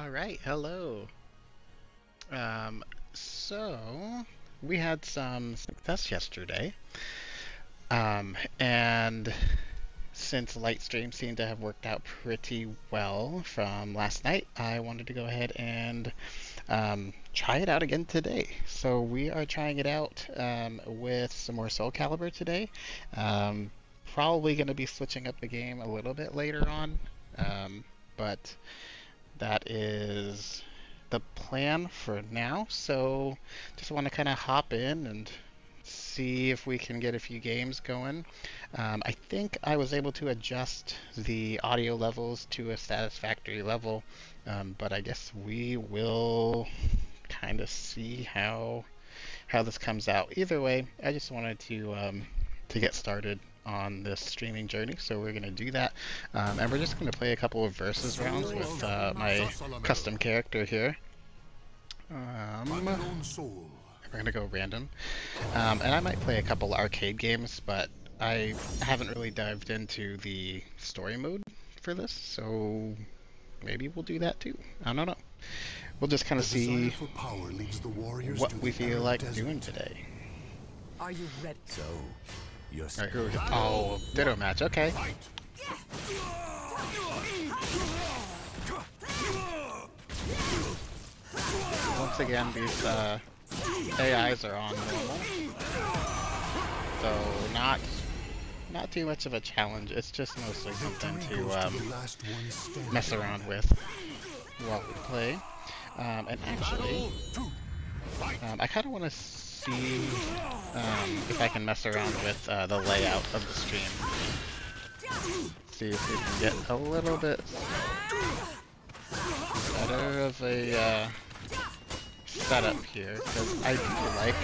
All right, hello. So we had some success yesterday, and since Lightstream seemed to have worked out pretty well from last night, I wanted to go ahead and try it out again today. So we are trying it out with some more Soul Calibur today. Um, Probably going to be switching up the game a little bit later on, but that is the plan for now. So just want to kind of hop in and see if we can get a few games going. I think I was able to adjust the audio levels to a satisfactory level, but I guess we will kind of see how this comes out. Either way, I just wanted to get started on this streaming journey, so we're going to do that. And we're just going to play a couple of versus rounds with my custom character here. We're going to go random. And I might play a couple arcade games, but I haven't really dived into the story mode for this, so maybe we'll do that too. I don't know. We'll just kind of see what we feel like doing today. Are you ready? So, you're Alright, here we go. Oh, ditto match, okay. Once again, these AIs are on normal, so not too much of a challenge. It's just mostly something to mess around with while we play. And actually, I kind of want to see if I can mess around with the layout of the stream. See if we can get a little bit better of a setup here, because I do like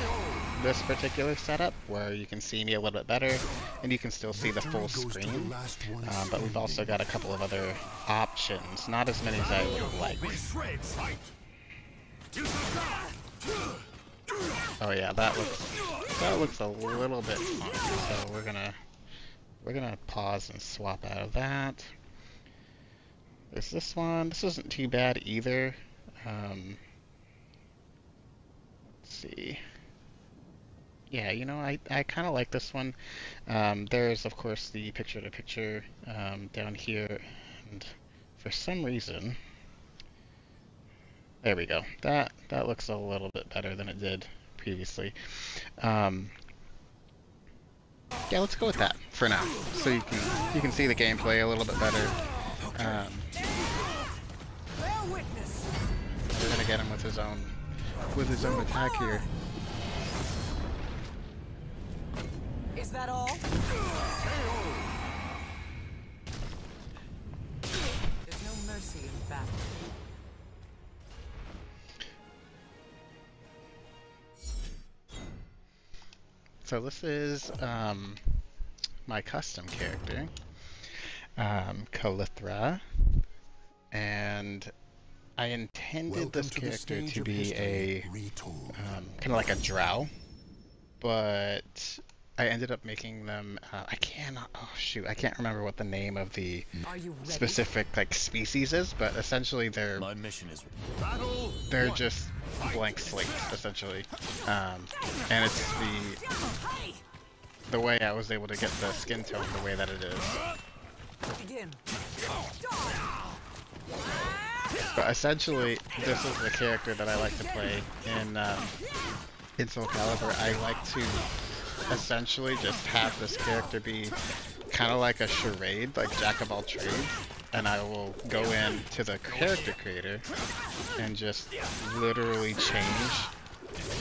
this particular setup where you can see me a little bit better and you can still see the full screen, but we've also got a couple of other options, not as many as I would like. Oh yeah, that looks a little bit funky, so we're gonna pause and swap out of that. There's this one. This isn't too bad either. Let's see. Yeah, you know, I kind of like this one. There's, of course, the picture-to-picture down here, and for some reason, there we go. That looks a little bit better than it did previously. Yeah, let's go with that for now, so you can see the gameplay a little bit better. We're gonna get him with his own attack here. Is that all? There's no mercy in battle. So this is my custom character, Calithra, and I intended this character to be a kind of like a drow, but I ended up making them. I can't remember what the name of the specific like species is, but essentially they're just blank slates essentially, and it's the way I was able to get the skin tone the way that it is. But essentially, this is the character that I like to play in Soul Calibur. I like to essentially just have this character be kind of like a charade, like jack of all trades, and I will go in to the character creator and just literally change.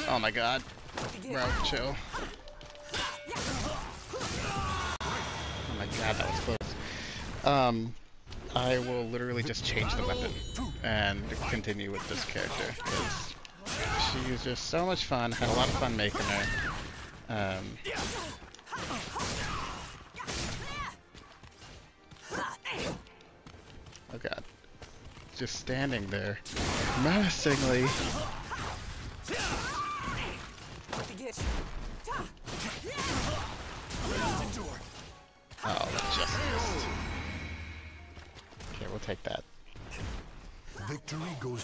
Oh my god, bro, chill. Oh my god, that was close. I will literally just change the weapon and continue with this character, because she was just so much fun. Had a lot of fun making her. Oh god. Just standing there menacingly. Oh, that just missed. Okay, we'll take that. Victory goes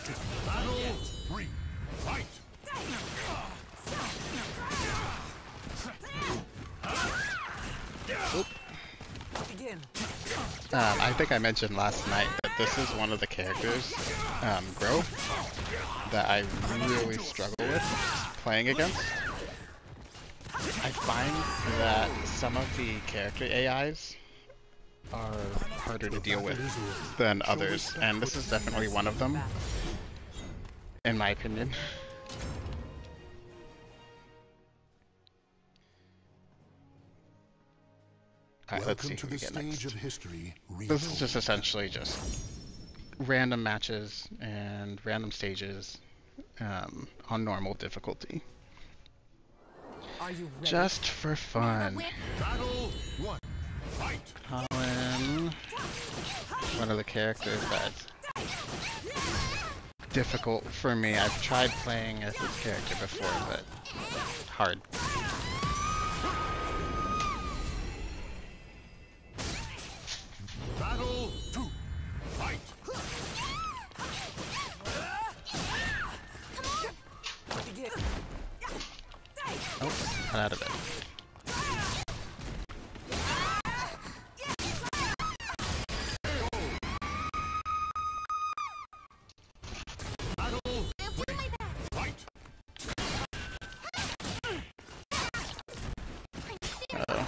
I think I mentioned last night that this is one of the characters, Grow, that I really struggle with playing against. I find that some of the character AIs are harder to deal with than others, and this is definitely one of them, in my opinion. Alright, let's see who we get next. This is just essentially just random matches and random stages on normal difficulty. Are you ready? Just for fun. Battle 1. Fight. Colin, one of the characters that's difficult for me. I've tried playing as this character before, but hard. Battle 2. Fight. Begin. Oh, got out of it. Battle 3. Fight. Uh-oh.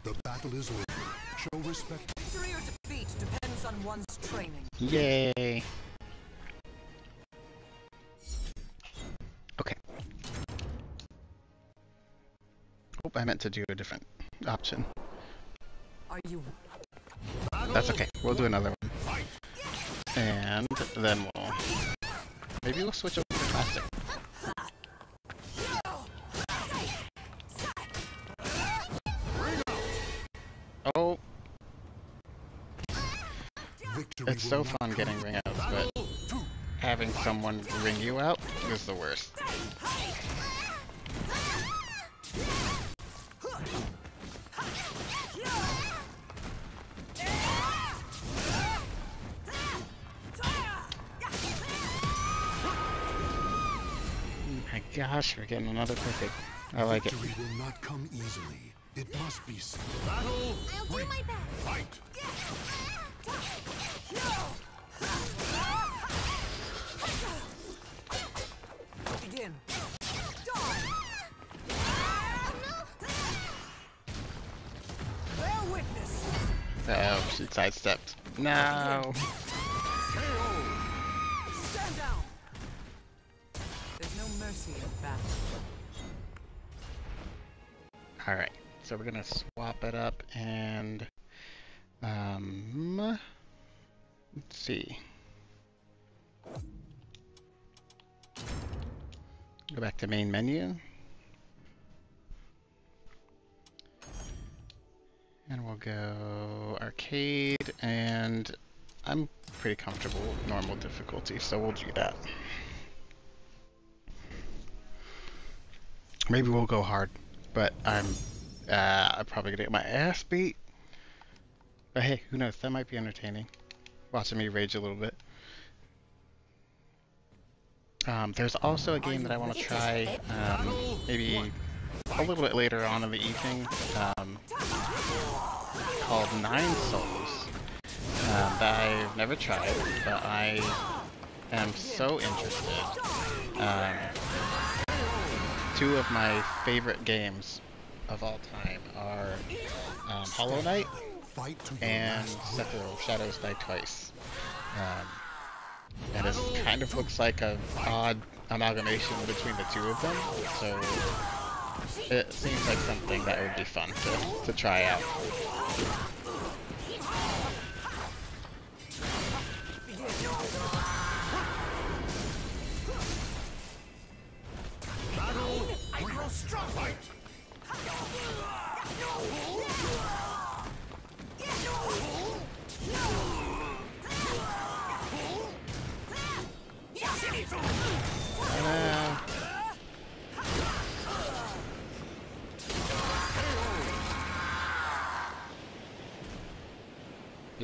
The battle is over. Show respect. Victory or defeat depends on one's training. Yay! Okay. Oh, I meant to do a different option. Are you? That's okay. We'll do another one. Fight. And then maybe we'll switch over to classic. Oh, Victory it's so will not fun come. getting ring outs, but Battle 2. having someone ring you out is the worst. Oh my gosh, we're getting another perfect. I like it. Victory will not come easily. It must be so. Battle I'll 3. do my best. Fight. Begin. Bear witness. Oh, she sidestepped. No. Stand down. There's no mercy in battle. Alright, so we're gonna swap it up and let's see. Go back to main menu. And we'll go arcade, and I'm pretty comfortable with normal difficulty, so we'll do that. Maybe we'll go hard, but I'm probably gonna get my ass beat. But hey, who knows? That might be entertaining. Watching me rage a little bit. There's also a game that I want to try, maybe a little bit later on in the evening, called Nine Souls, that I've never tried, but I am so interested. Two of my favorite games of all time are Hollow Knight Fight to your and last breath. Sekiro, Shadows Die Twice. And it kind of looks like an odd amalgamation between the two of them, so it seems like something that would be fun to try out. Battle 3. Fight.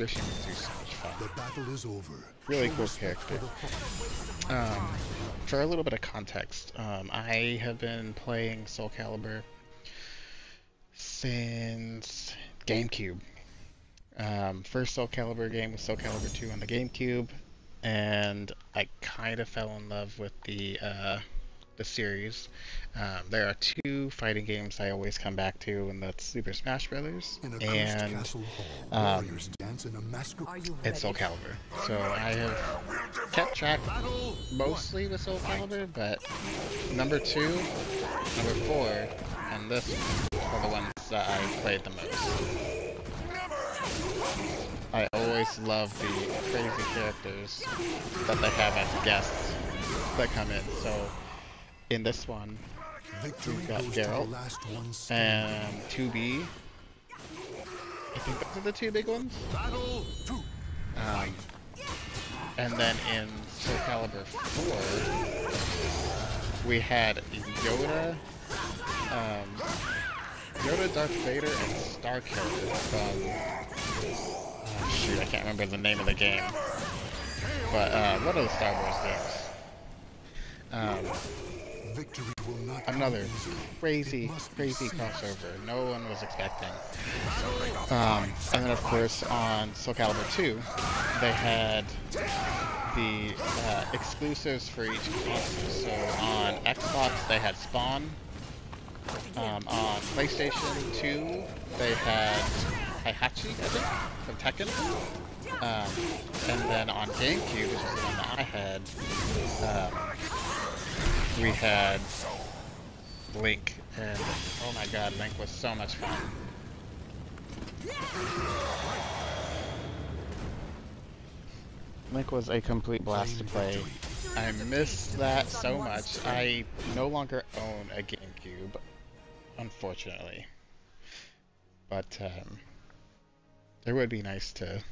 Yoshimitsu's so much fun. The battle is over. Really Show cool respect character. for the For a little bit of context, I have been playing Soul Calibur since GameCube. First Soul Calibur game was Soul Calibur 2 on the GameCube, and I kind of fell in love with the series. There are two fighting games I always come back to, and that's Super Smash Brothers in a cursed and castle hall, warriors dance in a masquerade. Are you it's Soul ready? Calibur. So I have kept track mostly with Soul Calibur, but number 2, number 4, and this one are the ones that I played the most. I always love the crazy characters that they have as guests that come in. So in this one, Victory we've got goes to the Geralt last one standing. and 2B. I think those are the two big ones. Battle 2. And then in Soul Calibur 4, we had Yoda, Yoda, Darth Vader, and Starkiller from, shoot, I can't remember the name of the game, but one of the Star Wars games. Victory will not come Another easy. crazy, It must be crazy seized. crossover no one was expecting. And then of course on Soul Calibur 2, they had the exclusives for each console. So on Xbox they had Spawn. On PlayStation 2 they had Heihachi, I think, from Tekken. And then on GameCube, which is the one that I had, we had Link, and oh my god, Link was so much fun. Link was a complete blast to play. I miss that so much. I no longer own a GameCube, unfortunately. But it would be nice to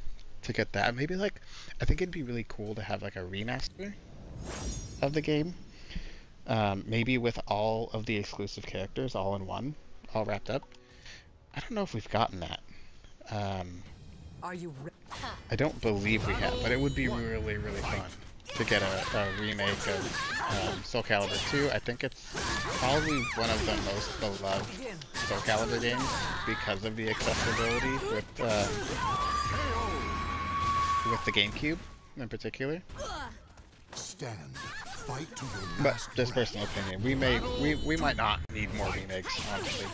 get that. Maybe like, I think it'd be really cool to have like a remaster of the game. Maybe with all of the exclusive characters all in one, all wrapped up. I don't know if we've gotten that. Are you ready? I don't believe we have, but it would be really, really fun to get a remake of Soul Calibur 2. I think it's probably one of the most beloved Soul Calibur games because of the accessibility with the GameCube in particular. Stand. Fight to your But last just breath. personal opinion, we might not need more remakes, honestly.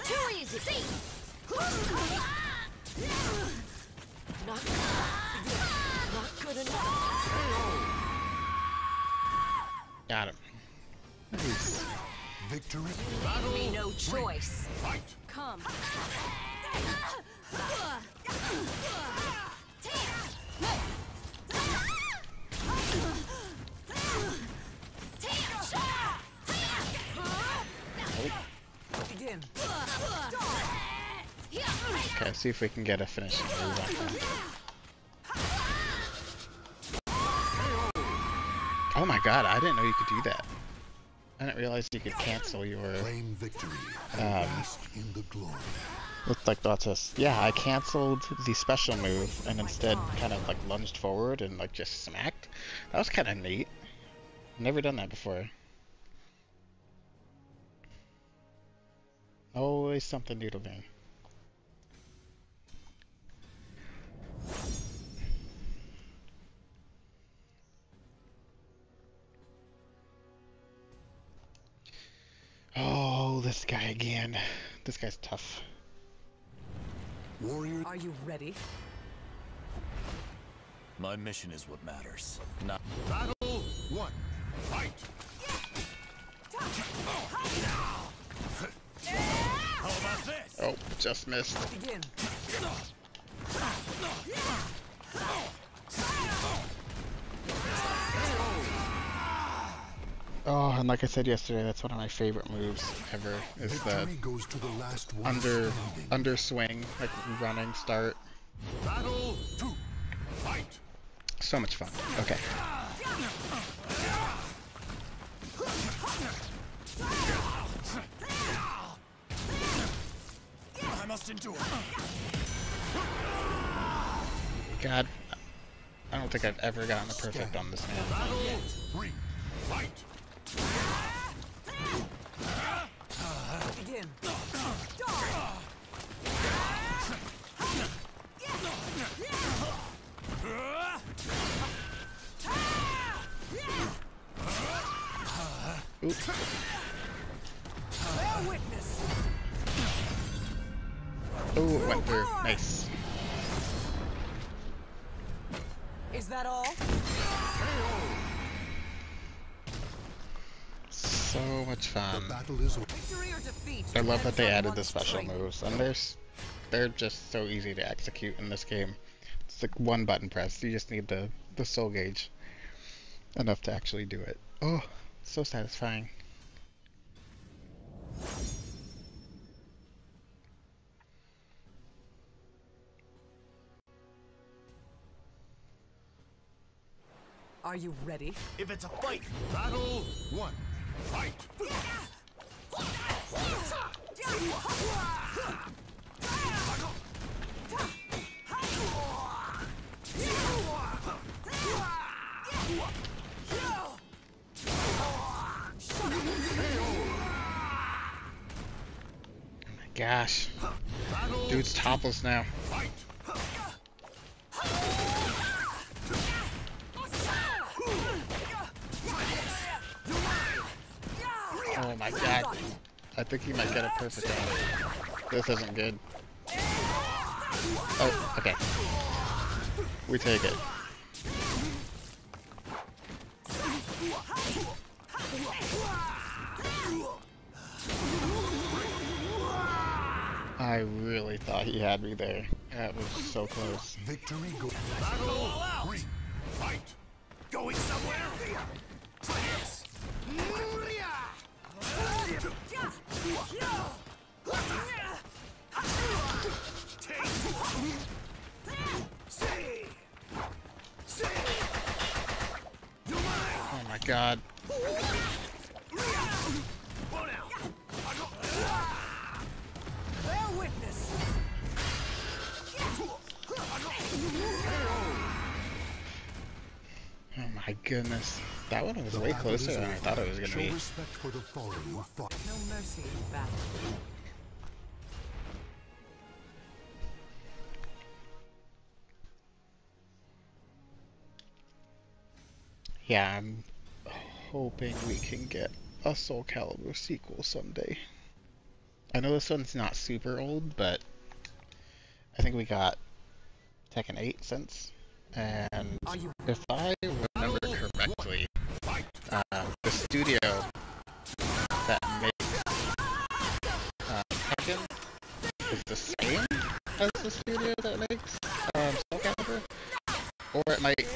Too easy. See? Not good enough. Got him. Nice. Victory. Me no choice. Fight. Come. Begin. Okay, see if we can get a finishing move on that. Oh my god, I didn't know you could do that. I didn't realize you could cancel your... Claim victory. And bask in the glory. Looked like that's yeah, I canceled the special move and instead kind of like lunged forward and like just smacked. That was kind of neat. Never done that before. Always something new to learn. Oh, this guy again. This guy's tough. Warrior. Are you ready? My mission is what matters. Not Battle 1. Fight. how about this? Oh, just missed. Begin. Oh, and like I said yesterday, that's one of my favorite moves ever. Is the Victory goes to the last one standing. under swing, like running start. Battle 2. Fight. So much fun. Okay. I must endure. God, I don't think I've ever gotten a perfect on this man. Battle 3. Fight. Begin. Oops. Bear witness. Oh, it went through. Nice. Is that all? So much The fun. battle is over. Victory or defeat? I love that they depends on added the one's special strength. moves, and they're just so easy to execute in this game. It's like one button press. You just need the soul gauge enough to actually do it. Oh, so satisfying. Are you ready? If it's a fight, Battle 1. Fight. Oh my gosh. Battle Dude's topless now. fight. Oh my god. I think he might get a perfect on it. This isn't good. Oh, okay. We take it. I really thought he had me there. That was so close. Victory goes. Battle 3. Fight. going somewhere? Try this. Oh my god. Bear witness. Oh my goodness. That one was way closer than I thought it was gonna Show be. respect for the fallen who fought. No mercy in battle. Yeah, I'm hoping we can get a Soul Calibur sequel someday. I know this one's not super old, but I think we got Tekken 8 since. And Are you if I remember correctly, the studio that makes Tekken is the same as the studio that makes Soul Calibur, or it might.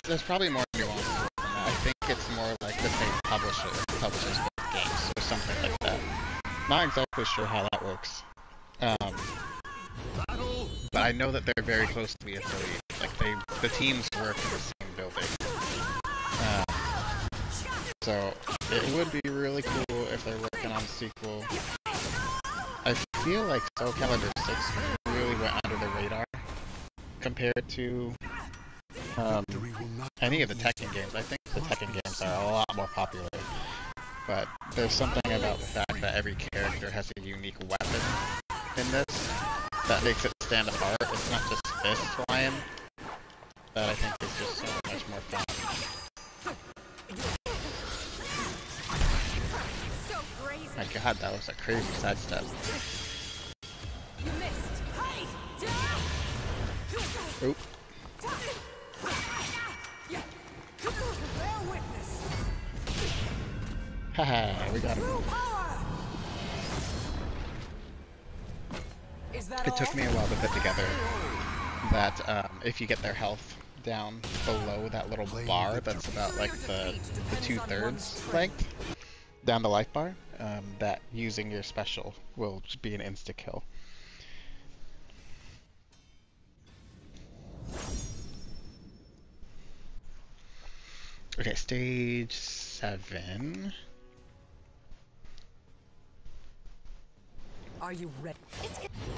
There's probably more nuance to it than that. I think it's more like the same publisher publishes both games or something like that. Not exactly sure how that works. But I know that they're very close to the affiliate. Like the teams work in the same building. So it would be really cool if they're working on a sequel. I feel like Soul Calibur 6 really went under the radar compared to Victory will not any of the Tekken games. I think the Tekken games are a lot more popular. But there's something about the fact that every character has a unique weapon in this that makes it stand apart. It's not just fists flying. That I think is just so much more fun. So crazy. My god, that was a crazy sidestep. You missed. Hey! Oop. bear witness? Haha, we got him. Is that It all? took me a while to put together that if you get their health down below that little bar that's about like the 2/3 length down the life bar, that using your special will be an insta kill. Okay, stage 7. Are you ready?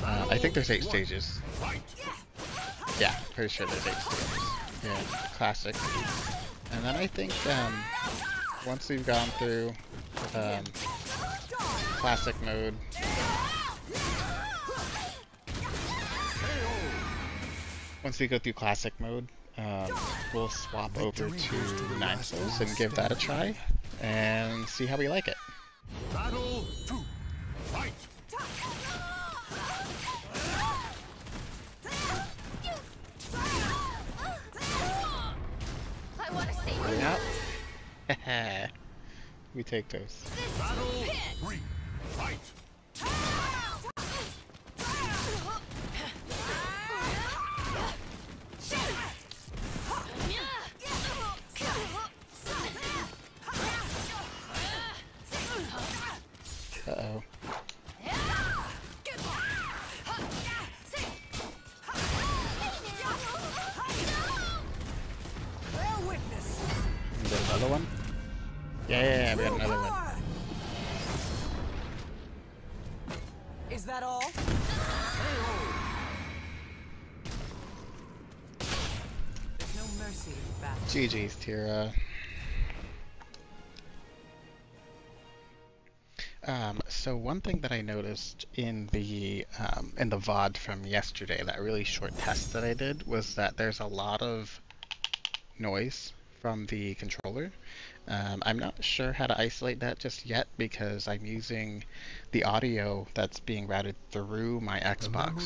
I think there's 8 stages. Yeah, pretty sure there's 8 stages. Yeah, classic. And then I think once we've gone through classic mode, once we go through classic mode, we'll swap over to 9 souls and give that a try and see how we like it. Battle 2. Fight. I want to see Going out. We take those. Battle 3. Fight. Uh-oh. Bear witness. Is there another one? Yeah, we got another one. Is that all? There's no mercy in battle. GG's, Tira. So one thing that I noticed in the VOD from yesterday, that really short test that I did, was that there's a lot of noise from the controller. I'm not sure how to isolate that just yet because I'm using the audio that's being routed through my Xbox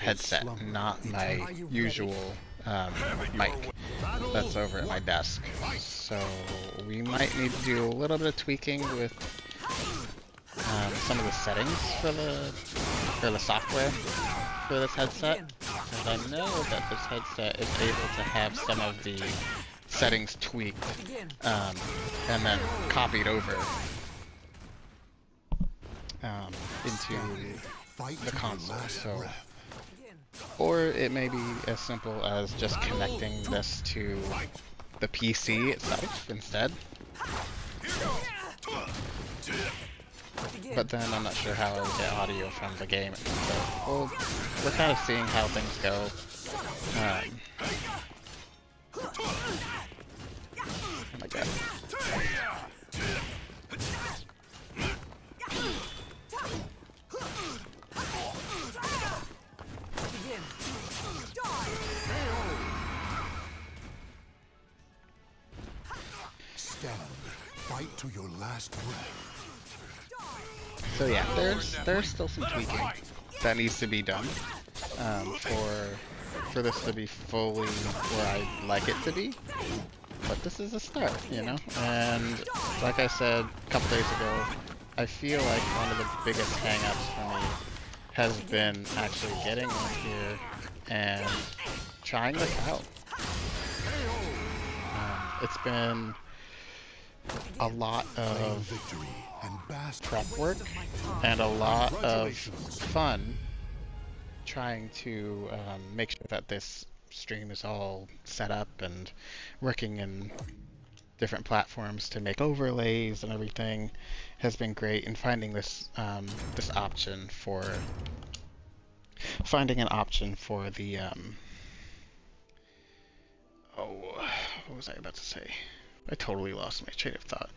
headset, not my usual mic that's over at my desk. So we might need to do a little bit of tweaking with some of the settings for the software for this headset. And I know that this headset is able to have some of the settings tweaked and then copied over into the console. So, or it may be as simple as just connecting this to the PC itself instead. But then I'm not sure how I would get audio from the game. So we're kind of seeing how things go. Oh my god. Stand. Fight to your last breath. So yeah, there's still some tweaking that needs to be done for this to be fully where I'd like it to be. But this is a start, you know? And like I said a couple days ago, I feel like one of the biggest hang-ups for me has been actually getting on here and trying this out. It's been a lot of prep work and a lot of fun trying to make sure that this stream is all set up and working in different platforms to make overlays and everything has been great. And finding this this option for finding an option for the what was I about to say? I totally lost my train of thought.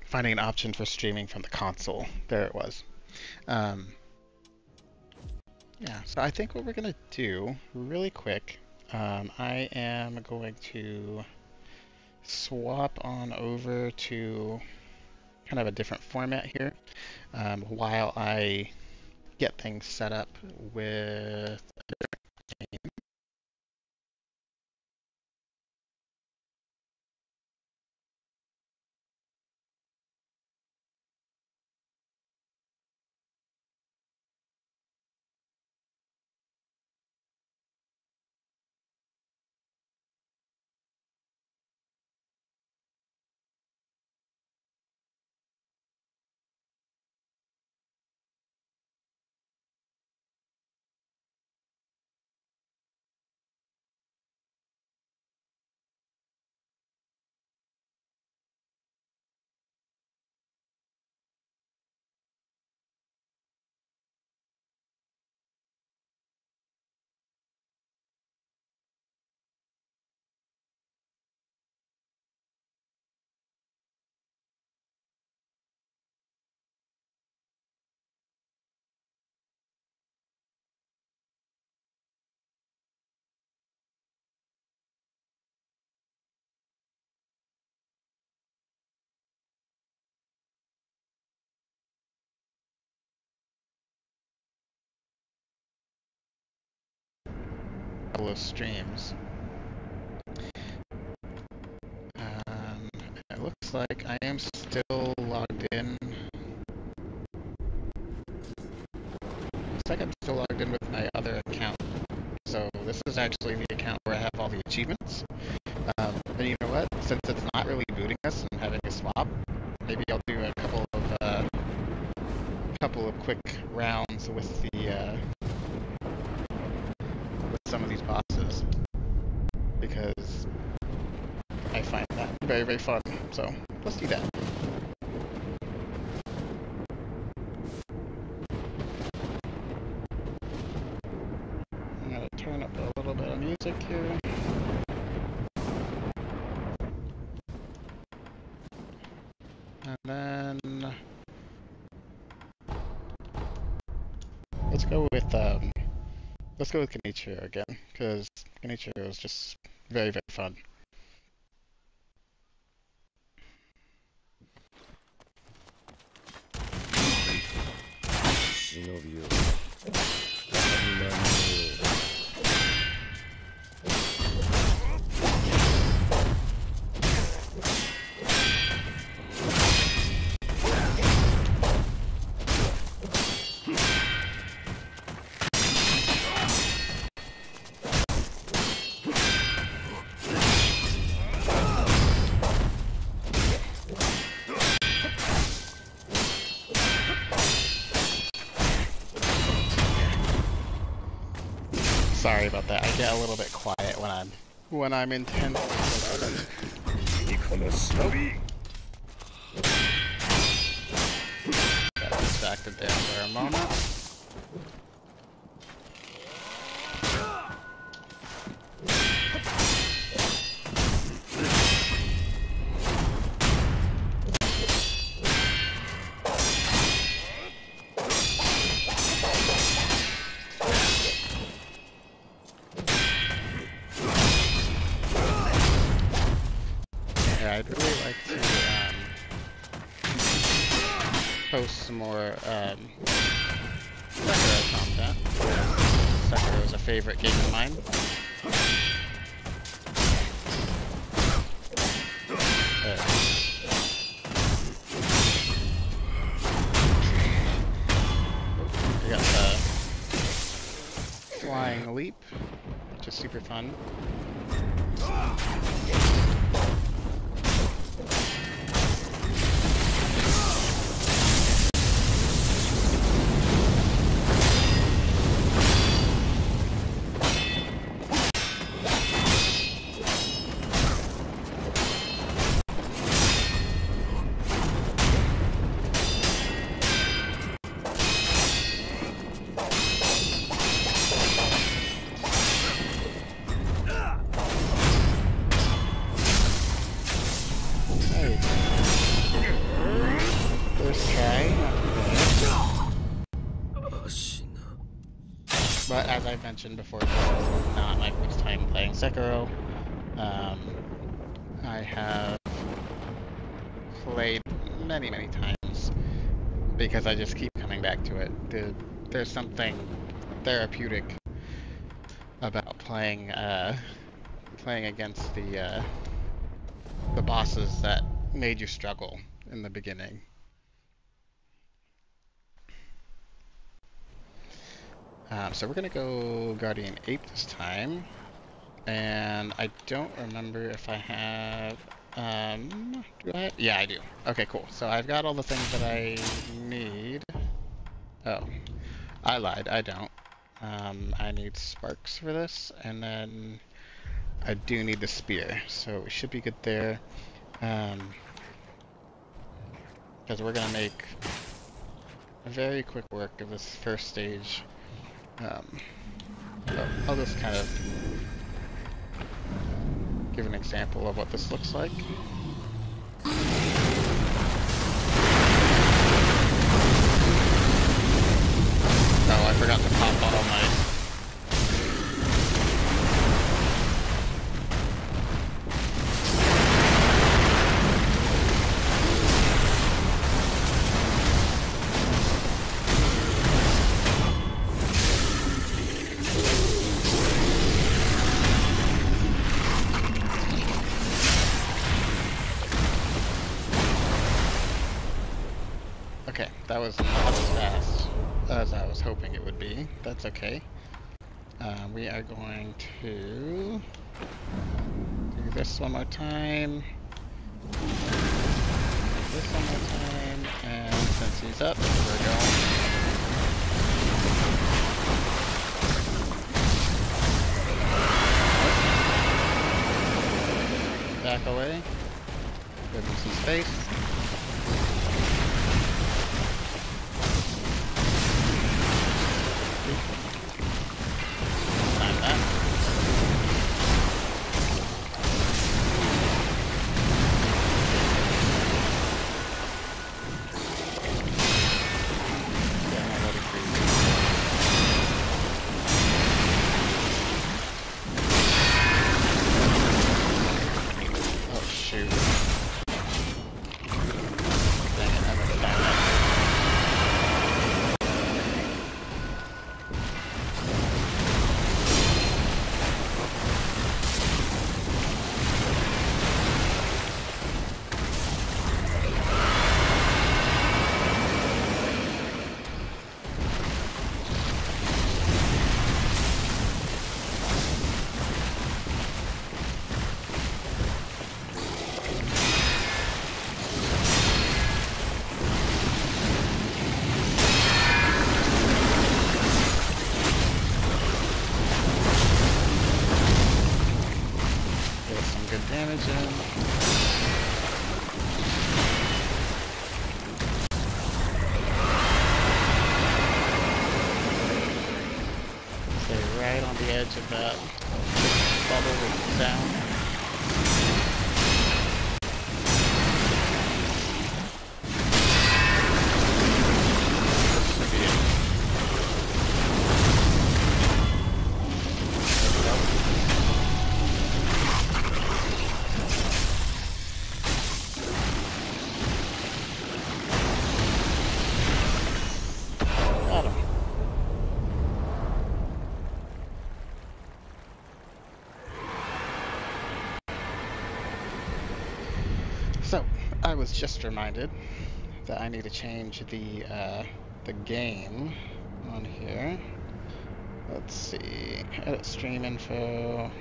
Finding an option for streaming from the console. There it was. Yeah, so I think what we're going to do really quick, I am going to swap on over to kind of a different format here while I get things set up with couple of streams. It looks like I am still logged in. Looks like I'm still logged in with my other account. So this is actually the account where I have all the achievements. And you know what? Since it's not really booting us and having a swap, maybe I'll do a couple of quick rounds with the with some of these bosses, because I find that very, very fun. So let's do that. I'm gonna turn up a little bit of music here. And then let's go with Kenichiro again, because Kenichiro is just very, very fun. Sorry about that. I get a little bit quiet when I'm intense. Got distracted there for a moment. I'd really like to post some more Sekiro content. Sekiro is a favorite game of mine. We got the flying leap, which is super fun. But as I mentioned before, this is not my first time playing Sekiro. I have played many, many times because I just keep coming back to it. There's something therapeutic about playing against the bosses that made you struggle in the beginning. So we're gonna go Guardian Ape this time, and I don't remember if I have, do I? Yeah, I do. Okay, cool. So I've got all the things that I need. Oh, I lied, I don't. I need sparks for this, and then I do need the spear, so we should be good there. Because we're gonna make a very quick work of this first stage. I'll just kind of give an example of what this looks like. Oh, I forgot to pop all my... That was not as fast as I was hoping it would be. That's okay. We are going to do this one more time. This one more time. And since he's up, we're going. Back away. Give him some space. Time that. Yeah, I'm already freezing. Oh shoot. Dang it, I'm gonna die. Get some good damage in. Stay right on the edge of that bubble with sound. This should be it. There we go. Got him. So, I was just reminded that I need to change the game on here. Let's see. Edit stream info.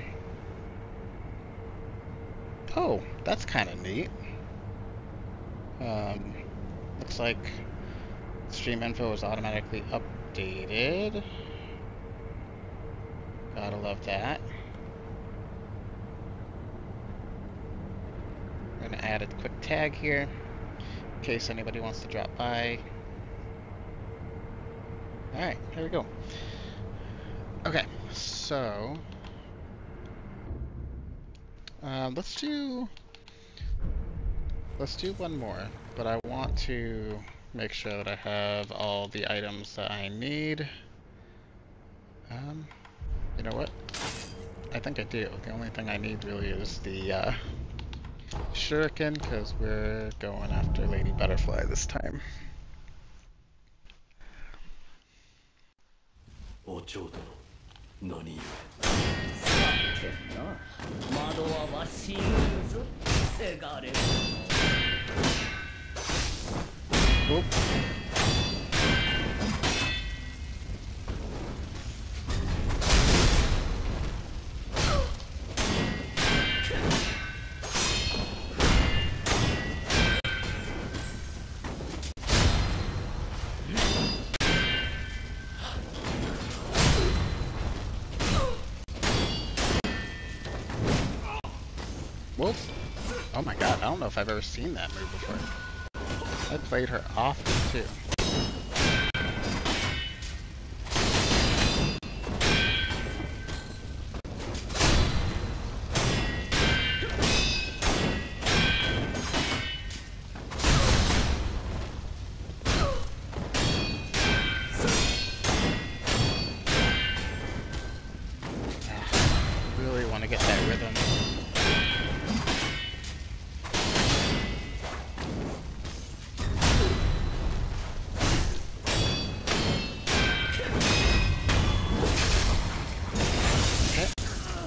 Oh, that's kind of neat. Looks like stream info is automatically updated. Gotta love that. We're gonna add a quick tag here in case anybody wants to drop by. Alright, here we go. Okay, so let's do one more, but I want to make sure that I have all the items that I need. You know what? I think I do. The only thing I need really is the shuriken, because we're going after Lady Butterfly this time. お嬢殿、何故さてな、窓はわし言うぞ、せがれ。Oop. Whoop. Oh my god, I don't know if I've ever seen that move before. I played her often too. Really want to get that rhythm.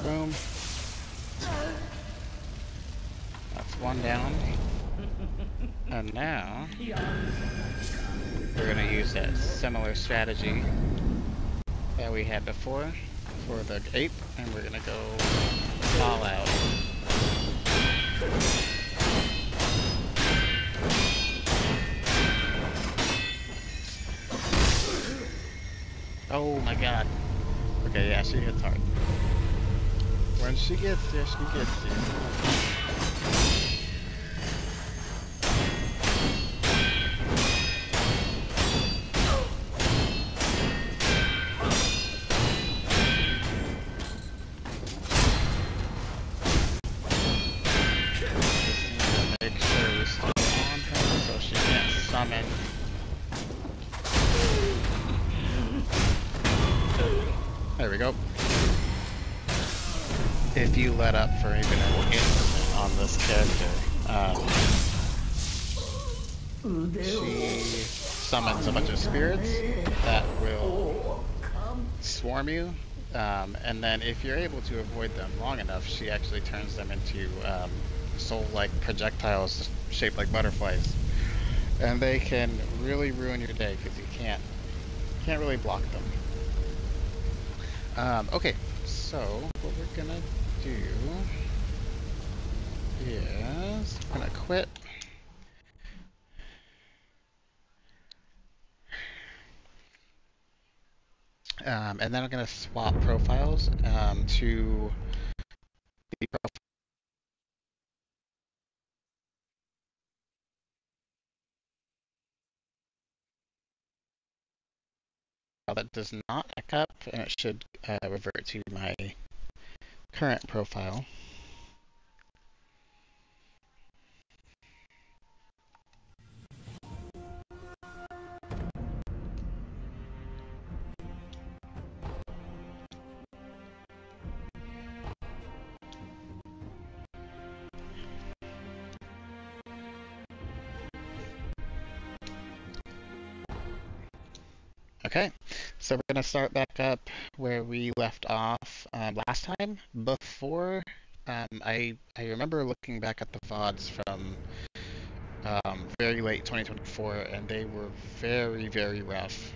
Boom. That's one down. And now we're gonna use that similar strategy that we had before for the ape, and we're gonna go all out. Oh my god. Okay, yeah, she hits hard. When she gets there, she gets there. Make sure we stay on her so she can't summon. There we go. If you let up for even an instant on this character, she summons a bunch of spirits that will swarm you, and then if you're able to avoid them long enough, she actually turns them into soul-like projectiles shaped like butterflies, and they can really ruin your day because you can't really block them. Okay, so what we're gonna do is I'm gonna quit. And then I'm gonna swap profiles to the profile that does not back up, and it should revert to my current profile. Okay, so we're gonna start back up where we left off last time. Before, I remember looking back at the VODs from very late 2024, and they were very rough,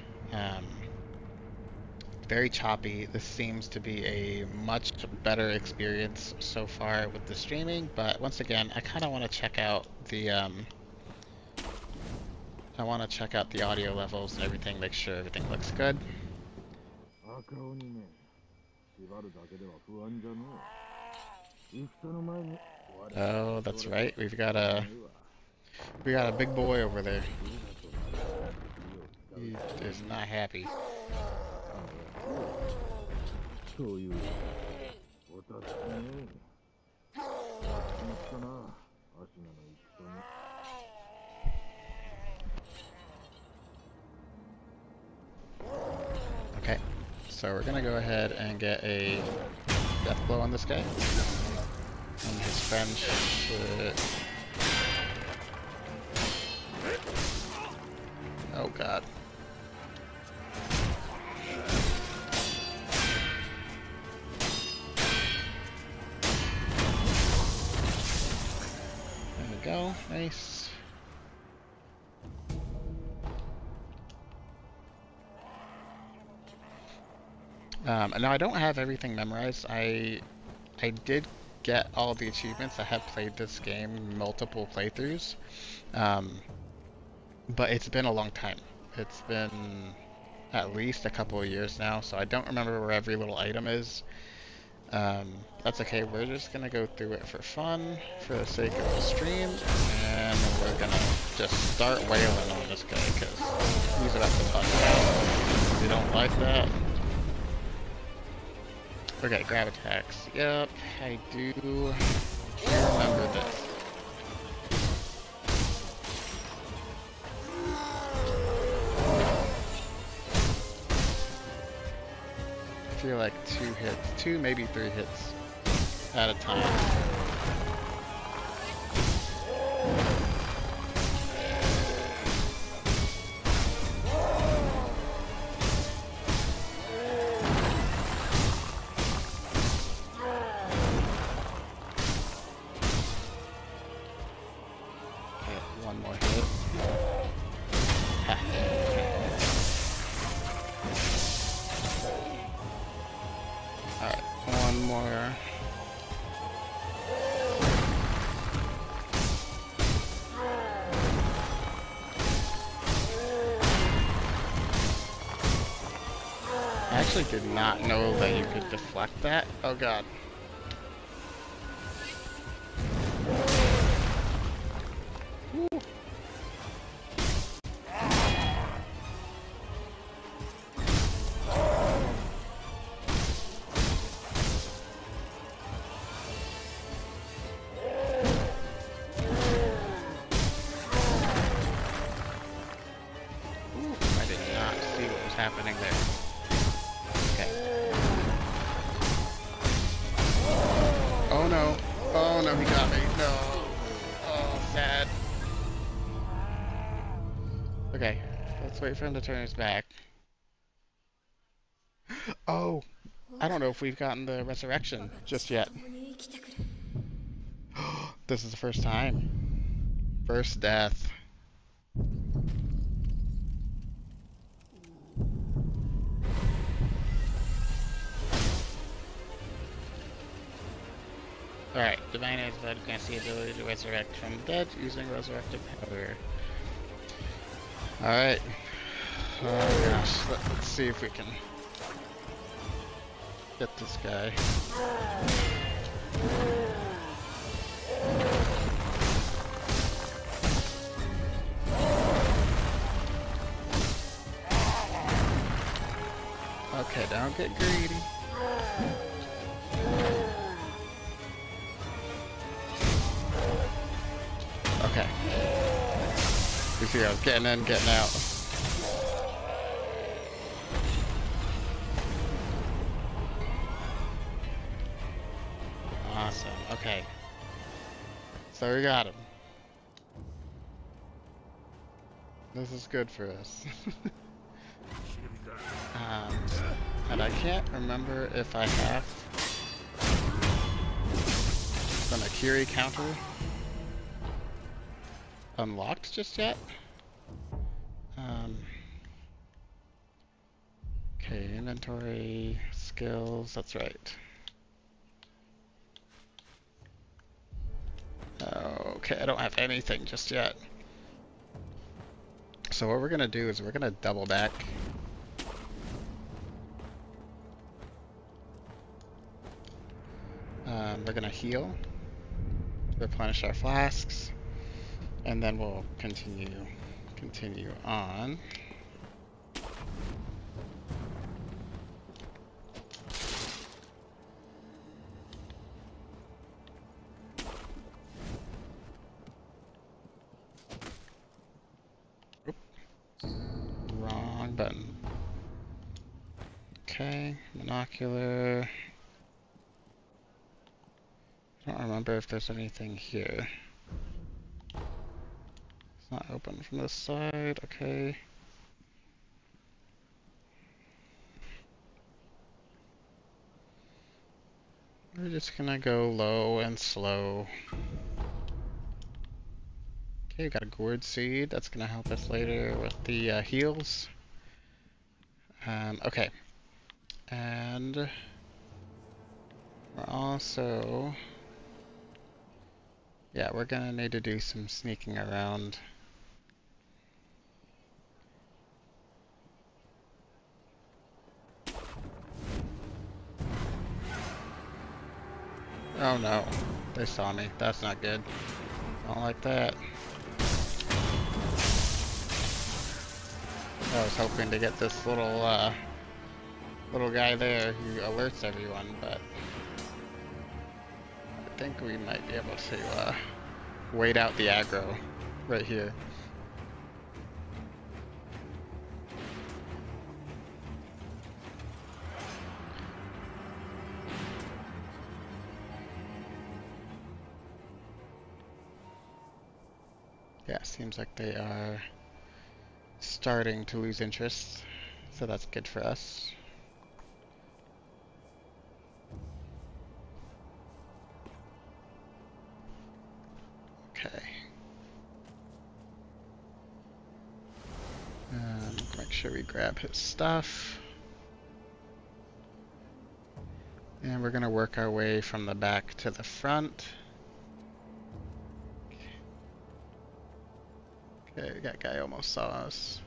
very choppy. This seems to be a much better experience so far with the streaming, but once again, I kind of want to check out the audio levels and everything, make sure everything looks good. Oh, that's right. We've got a big boy over there. He is not happy. Okay, so we're gonna go ahead and get a death blow on this guy. And his friend should... Oh god. There we go, nice. Now I don't have everything memorized. I did get all the achievements. I have played this game multiple playthroughs, but it's been a long time. It's been at least a couple of years now, so I don't remember where every little item is. That's okay, we're just gonna go through it for fun, for the sake of the stream, and we're gonna just start wailing on this guy, because he's about to bust out. We don't like that. Okay, grab attacks. Yep, I do remember this. I feel like 2 maybe 3 hits at a time. one more. I actually did not know that you could deflect that. Oh god. Woo. I did not see what was happening there. Oh no. Oh no, he got me. No. Oh, sad. Okay, let's wait for him to turn his back. Oh, I don't know if we've gotten the resurrection just yet. This is the first time. First death. Alright, Divine Eyes Blood grants the ability to resurrect from the dead using resurrective power. Alright. Oh gosh, let's see if we can get this guy. Okay, don't get greedy. Okay. You see, I was getting in, getting out. Awesome. Okay. So we got him. This is good for us. And I can't remember if I have an Akiri counter unlocked just yet. Okay, inventory, skills, that's right. Okay, I don't have anything just yet. So what we're gonna do is we're gonna double back. We're gonna heal, replenish our flasks, and then we'll continue on. Oop. Wrong button. Okay, monocular. I don't remember if there's anything here. It's not open from this side, okay. We're just gonna go low and slow. Okay, we got a gourd seed. That's gonna help us later with the heals. Okay. And we're also... yeah, we're gonna need to do some sneaking around. Oh no, they saw me. That's not good. Don't like that. I was hoping to get this little guy there who alerts everyone, but I think we might be able to wait out the aggro right here. Yeah, seems like they are starting to lose interest, so that's good for us. Okay. Make sure we grab his stuff. And we're gonna work our way from the back to the front. Okay, that guy almost saw us.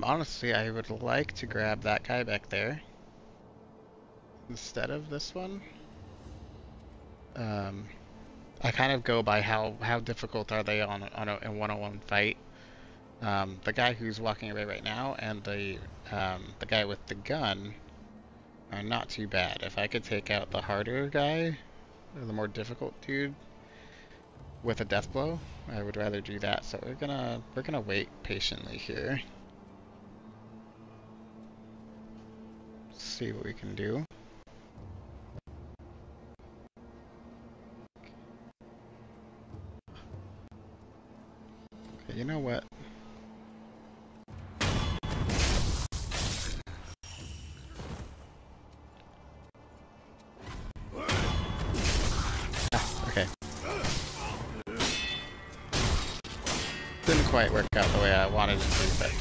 Honestly, I would like to grab that guy back there instead of this one. I kind of go by how difficult are they on a one-on-one fight. The guy who's walking away right now and the guy with the gun are not too bad. If I could take out the harder guy, or the more difficult dude, with a death blow, I would rather do that. So we're gonna wait patiently here. See what we can do. Okay, you know what? Okay. Didn't quite work out the way I wanted it to, but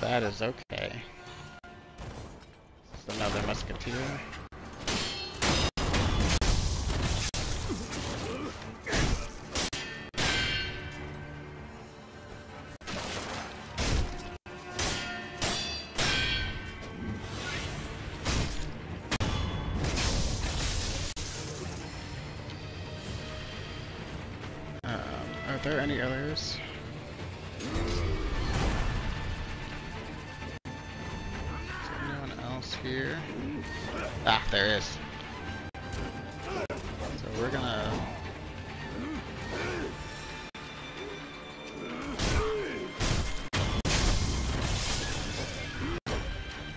that is okay. It's another musketeer. Are there any others? Is there anyone else here? Ah, there is. So we're gonna...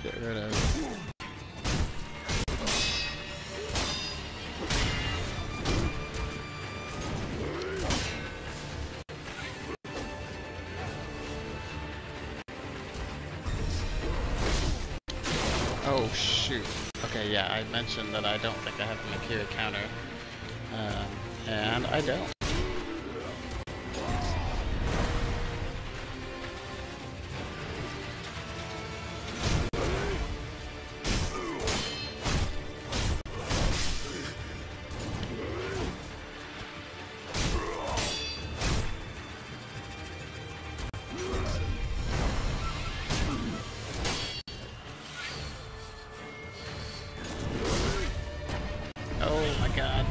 get rid of... Oh shoot. Okay, yeah, I mentioned that I don't think I have a Makira counter. And I don't. Oh my god.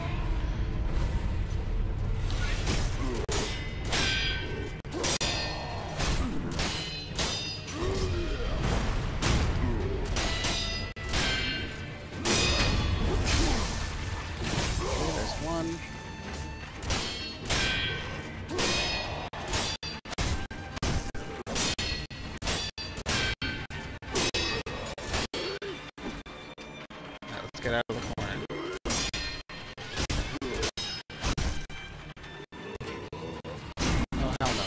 Okay, there's one. Alright, let's get out of the corner. Oh, hell no.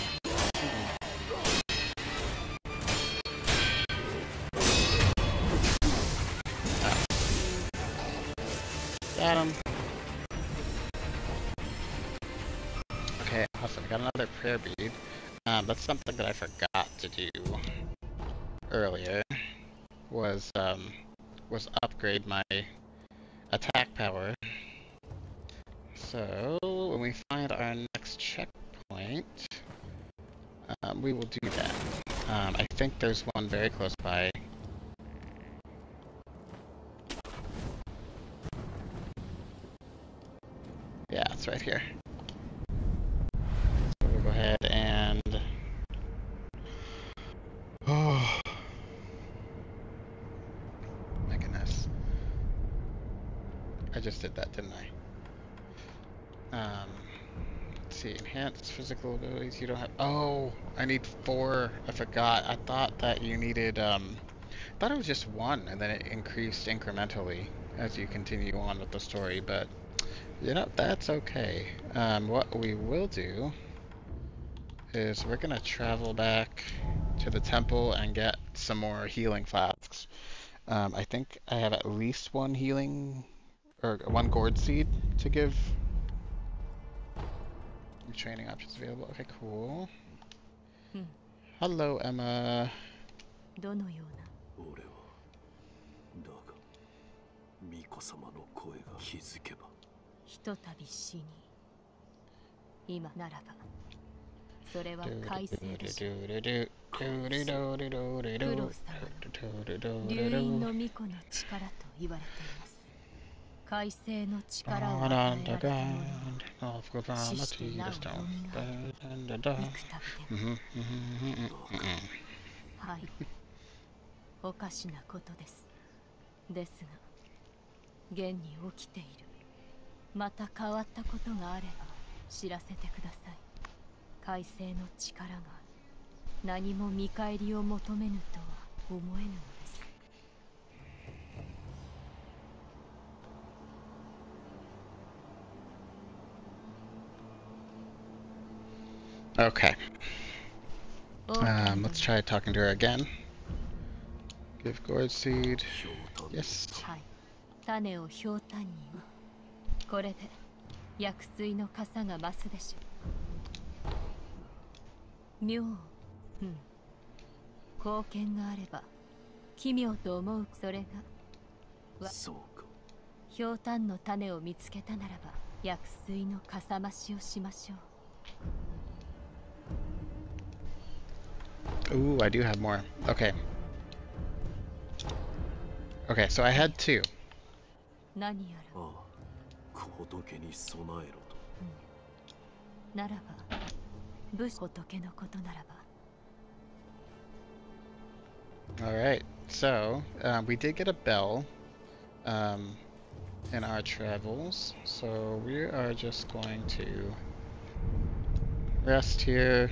Ah. Got him. Okay, awesome. Got another prayer bead. That's something that I forgot to do earlier. Was upgrade my attack power. So when we find our next checkpoint, we will do that. I think there's one very close by. Yeah, it's right here. So we'll go ahead and... Oh, my goodness. I just did that, didn't I? Let's see, enhanced physical abilities, you don't have... Oh, I need 4. I forgot. I thought that you needed, I thought it was just 1, and then it increased incrementally as you continue on with the story, but, you know, that's okay. What we will do is we're gonna travel back to the temple and get some more healing flasks. I think I have at least 1 healing, or 1 gourd seed to give. Training options available. Okay, cool. Hello, Emma. どのような。俺はだが巫女様の声が気づけばひとたび死に。今ならば。それは快晴でしょう。九郎様の流因の巫女の力と言われています。快晴の力を与えられた者は死してなお蘇る。幾度でも。はい。おかしなことです。ですが、現に起きている。また変わったことがあれば知らせてください。快晴の力が何も見返りを求めぬとは思えぬのです。Okay. Let's try talking to her again. Give gourd seed. Yes. はい。種をひょうたんに。これで薬水の傘が増すでしょう。妙。貢献があれば奇妙と思う。それがそうか。ひょうたんの種を見つけたならば薬水のかさ増しをしましょう。Ooh, I do have more. Okay. Okay, so I had two. 何やら。ああ、仏に備えろと。ならば武士仏のことならば。Alright, so we did get a bell in our travels, so we are just going to rest here,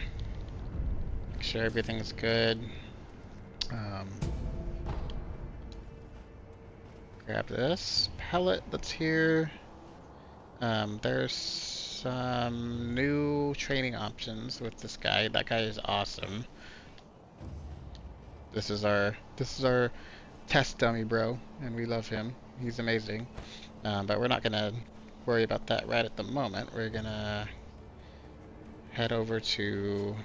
make sure everything's good. Grab this pellet that's here. There's some new training options with this guy. That guy is awesome. This is our test dummy bro, and we love him. He's amazing. But we're not gonna worry about that right at the moment. We're gonna head over to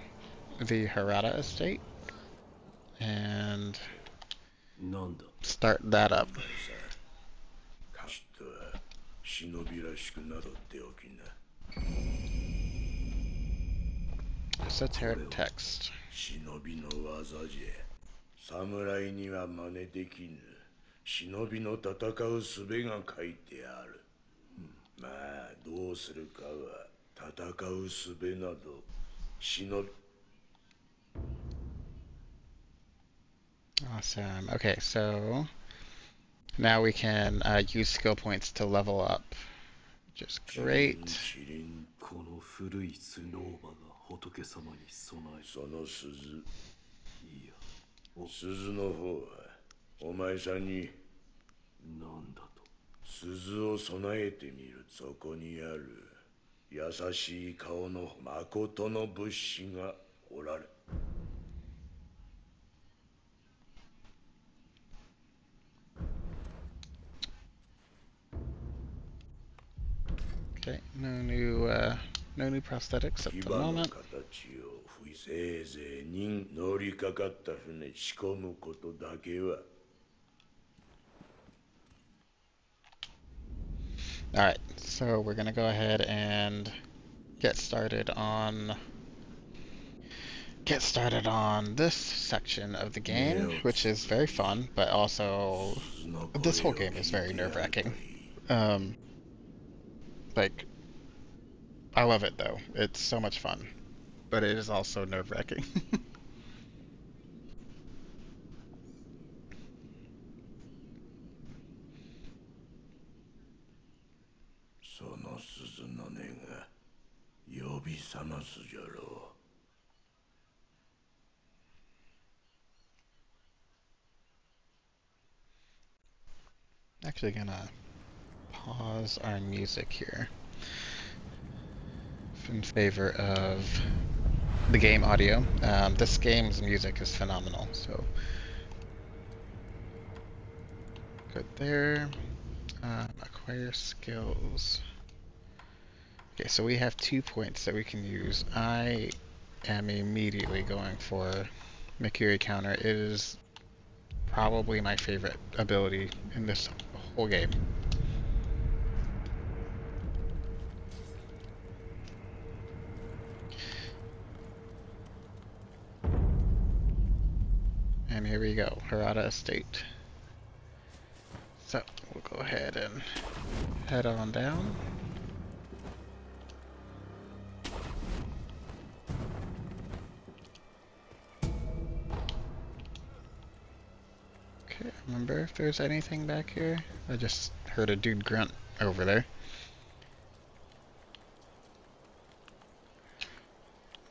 the Harada estate and start that up. 忍びらしくなどっておきな。 Esoteric text. 忍びの技じゃ。侍には真似できぬ。忍びの戦う術が書いてある。まあどうするかは戦う術など忍び。 Awesome. Okay, so now we can use skill points to level up, which is great. この古いスノーバが仏様に備え、その鈴。いや、鈴の方はお前さんになんだと。鈴を備えてみる。そこにある優しい顔の誠の仏師がおられ。 Okay, no new prosthetics at the moment. せいぜい人乗りかかった船仕込むことだけは。 Alright, so we're gonna go ahead and get started on this section of the game, which is very fun, but also this whole game is very nerve-wracking. Like, I love it though. It's so much fun, but it is also nerve-wracking. Actually gonna pause our music here in favor of the game audio. This game's music is phenomenal, so good there. Acquire skills. Okay, so we have 2 points that we can use. I am immediately going for Mikiri counter. It is probably my favorite ability in this whole game. And here we go, Harada Estate. So, we'll go ahead and head on down. Okay, remember if there's anything back here? I just heard a dude grunt over there.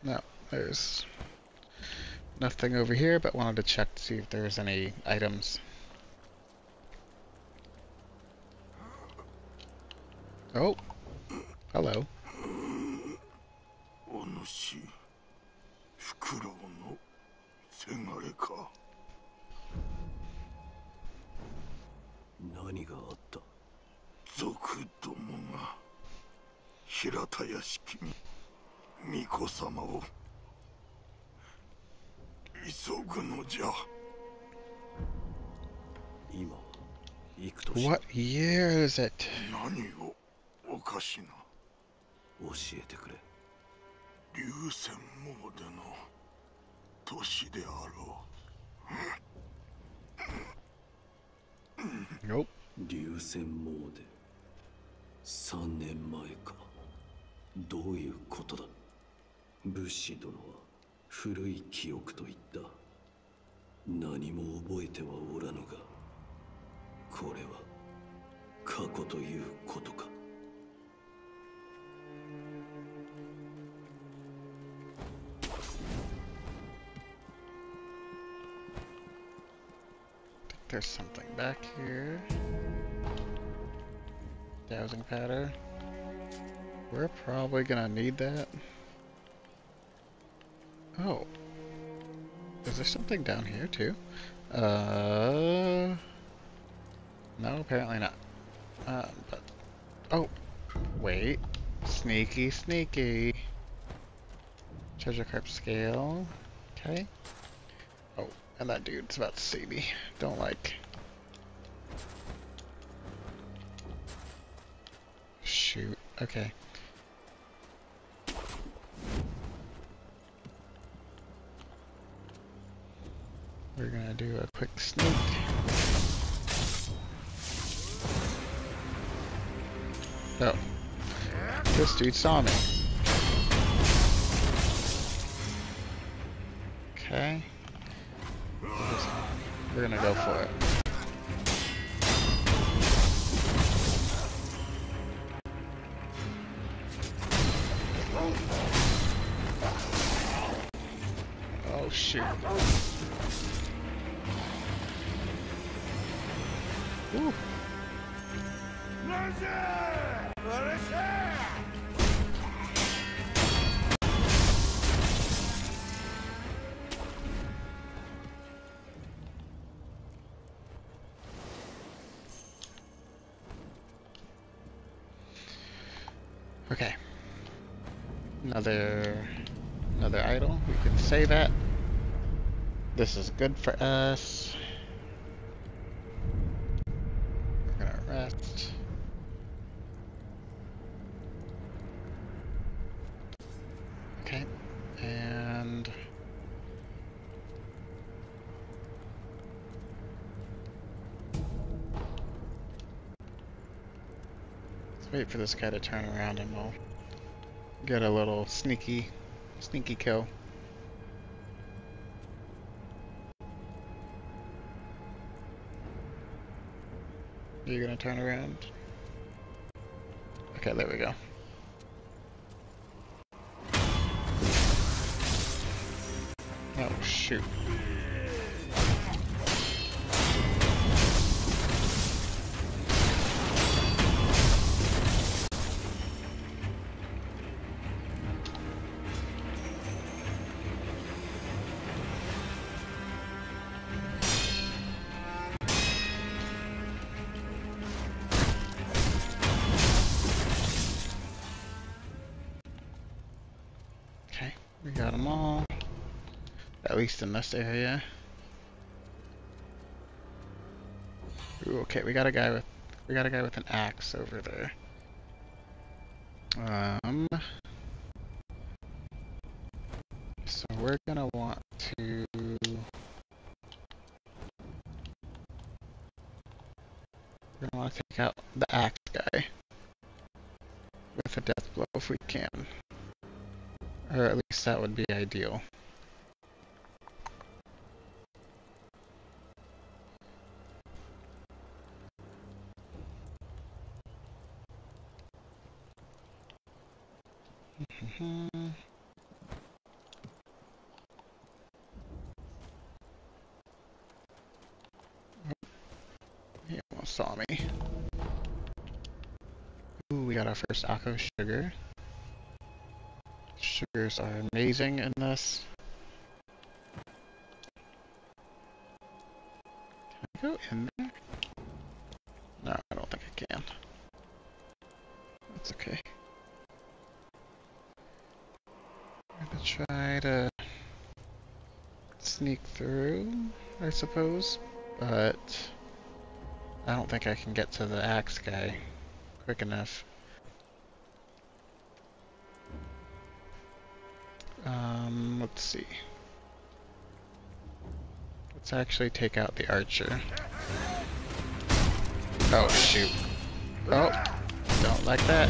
No, there's nothing over here, but wanted to check to see if there's any items. Oh, hello. お主、フクロウのせがれか。何があった？族どもが平田屋敷に巫女様を急ぐのじゃ。今行くとし What year is it? 何をおかしな。教えてくれ。流泉モーデの年であろう。 Nope. 流泉モーデ3年前か。どういうことだ？武士殿は古い記憶と言った。何も覚えてはおらぬが、これは過去ということか。There's something back here. Dowsing powder. We're probably gonna need that. Oh. Is there something down here too? No, apparently not. But... Oh! Wait. Sneaky, sneaky. Treasure carp scale. Okay. Oh, and that dude's about to see me. Don't like. Shoot. Okay. We're gonna do a quick sneak. Oh. This dude saw me. Okay. We're gonna go for it. Oh shoot. Ooh. Okay. Another idol. We can save it. This is good for us. We're gonna rest. Okay. And let's wait for this guy to turn around and we'll get a little sneaky kill. Are you gonna turn around? Okay, there we go. Oh, shoot. We got them all. At least in this area. Ooh, okay, we got a guy with an axe over there. So we're gonna want to take out the axe guy with a death blow if we can. Or at least that would be ideal. He almost saw me. Ooh, we got our first Akko sugar. Sugars are amazing in this. Can I go in there? No, I don't think I can. That's okay. I'm gonna try to sneak through, I suppose, but I don't think I can get to the axe guy quick enough. Let's see. Let's actually take out the archer. Oh, shoot. Oh, don't like that.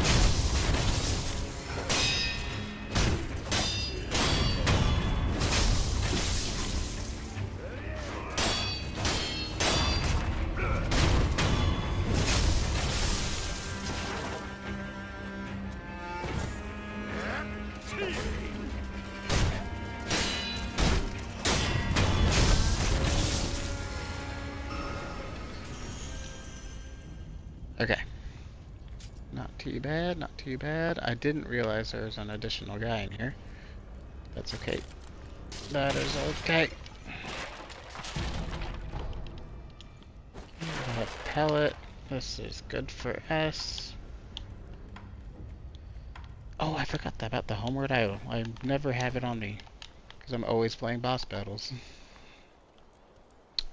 Okay. Not too bad, not too bad. I didn't realize there was an additional guy in here. That's okay. That is okay. A pellet. This is good for us. Oh, I forgot about the homeward idol. I never have it on me. Because I'm always playing boss battles.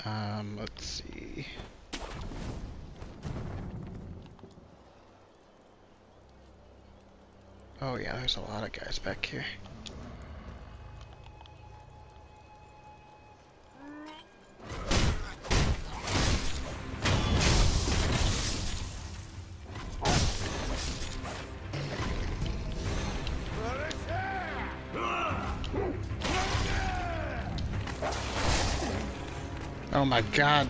Let's see. Oh yeah, there's a lot of guys back here. Oh my god.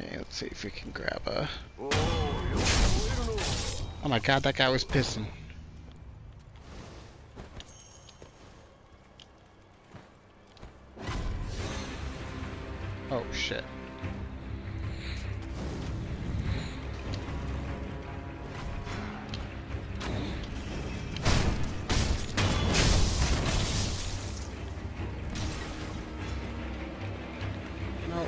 Okay, let's see if we can grab a... Oh my god, that guy was pissing. Oh shit. No.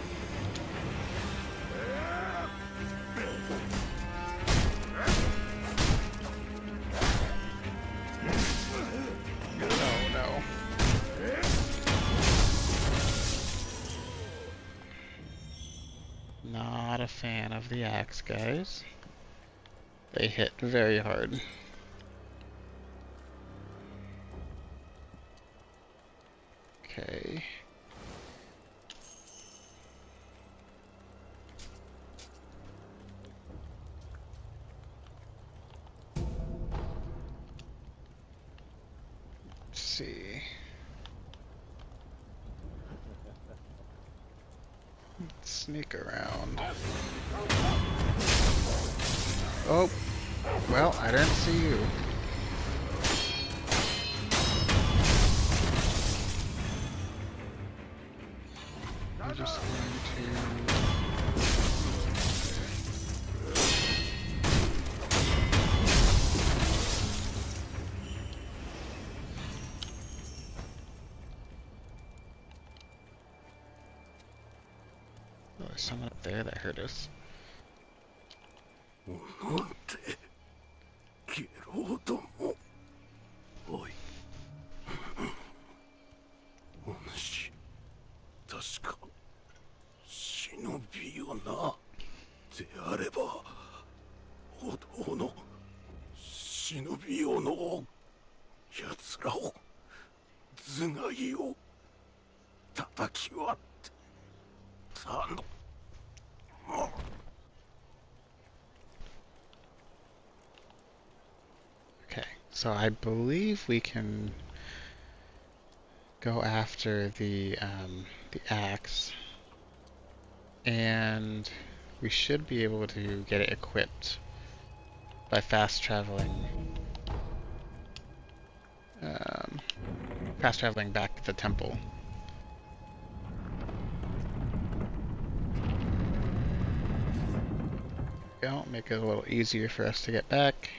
Not a fan of the axe guys. They hit very hard. Okay. Let's see. Let's sneak around. Oh, well, I didn't see you. I'm just going to... someone up there that hurt us. なんてゲロども。おいお主確か忍びよな。であればお堂の忍びよの奴らを頭蓋を叩き割ってたの。Okay, so I believe we can go after the axe, and we should be able to get it equipped by fast traveling back to the temple. Go, make it a little easier for us to get back.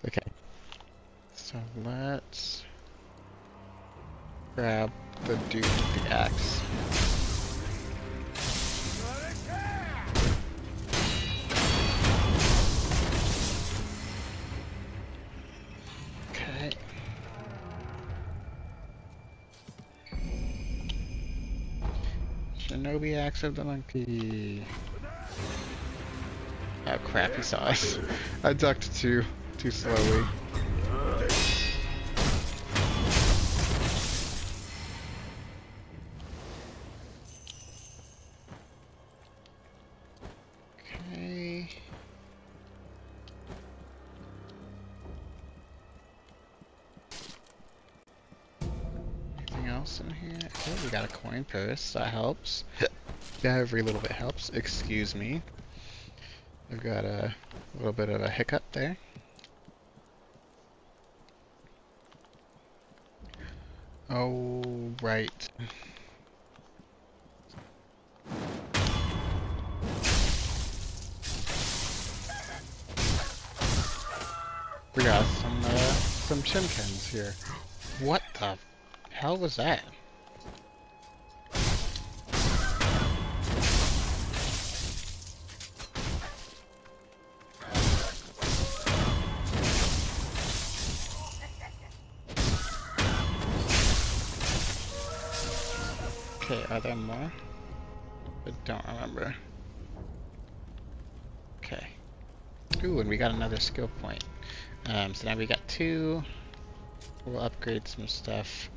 Okay, so let's grab the dude with the axe. Okay. Shinobi axe of the monkey. Oh crap, he saw us. I ducked too slowly. Okay. Anything else in here? Okay, we got a coin purse, that helps. Yeah, every little bit helps, excuse me. I've got a little bit of a hiccup there. Oh, right. We got some chimkins here. What the hell was that? Okay, are there more? I don't remember. Okay. Ooh, and we got another skill point. So now we got 2. We'll upgrade some stuff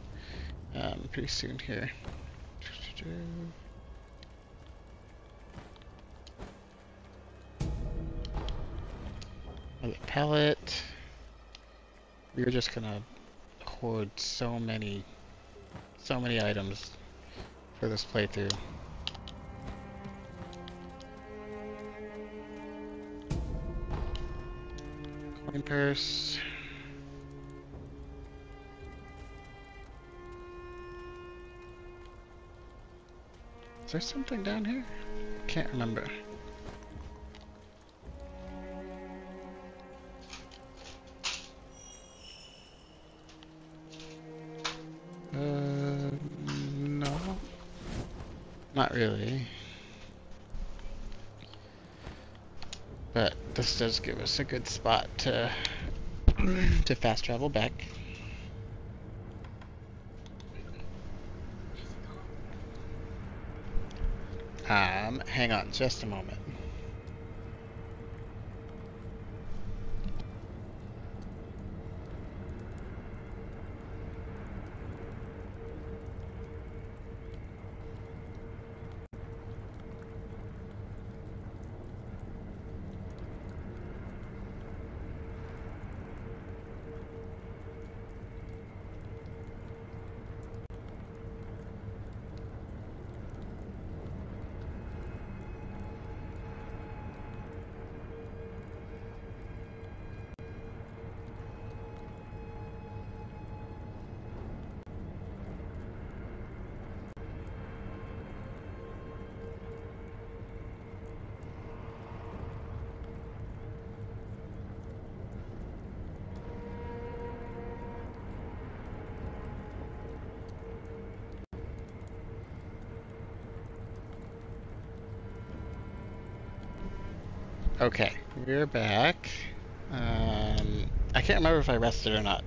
pretty soon here. Another pellet. We're just gonna hoard so many items for this playthrough. Coin purse. Is there something down here? Can't remember. No. Not really. But this does give us a good spot to to fast travel back. Hang on just a moment. Okay, we're back. I can't remember if I rested or not.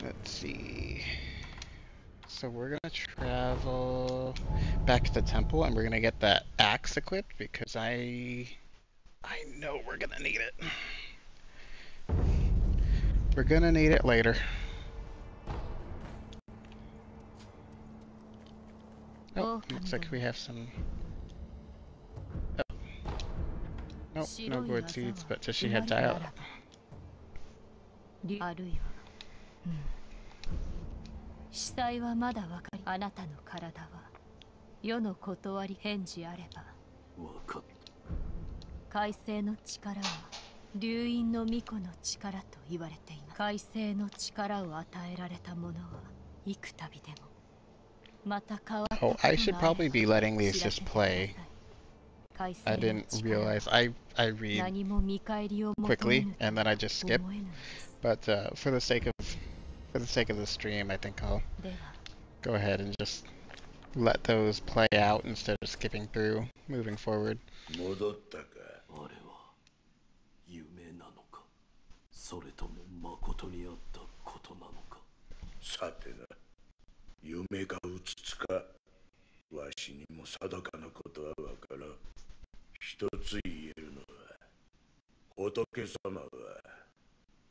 Let's see. So we're gonna travel back to the temple, and we're gonna get that axe equipped because I know we're gonna need it. We're gonna need it later. Oh, looks like we have some. Oh. Nope, no gourd seeds, but does she have dialogue? あるいは、司祭はまだわかり、あなたの体は世の断り返事あれば、わかった。海星の力は流因の巫女の力と言われています。海星の力を与えられた者は幾度でもまた変わったこと Oh, があれ I ば should probably be letting these 知らせ just てくださ play. い。海 I 星の didn't 力は realize I read 何も見返りを求め quickly ぬと and then I just skip. 思えぬのです。 But for the sake of the stream, I think I'll では go ahead and just let those play out instead of skipping through, moving forward. 戻ったか。あれは夢なのか、それとも誠にあったことなのか。さてな、夢かうつつか、わしにも定かなことはわからん。一つ言えるのは、仏様は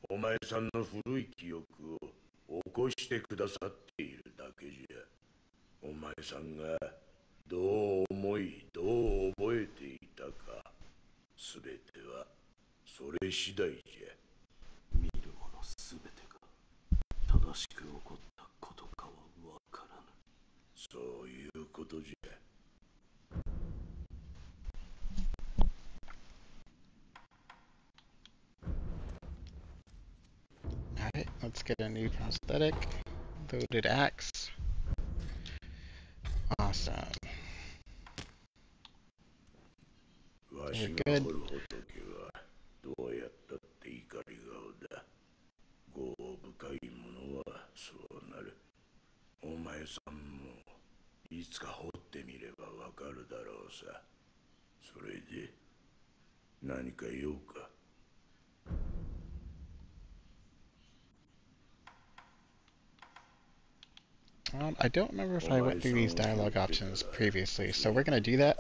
お前さんの古い記憶を起こしてくださっているだけじゃ。お前さんがどう思い、どう覚えていたか、すべてはそれ次第じゃ。見るものすべてが正しく起こったことかはわからぬ。そういうことじゃ。Alright, let's get a new prosthetic. Loaded axe. Awesome. わしが掘る仏はどうやったって怒り顔だ。業深いものはそうなる。お前さんもいつか掘ってみればわかるだろうさ。それで何か言おうか。I don't remember if I went through these dialogue options previously, so we're gonna do that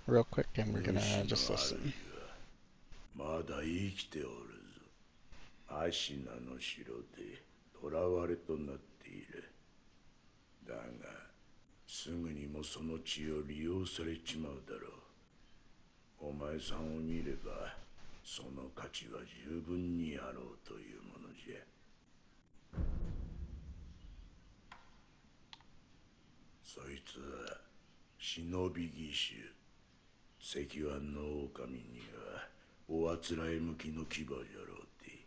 real quick and we're gonna just listen. まだ生きておるぞ。アシナの城で囚われとなっている。だが、すぐにもその血を利用されちまうだろう。お前さんを見れば、その価値は十分にあろうというものじゃ。そいつは忍び義手。石腕の狼にはおあつらえ向きの牙じゃろうて。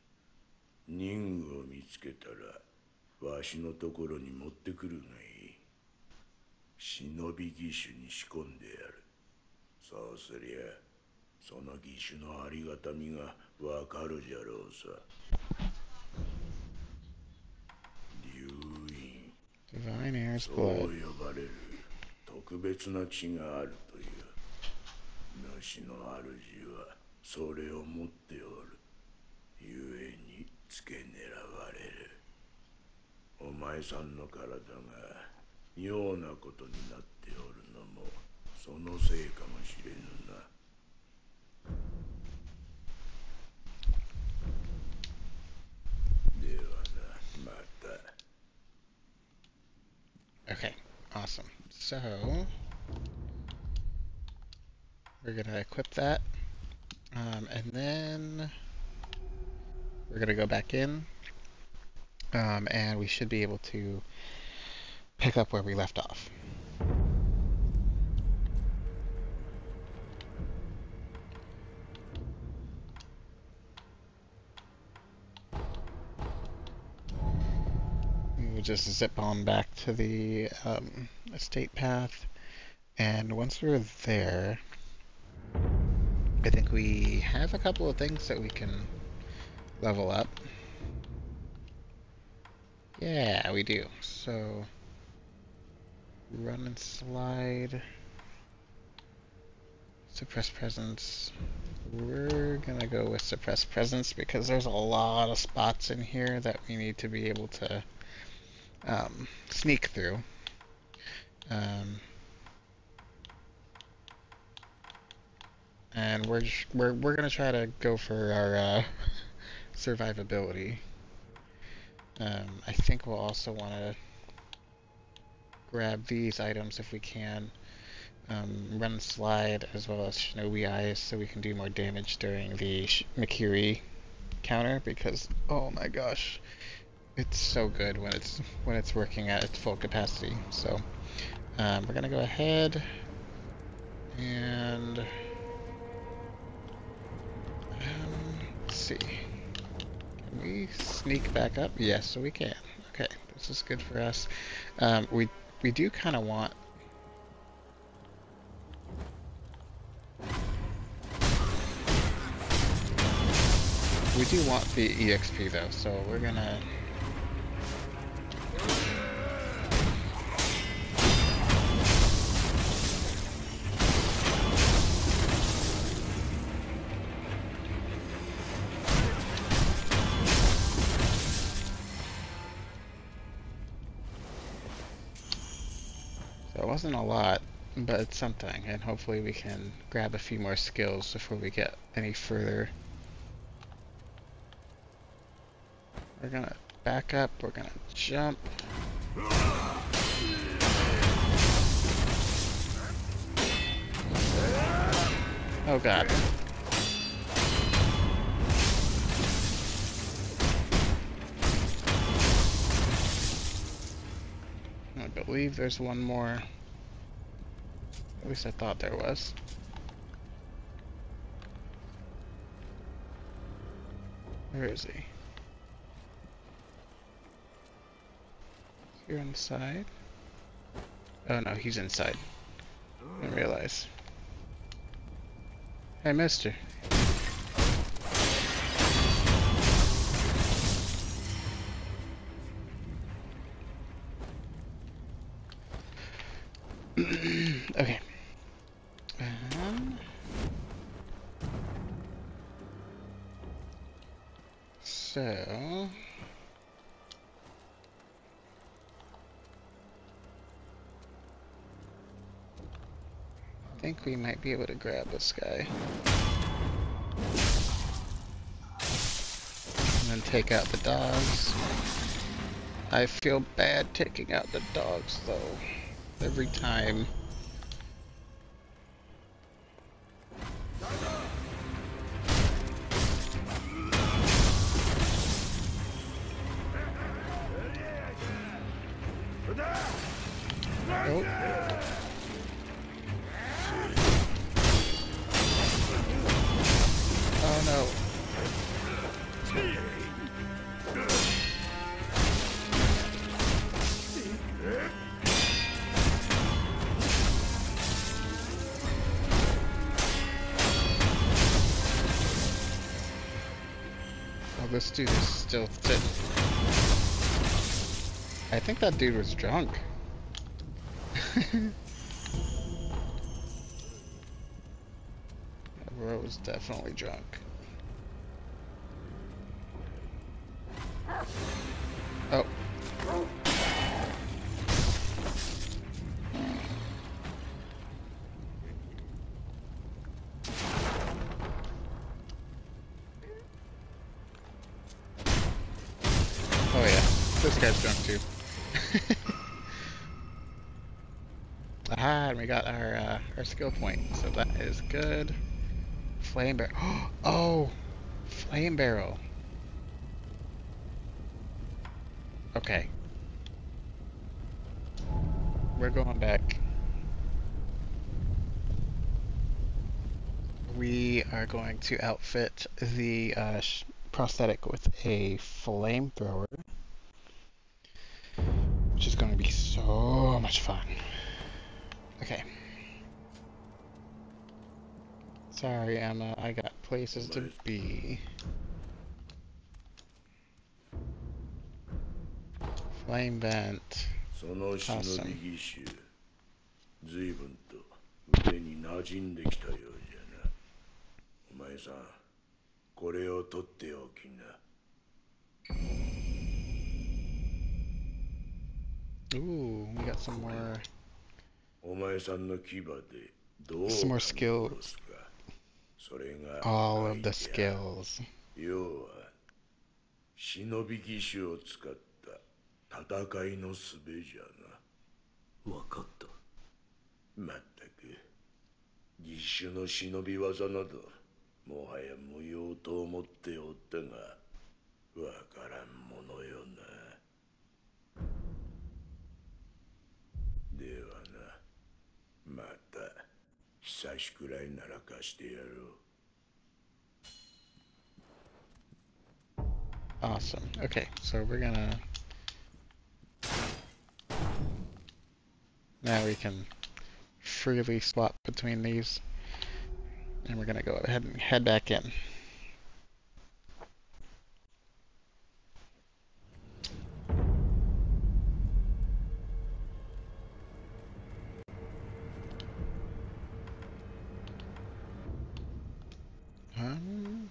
任務を見つけたらわしのところに持ってくるがいい。忍び義手に仕込んでやる。そうすりゃその義手のありがたみがわかるじゃろうさ。流因 Divine Heir's そう Blood. 呼ばれる特別な血があるという。主の主はそれを持っておる。ゆえに付け狙われる。お前さんの体が妙なことになっておるのもそのせいかもしれぬな。ではな、また。Okay, awesome. So, we're gonna equip that, and then we're gonna go back in, and we should be able to pick up where we left off. We'll just zip on back to the estate path, and once we're there, I think we have a couple of things that we can level up. Yeah, we do. So, run and slide. Suppress presence. We're gonna go with suppress presence because there's a lot of spots in here that we need to be able to sneak through. And we're gonna try to go for our survivability. I think we'll also want to grab these items if we can. Run slide as well as shinobi eyes so we can do more damage during the Mikiri counter because oh my gosh, it's so good when it's working at its full capacity. So we're gonna go ahead and let's see. Can we sneak back up? Yes, we can. Okay, this is good for us. We do kind of want. We do want the EXP though, so we're gonna. So it wasn't a lot, but it's something, and hopefully we can grab a few more skills before we get any further. We're gonna back up, we're gonna jump. Oh god. I believe there's one more. At least I thought there was. Where is he? Here on the side? Oh no, he's inside. I didn't realize. Hey, mister. Okay. So I think we might be able to grab this guy. And then take out the dogs. I feel bad taking out the dogs though. Every time. Oh. Oh no. Oh, this dude is still sitting. I think that dude was drunk. Bro was definitely drunk. Oh. Oh yeah, this guy's drunk too. Aha, and we got our skill point, so that is good. Flame barrel. Oh, flame barrel. Okay, we're going back. We are going to outfit the prosthetic with a flamethrower, which is going to be so much fun. Okay. Sorry, Emma, I got places to be. Flame vent. その忍 Awesome. び義手随分と腕に馴染んできたようじ前さん、これを取っておきな。Ooh, we got some more お前さんの牙でどう some more 殺 skills. すか。それが All 書 of い the てある。 skills. 要は忍び義手を使った戦いの術じゃな。わかった。まったく義手の忍び技などもはや無用と思っておったが、わからんものよな。ではな、また久しくらいなら貸してやろう。 Awesome. Okay, so we're gonna... Now we can freely swap between these. And we're gonna go ahead and head back in.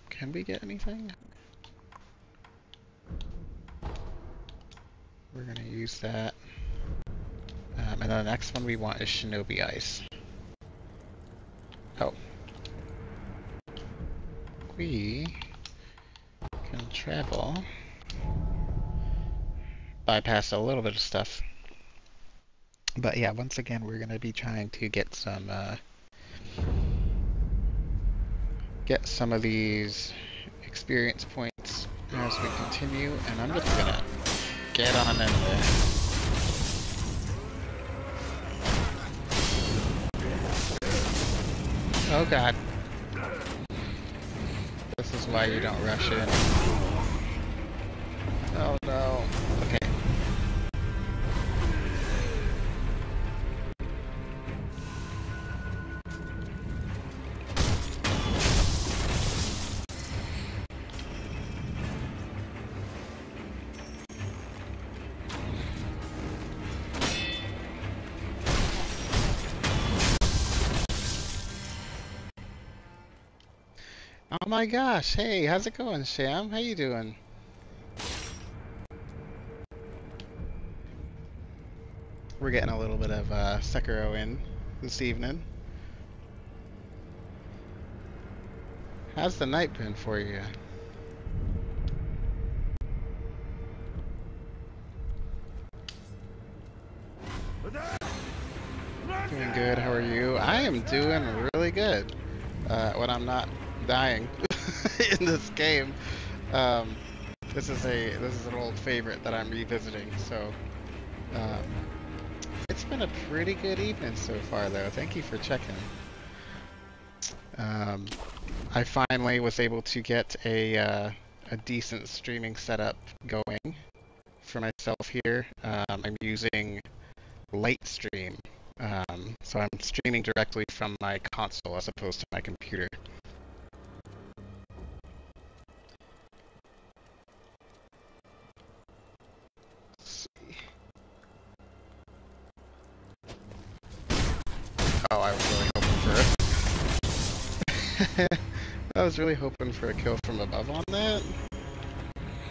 Can we get anything? We're gonna use that. And then the next one we want is Shinobi Ice. Oh. We can travel. Bypass a little bit of stuff. But yeah, once again, we're gonna be trying to get some of these experience points as we continue, and I'm just gonna get on in there. Oh god. This is why you don't rush in. Oh no. Okay. Oh my gosh, hey, how's it going, Sham? How you doing? We're getting a little bit of Sekiro in this evening. How's the night been for you? Doing good, how are you? I am doing really good. When I'm not dying in this game. This is an old favorite that I'm revisiting, so it's been a pretty good evening so far though. Thank you for checking. I finally was able to get a decent streaming setup going for myself here. I'm using Lightstream, so I'm streaming directly from my console as opposed to my computer. Oh, I was really hoping for it. I was really hoping for a kill from above on that.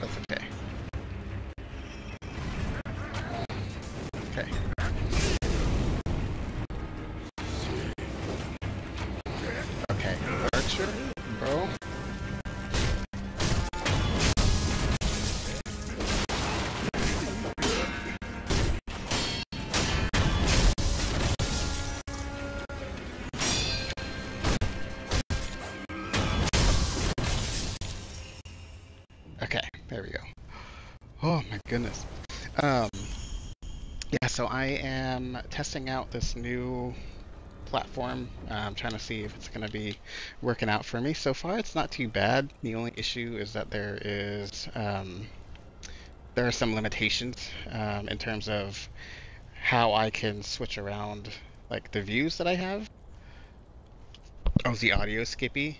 That's okay. Okay. Okay, Archer, bro. Okay, there we go. Oh my goodness. Yeah, so I am testing out this new platform. I'm trying to see if it's going to be working out for me. So far, it's not too bad. The only issue is that there are some limitations in terms of how I can switch around like the views that I have. Oh, the audio skippy.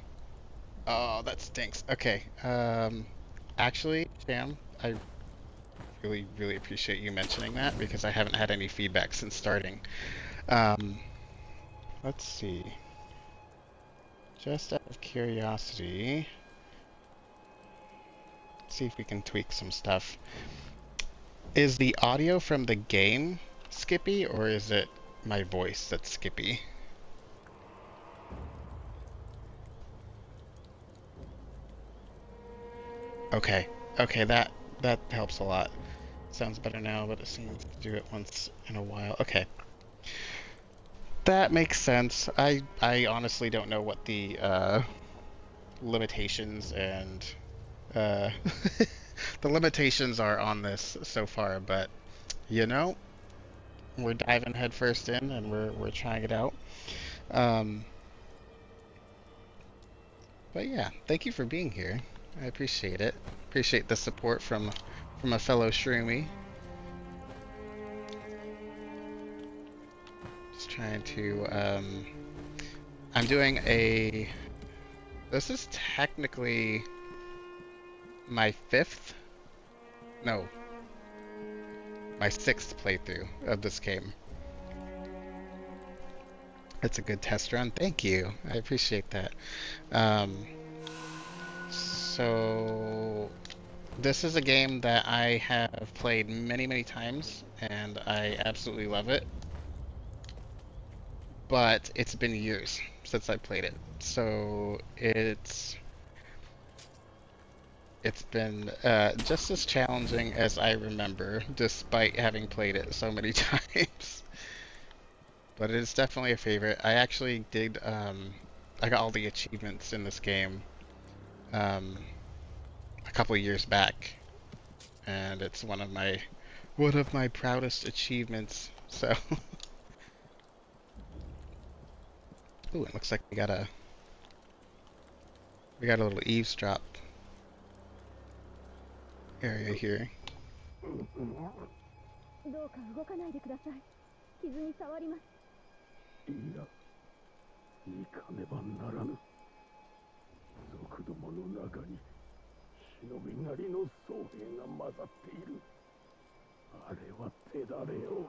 Oh, that stinks. Okay. Actually, Sam, I really appreciate you mentioning that because I haven't had any feedback since starting. Let's see. Just out of curiosity, see if we can tweak some stuff. Is the audio from the game Skippy, or is it my voice that's Skippy? Okay, okay, that helps a lot. Sounds better now, but it seems to do it once in a while. Okay. That makes sense. I honestly don't know what the limitations and uh, the limitations are on this so far, but you know, we're diving headfirst in and we're trying it out. Um, but yeah, thank you for being here. I appreciate it. Appreciate the support from a fellow Shroomy. Just trying to I'm doing a this is technically my fifth, no, my sixth playthrough of this game. It's a good test run. Thank you. I appreciate that. So this is a game that I have played many, many times, and I absolutely love it. But it's been years since I played it, so it's been just as challenging as I remember, despite having played it so many times. But it is definitely a favorite. I actually did I got all the achievements in this game a couple of years back, and it's one of my proudest achievements. So ooh, it looks like we got a little eavesdrop area here. どうか動かないでください。傷に触ります。いや、行かねばならぬ。族どもの中に忍びなりの僧兵が混ざっている。あれは手だれよ。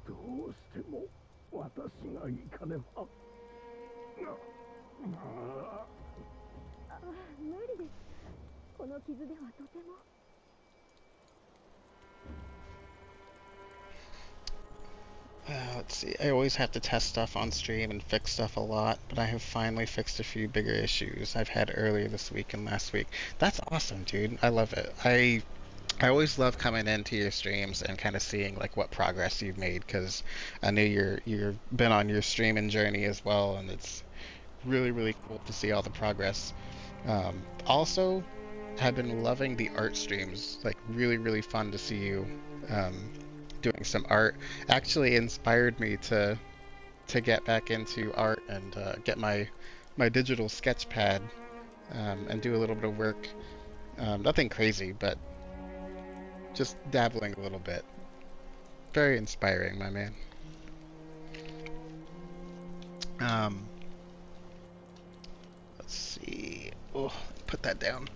どうしても私が行かねば。無理です。この傷ではとても。Let's see, I always have to test stuff on stream and fix stuff a lot, but I have finally fixed a few bigger issues I've had earlier this week and last week. That's awesome, dude. I love it. I always love coming into your streams and kind of seeing like what progress you've made, because I know you've been on your streaming journey as well, and it's really, really cool to see all the progress. Also, have been loving the art streams. Like really, really fun to see you doing some art. Actually inspired me to get back into art and get my digital sketch pad and do a little bit of work. Nothing crazy, but just dabbling a little bit. Very inspiring, my man. Let's see. Oh, put that down.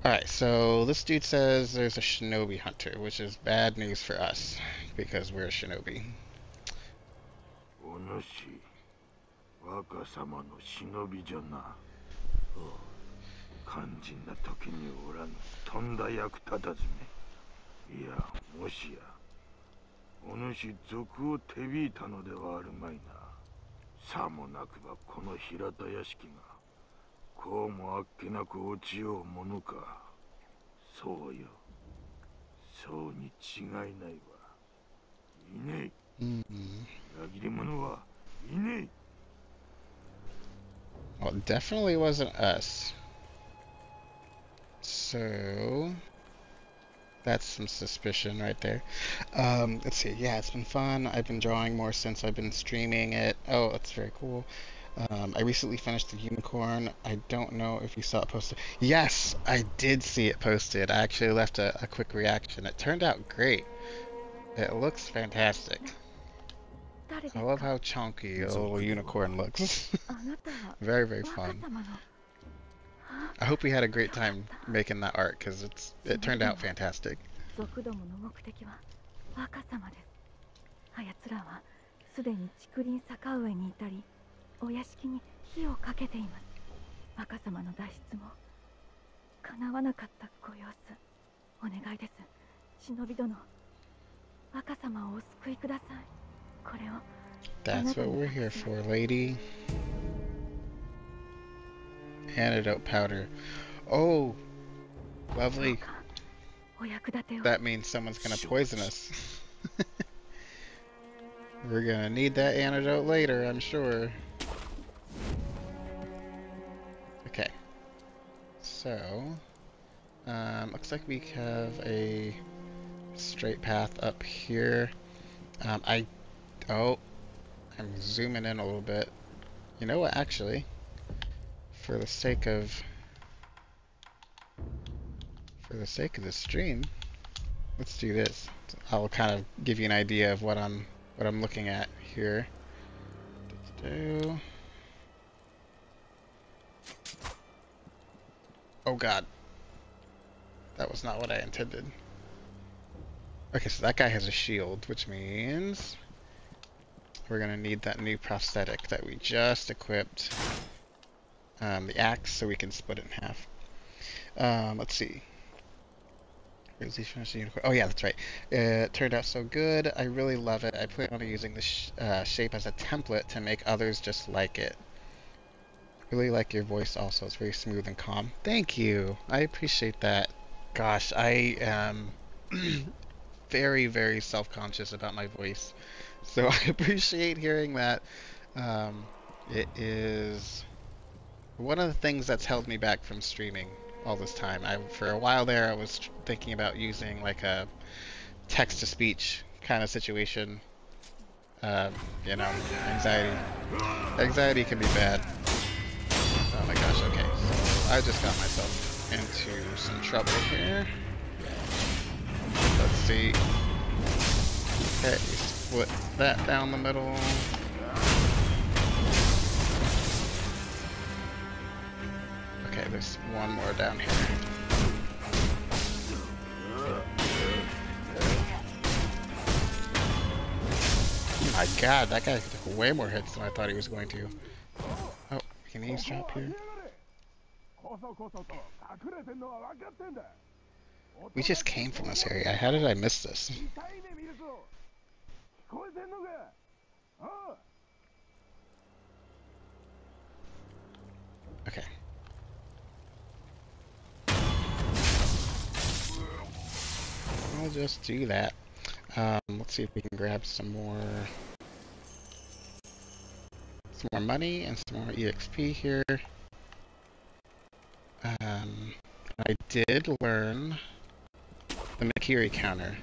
Alright, so this dude says there's a shinobi hunter, which is bad news for us, because we're a shinobi. お主、若様の忍びじゃな。肝心な時におらぬ、とんだ役立たずめ。いや、もしや、お主賊を手引いたのではあるまいな。さもなくばこの平田屋敷が、こうもあっけなく落ちようものか。そうよ。そうに違いないわ。いねえ。裏切り者はいねえ。Well, it definitely wasn't us. So that's some suspicion right there. Let's see. Yeah, it's been fun. I've been drawing more since I've been streaming it. Oh, that's very cool. I recently finished the unicorn. I don't know if you saw it posted. Yes, I did see it posted. I actually left a quick reaction. It turned out great. It looks fantastic. I love how chunky a little unicorn looks. Very, very fun. I hope we had a great time making that art, because it turned out fantastic. 族どもの目的は若様です。あやつらはすでに竹林坂上にいたり、お屋敷に火をかけています。若様の脱出も叶わなかったご様子。お願いです。忍び殿、若様をお救いください。これを That's what we're here for, lady. Antidote powder. Oh, lovely. That means someone's gonna poison us. We're gonna need that antidote later, I'm sure. Okay. So, looks like we have a straight path up here. I'm zooming in a little bit. You know what, actually, for the sake of the stream, let's do this. I'll kind of give you an idea of what I'm looking at here. Oh god. That was not what I intended. Okay, so that guy has a shield, which means we're gonna need that new prosthetic that we just equipped. The axe, so we can split it in half. Let's see. Oh yeah, that's right. It turned out so good. I really love it. I plan on using this shape as a template to make others just like it. Really like your voice also. It's very smooth and calm. Thank you. I appreciate that. Gosh, I am very, very self-conscious about my voice. So I appreciate hearing that. It is one of the things that's held me back from streaming all this time. For a while there, I was thinking about using like a text-to-speech kind of situation. You know, anxiety. Anxiety can be bad. Oh my gosh, okay. So I just got myself into some trouble here. Let's see. Okay, split that down the middle. Okay, there's one more down here. Oh my god, that guy took way more hits than I thought he was going to. Oh, can he eavesdrop here? We just came from this area. How did I miss this? Okay. I'll just do that. Let's see if we can grab some more money and some more EXP here. I did learn the Mikiri counter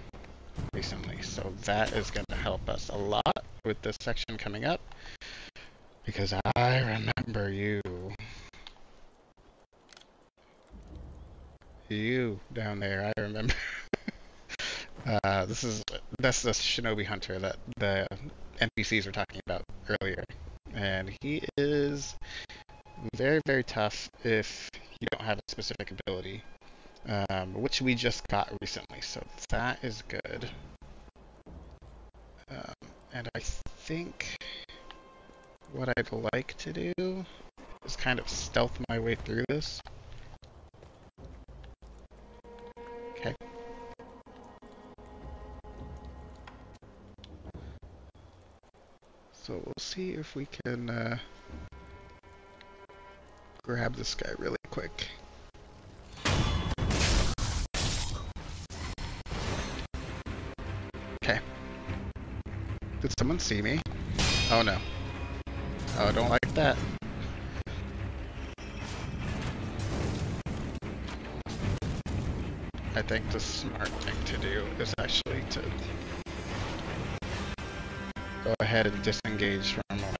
recently, so that is going to help us a lot with this section coming up, because I remember you. You down there, I remember. That's the Shinobi Hunter that the NPCs were talking about earlier, and he is very, very tough if you don't have a specific ability, which we just got recently, so that is good. And I think what I'd like to do is kind of stealth my way through this. Okay. So we'll see if we can grab this guy really quick. Okay. Did someone see me? Oh no. Oh, I don't like that. I think the smart thing to do is actually to go ahead and disengage for a moment.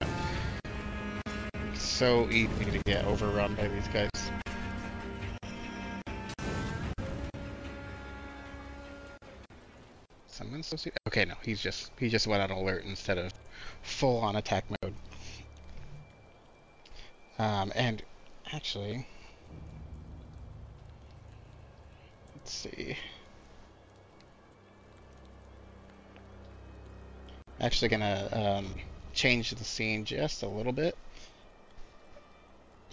It's so easy to get overrun by these guys. Someone's supposed to... Okay, no, he just went on alert instead of full on attack mode. And actually, let's see. Actually gonna change the scene just a little bit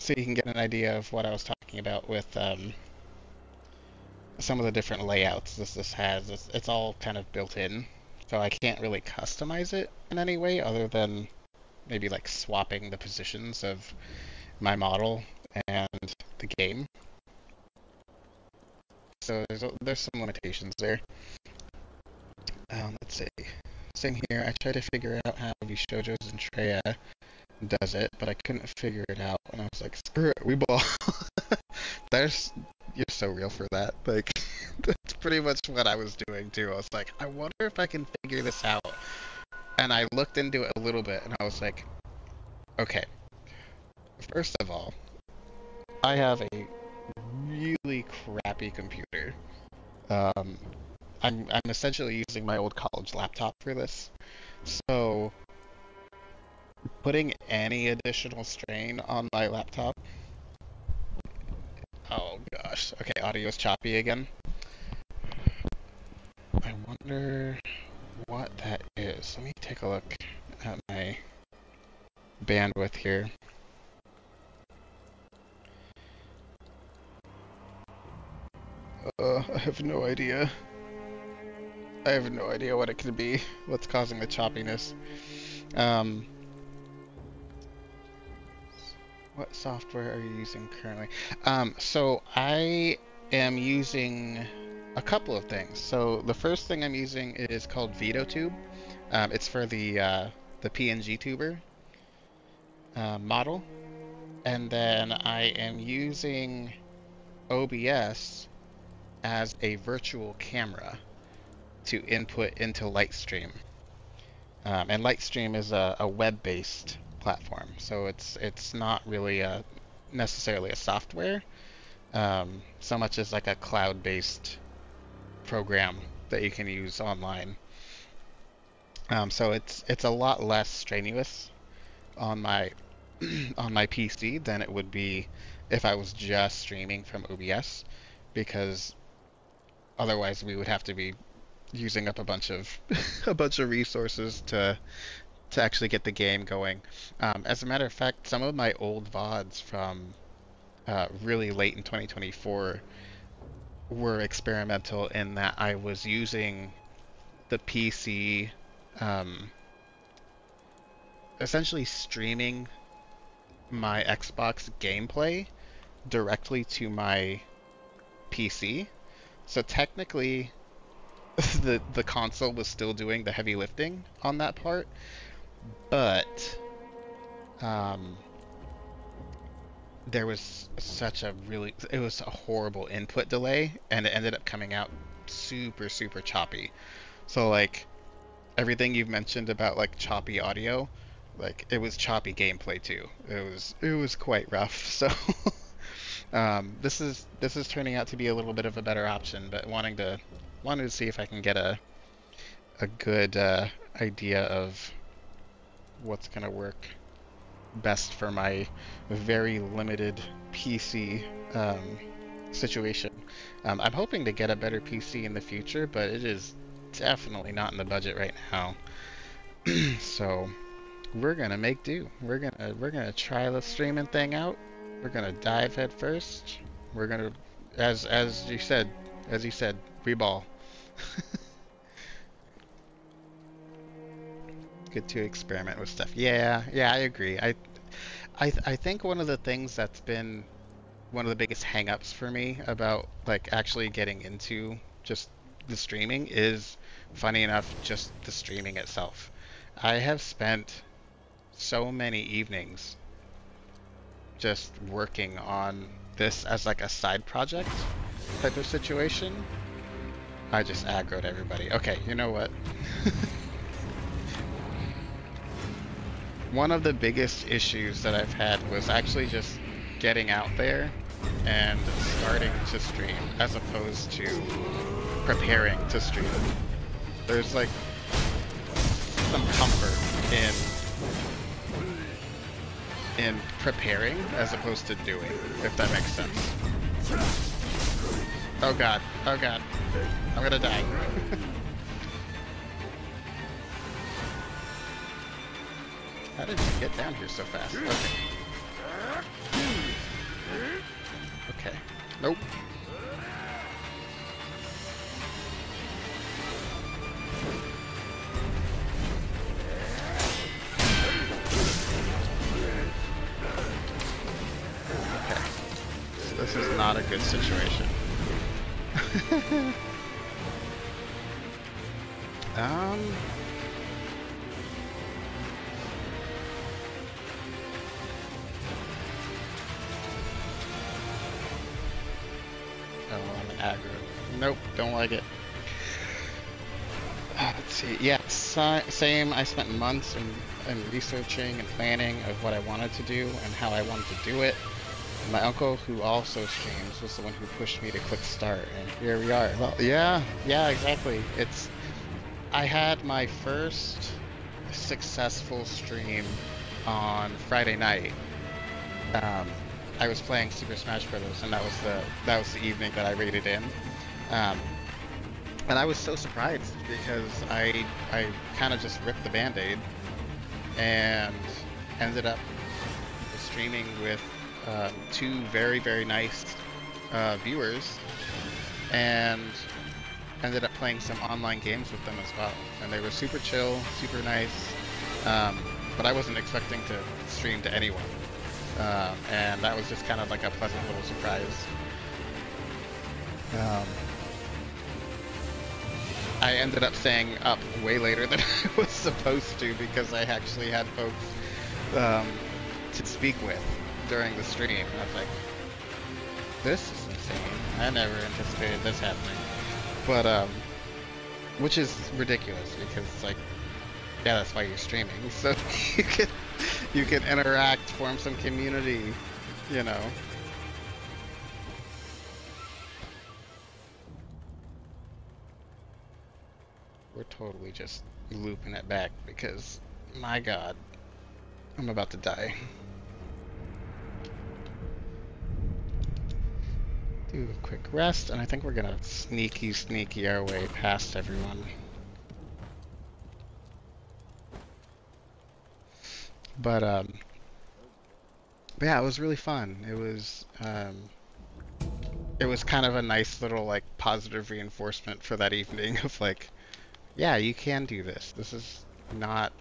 so you can get an idea of what I was talking about with some of the different layouts this has. It's all kind of built in, so I can't really customize it in any way other than maybe like swapping the positions of my model and the game. So there's some limitations there. Let's see. Same here. I tried to figure out how Bishojo's and Treya does it, but I couldn't figure it out, and I was like, screw it, we ball. You're so real for that. Like, that's pretty much what I was doing too. I was like, I wonder if I can figure this out. And I looked into it a little bit, and I was like, okay. First of all, I have a really crappy computer. I'm essentially using my old college laptop for this, so putting any additional strain on my laptop. Oh gosh. Okay, audio's choppy again. I wonder what that is. Let me take a look at my bandwidth here. I have no idea. I have no idea what it could be. What's causing the choppiness? What software are you using currently? So I am using a couple of things. So the first thing I'm using is called VideoTube. It's for the PNG tuber model. And then I am using OBS as a virtual camera to input into Lightstream. And Lightstream is a web-based platform, so it's not really necessarily a software, so much as like a cloud-based program that you can use online. So it's a lot less strenuous on my on my PC than it would be if I was just streaming from OBS, because otherwise we would have to be using up a bunch of resources to actually get the game going. As a matter of fact, some of my old VODs from really late in 2024 were experimental in that I was using the PC, essentially streaming my Xbox gameplay directly to my PC. So technically, the console was still doing the heavy lifting on that part, but there was it was a horrible input delay, and it ended up coming out super choppy. So like everything you've mentioned about like choppy audio, like it was choppy gameplay too. It was quite rough. So this is turning out to be a little bit of a better option, but wanted to see if I can get a good idea of what's gonna work best for my very limited PC situation. I'm hoping to get a better PC in the future, but it is definitely not in the budget right now. So we're gonna make do. We're gonna try the streaming thing out. We're gonna dive head first. We're gonna, as you said, reball. Good to experiment with stuff. Yeah, I agree. I think one of the things that's been one of the biggest hang-ups for me about like actually getting into just the streaming is, funny enough, just the streaming itself. I have spent so many evenings just working on this as like a side project type of situation. I just aggroed everybody. Okay, you know what? One of the biggest issues that I've had was actually just getting out there and starting to stream as opposed to preparing to stream. There's like some comfort in preparing as opposed to doing, if that makes sense. Oh god, I'm gonna die. How did you get down here so fast? Okay. Okay. Nope. Okay. So this is not a good situation. Oh, I'm an aggro. Nope, don't like it. Let's see. Yeah, same. I spent months in researching and planning of what I wanted to do and how I wanted to do it. My uncle, who also streams, was the one who pushed me to click start, and here we are. Well, yeah, exactly. I had my first successful stream on Friday night. I was playing Super Smash Bros. And that was the evening that I raided in. And I was so surprised because I kind of just ripped the band-aid and ended up streaming with two very, very nice viewers, and ended up playing some online games with them as well. And they were super chill, super nice, but I wasn't expecting to stream to anyone. And that was just kind of like a pleasant little surprise. I ended up staying up way later than I was supposed to because I actually had folks to speak with during the stream. And I was like, this is insane. I never anticipated this happening. But, which is ridiculous because it's like, yeah, that's why you're streaming. So you can interact, form some community, you know. We're totally just looping it back because, my god, I'm about to die. Do a quick rest, and I think we're gonna sneaky our way past everyone. But yeah, it was really fun. It was kind of a nice little like positive reinforcement for that evening of like, yeah, you can do this. This is not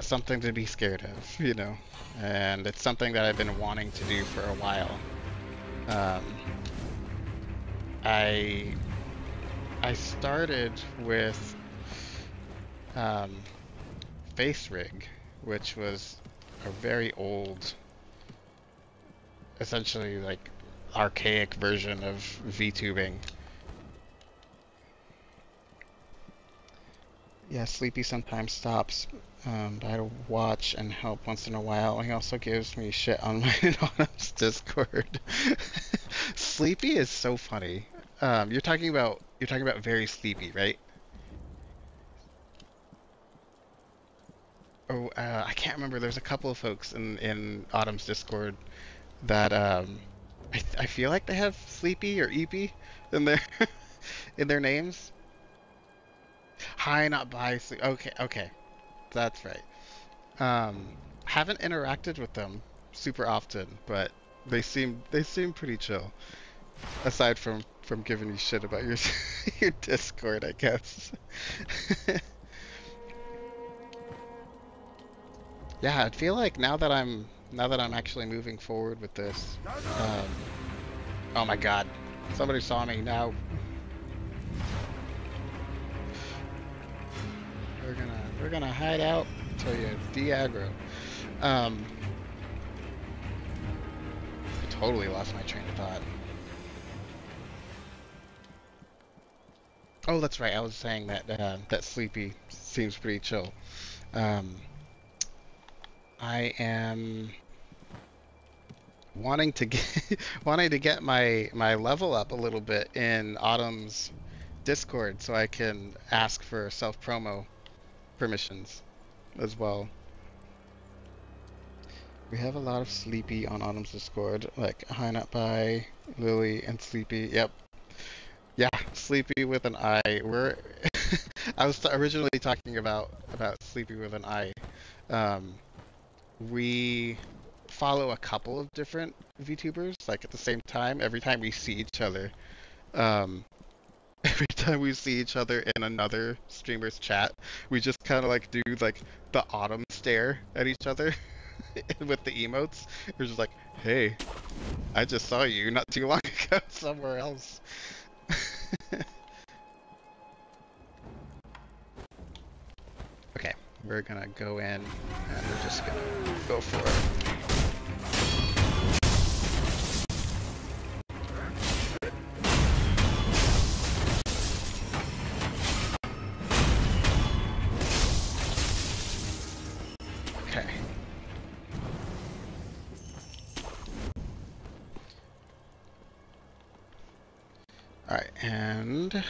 something to be scared of, you know. And it's something that I've been wanting to do for a while. I started with Face Rig, which was a very old, essentially like archaic version of VTubing. Yeah, Sleepy sometimes stops by to watch and help once in a while. He also gives me shit on my anonymous Discord. Sleepy is so funny. You're talking about very sleepy, right? Oh, I can't remember. There's a couple of folks in Autumn's Discord that I feel like they have Sleepy or Eepy in their in their names. Hi, not bye. Sleep. Okay, that's right. Haven't interacted with them super often, but they seem pretty chill. Aside from giving you shit about your your Discord, I guess. Yeah, I feel like now that I'm actually moving forward with this. Oh my god, somebody saw me now. We're gonna hide out until you de-aggro. I totally lost my train of thought. Oh, that's right. I was saying that that Sleepy seems pretty chill. I am wanting to get my level up a little bit in Autumn's Discord so I can ask for self-promo permissions as well. We have a lot of Sleepy on Autumn's Discord, like High Not By, Lily, and Sleepy. Yep. Yeah, Sleepy with an I. I was originally talking about Sleepy with an I. We follow a couple of different VTubers like at the same time every time we see each other. Um, every time we see each other in another streamer's chat, we just kind of like do like the autumn stare at each other with the emotes. We're just like, hey, I just saw you not too long ago somewhere else. Okay, we're gonna go in and we're just gonna go for it. Okay. Alright, and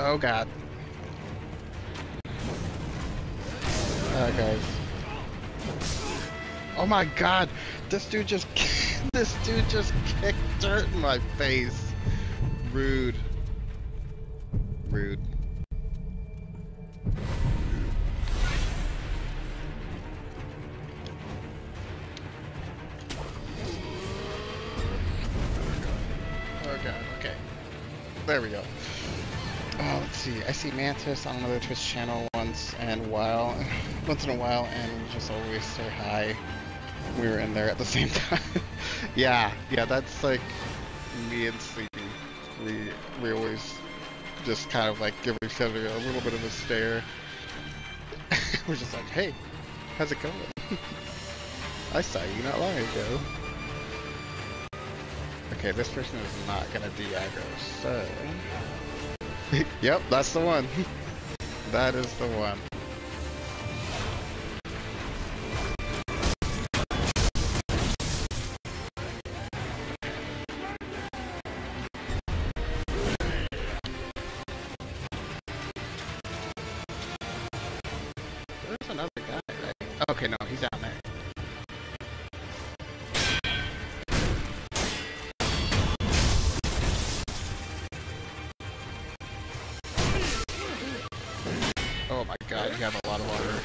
oh god. Guys. Oh my god! This dude just kicked dirt in my face. Rude. Rude. Oh god, okay. There we go. Oh, let's see. I see Mantis on another Twitch channel once in a while, and we just always say hi. We were in there at the same time. yeah, that's like me and Sleepy. We always just kind of like give each other a little bit of a stare. We're just like, hey, how's it going? I saw you not long ago. Okay, this person is not gonna do aggro, so... Yep, that's the one. That is the one. There's another guy, right? Okay, no, he's down there. Oh my god, you have a lot of water.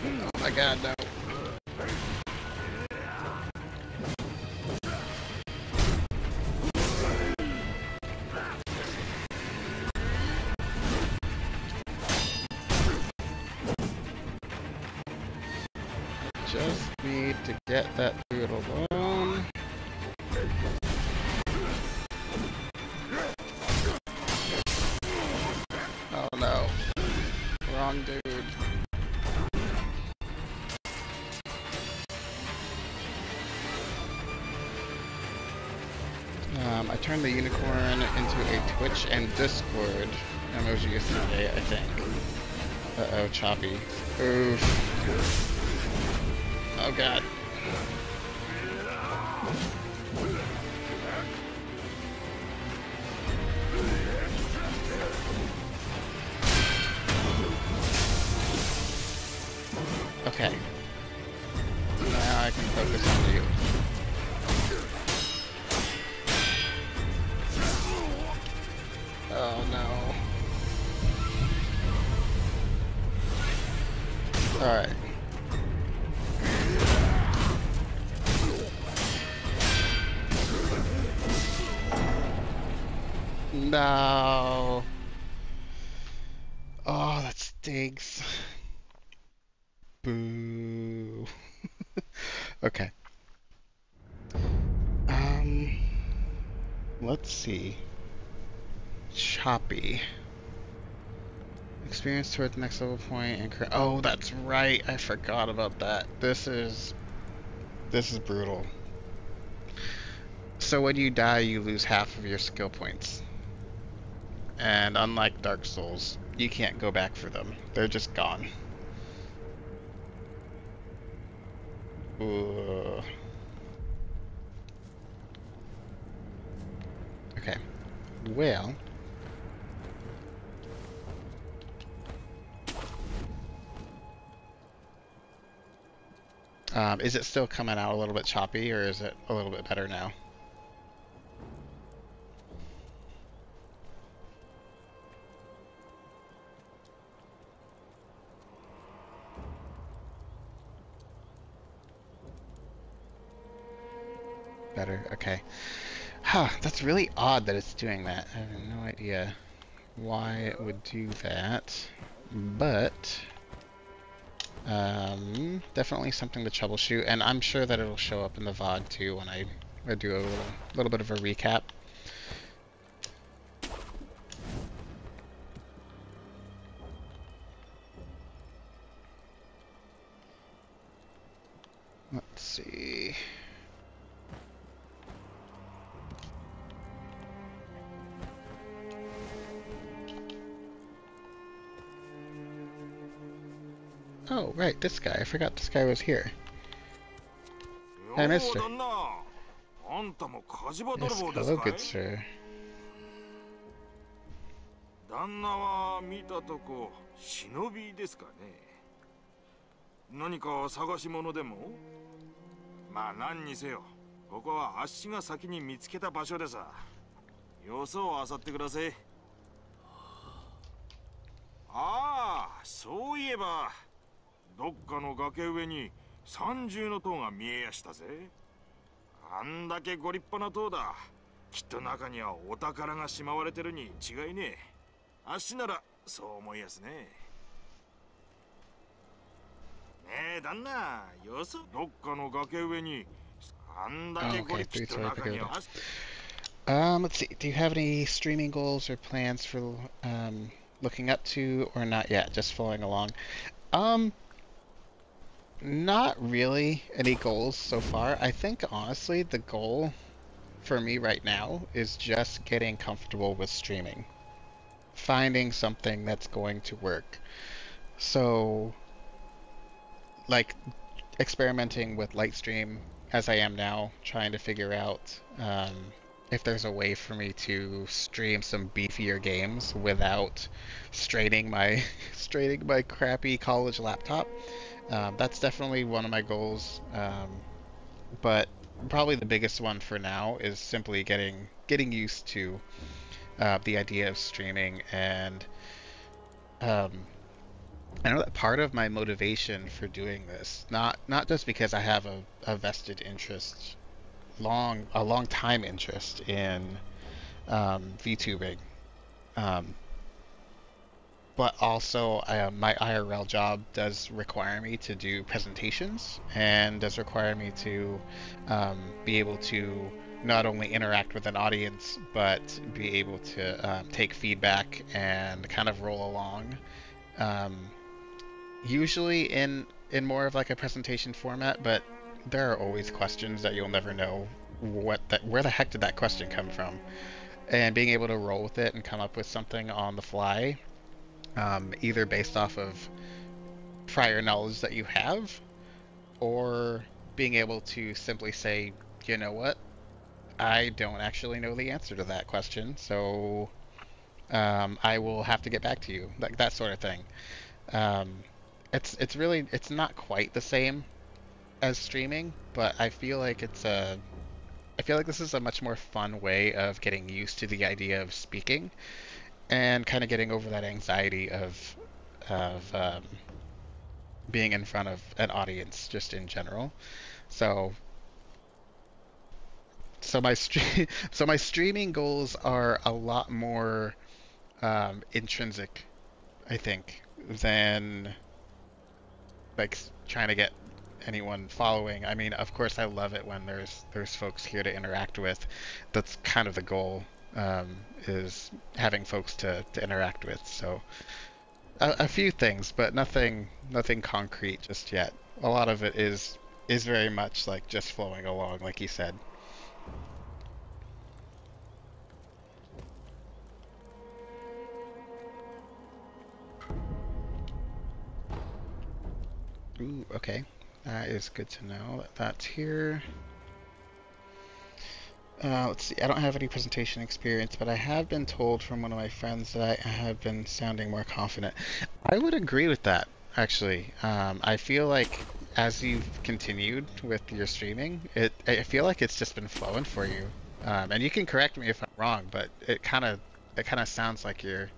Oh my god, no. Just need to get that dude alone. Oh no. Wrong dude. I turned the unicorn into a Twitch and Discord emoji yesterday, I think. Uh-oh, choppy. Oof. Oh god. Okay. Now I can focus on you. Oh no. Alright. No. Oh, that stinks. Boo. Okay. Let's see. Choppy. Experience toward the next level point and oh, that's right. I forgot about that. This is brutal. So when you die, you lose half of your skill points. And unlike Dark Souls, you can't go back for them. They're just gone. Ooh. Okay. Well. Is it still coming out a little bit choppy, or is it a little bit better now? Better, okay. Huh, that's really odd that it's doing that. I have no idea why it would do that, but definitely something to troubleshoot, and I'm sure that it'll show up in the VOD too when I do a little bit of a recap. Let's see. Oh, right, this guy. I forgot this guy was here. Hi, mister. Yes, hello, good sir. 旦那は見たとこ忍びですかね。何か探し物でも？まあ何にせよ、ここはあっしが先に見つけた場所でさ。よそを漁ってください。ああ、そういえばどっかの崖上に三重の塔が見えやしたぜ。あんだけご立派な塔だ。きっと中にはお宝がしまわれてるに違いねえ。あっしならそう思いやすね。ねえ旦那、よそどっかの崖上にあんだけご立派な中には。Let's see. Do you have any streaming goals or plans for looking up to, or not yet? Just following along. Not really any goals so far. I think honestly the goal for me right now is just getting comfortable with streaming. Finding something that's going to work. So, like, experimenting with Lightstream as I am now, trying to figure out if there's a way for me to stream some beefier games without straining my crappy college laptop. That's definitely one of my goals, but probably the biggest one for now is simply getting used to the idea of streaming. And I know that part of my motivation for doing this, not just because I have a vested interest, a long time interest in VTubing, but also my IRL job does require me to do presentations, and does require me to be able to not only interact with an audience, but be able to take feedback and kind of roll along. Usually in more of like a presentation format, but there are always questions that you'll never know where the heck did that question come from, and being able to roll with it and come up with something on the fly, either based off of prior knowledge that you have, or being able to simply say, you know what, I don't actually know the answer to that question, so I will have to get back to you, like that sort of thing. It's really not quite the same as streaming, but I feel like this is a much more fun way of getting used to the idea of speaking, and kind of getting over that anxiety of being in front of an audience just in general. So my streaming goals are a lot more intrinsic, I think, than like trying to get anyone following. I mean, of course I love it when there's folks here to interact with. That's kind of the goal, is having folks to interact with. So a few things, but nothing concrete just yet. A lot of it is very much like just flowing along, like you said. Ooh, okay. That is good to know that that's here. Let's see, I don't have any presentation experience, but I have been told from one of my friends that I have been sounding more confident. I would agree with that, actually. I feel like as you've continued with your streaming, I feel like it's just been flowing for you. And you can correct me if I'm wrong, but it kind of sounds like you're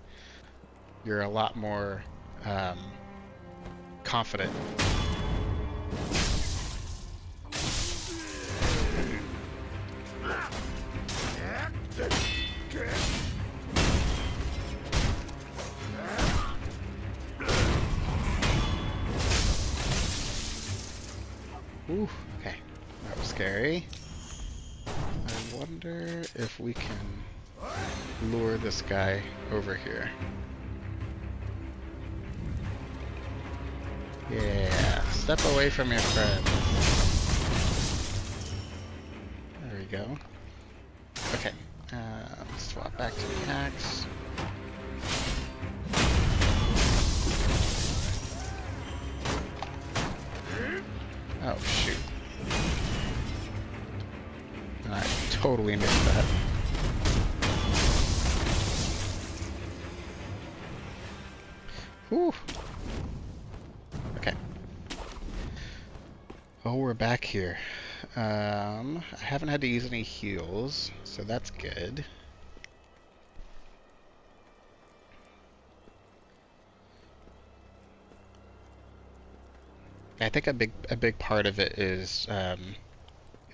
a lot more confident. Ooh, okay. That was scary. I wonder if we can lure this guy over here. Yeah, step away from your friend. There we go. Okay, swap back to the axe. Oh, shoot. I totally missed that. Whew. Okay. Oh, we're back here. I haven't had to use any heals, so that's good. I think a big part of it is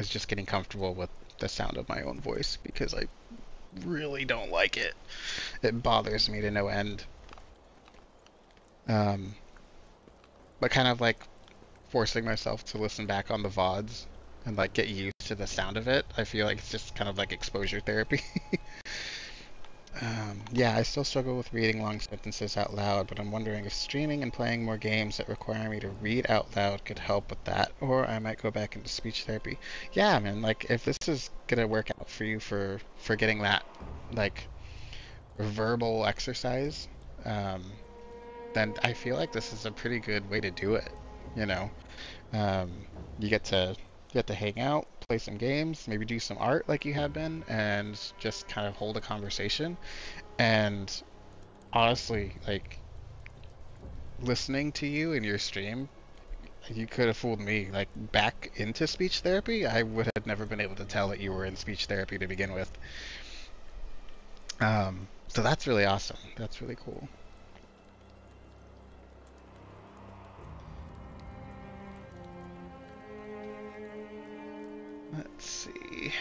just getting comfortable with the sound of my own voice, because I really don't like it. It bothers me to no end. But kind of like forcing myself to listen back on the VODs and like get used to the sound of it. I feel like it's just kind of like exposure therapy. Yeah, I still struggle with reading long sentences out loud, but I'm wondering if streaming and playing more games that require me to read out loud could help with that, or I might go back into speech therapy. Yeah, man, like if this is gonna work out for you for getting that like verbal exercise, then I feel like this is a pretty good way to do it. You know, um, you get to hang out, play some games, maybe do some art like you have been, and just kind of hold a conversation. And honestly, like listening to you in your stream, you could have fooled me. Like back into speech therapy, I would have never been able to tell that you were in speech therapy to begin with. So that's really awesome. That's really cool. Let's see.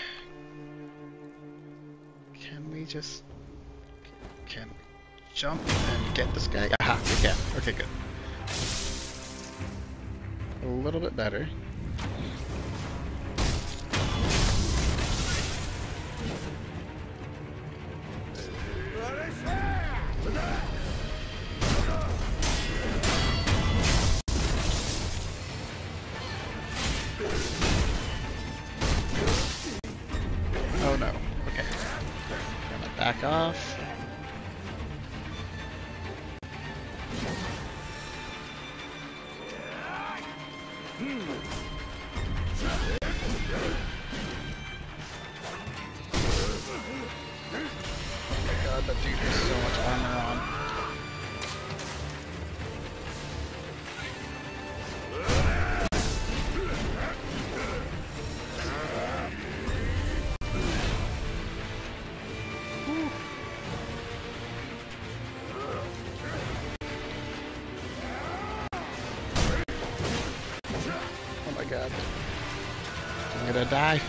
Can we just... Can we jump and get this guy? Aha, we can. Okay, good. A little bit better. Oh no. Okay. Gonna back off. God, that dude has so much armor on. Oh my god. I'm gonna die.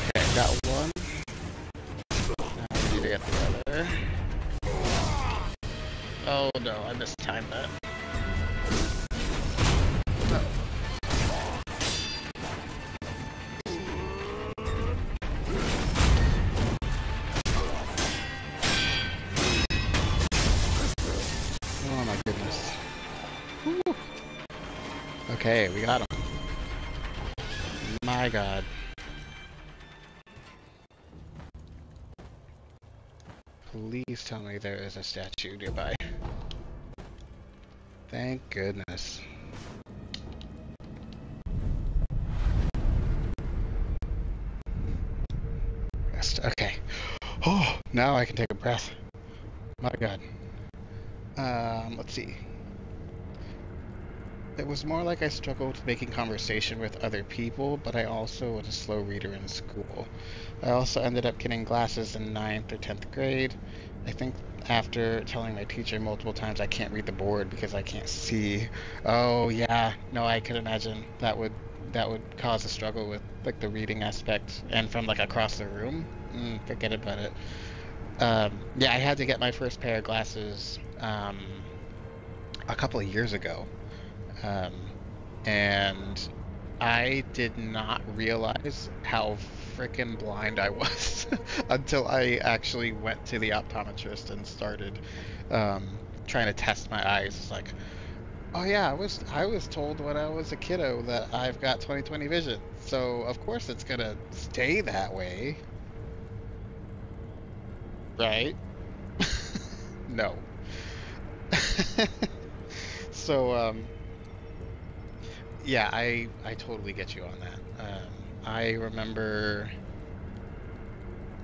Okay, got one. Now we need to get the other. Oh no, I mistimed that. No. Oh my goodness. Whew. Okay, we got him. My god. Please tell me there is a statue nearby. Thank goodness. Rest. Okay. Oh, now I can take a breath. My God. Let's see. It was more like I struggled making conversation with other people, but I also was a slow reader in school. I also ended up getting glasses in 9th or 10th grade. I think after telling my teacher multiple times I can't read the board because I can't see. Oh yeah, no, I could imagine that would cause a struggle with like the reading aspect and from like across the room. Forget about it. Yeah, I had to get my first pair of glasses a couple of years ago. Um, and I did not realize how freaking blind I was until I actually went to the optometrist and started trying to test my eyes. It's like, oh yeah, I was told when I was a kiddo that I've got 20/20 vision, so of course it's gonna stay that way, right? No. So yeah, I totally get you on that. I remember,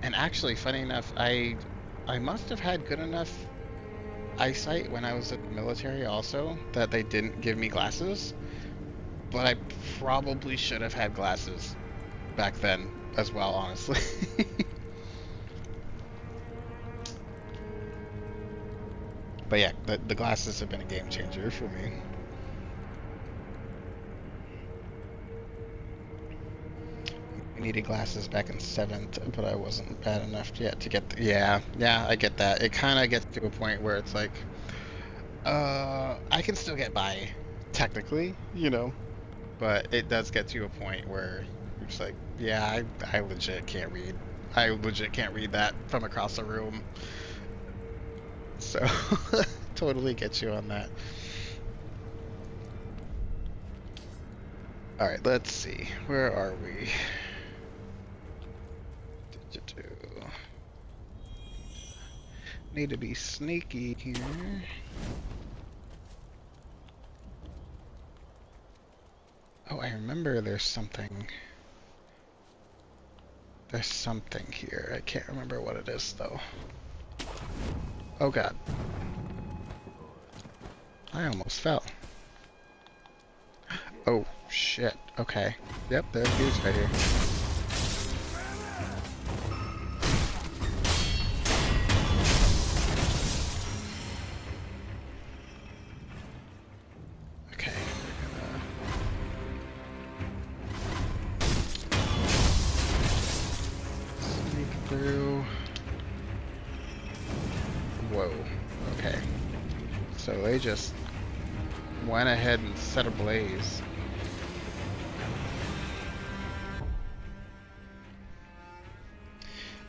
and actually, funny enough, I must have had good enough eyesight when I was in the military also that they didn't give me glasses, but I probably should have had glasses back then as well, honestly. But yeah, the glasses have been a game changer for me. I needed glasses back in 7th, but I wasn't bad enough yet to get yeah, I get that. It kind of gets to a point where it's like, I can still get by, technically, but it does get to a point where you're just like, yeah, I legit can't read. I legit can't read that from across the room. So, totally get you on that. Alright, let's see. Where are we? Need to be sneaky here. Oh, I remember there's something. There's something here. I can't remember what it is, though. Oh, God. I almost fell. Oh, shit. Okay. Yep, there's dudes right here. Okay. Sneak through. Whoa. Okay. So they just went ahead and set ablaze.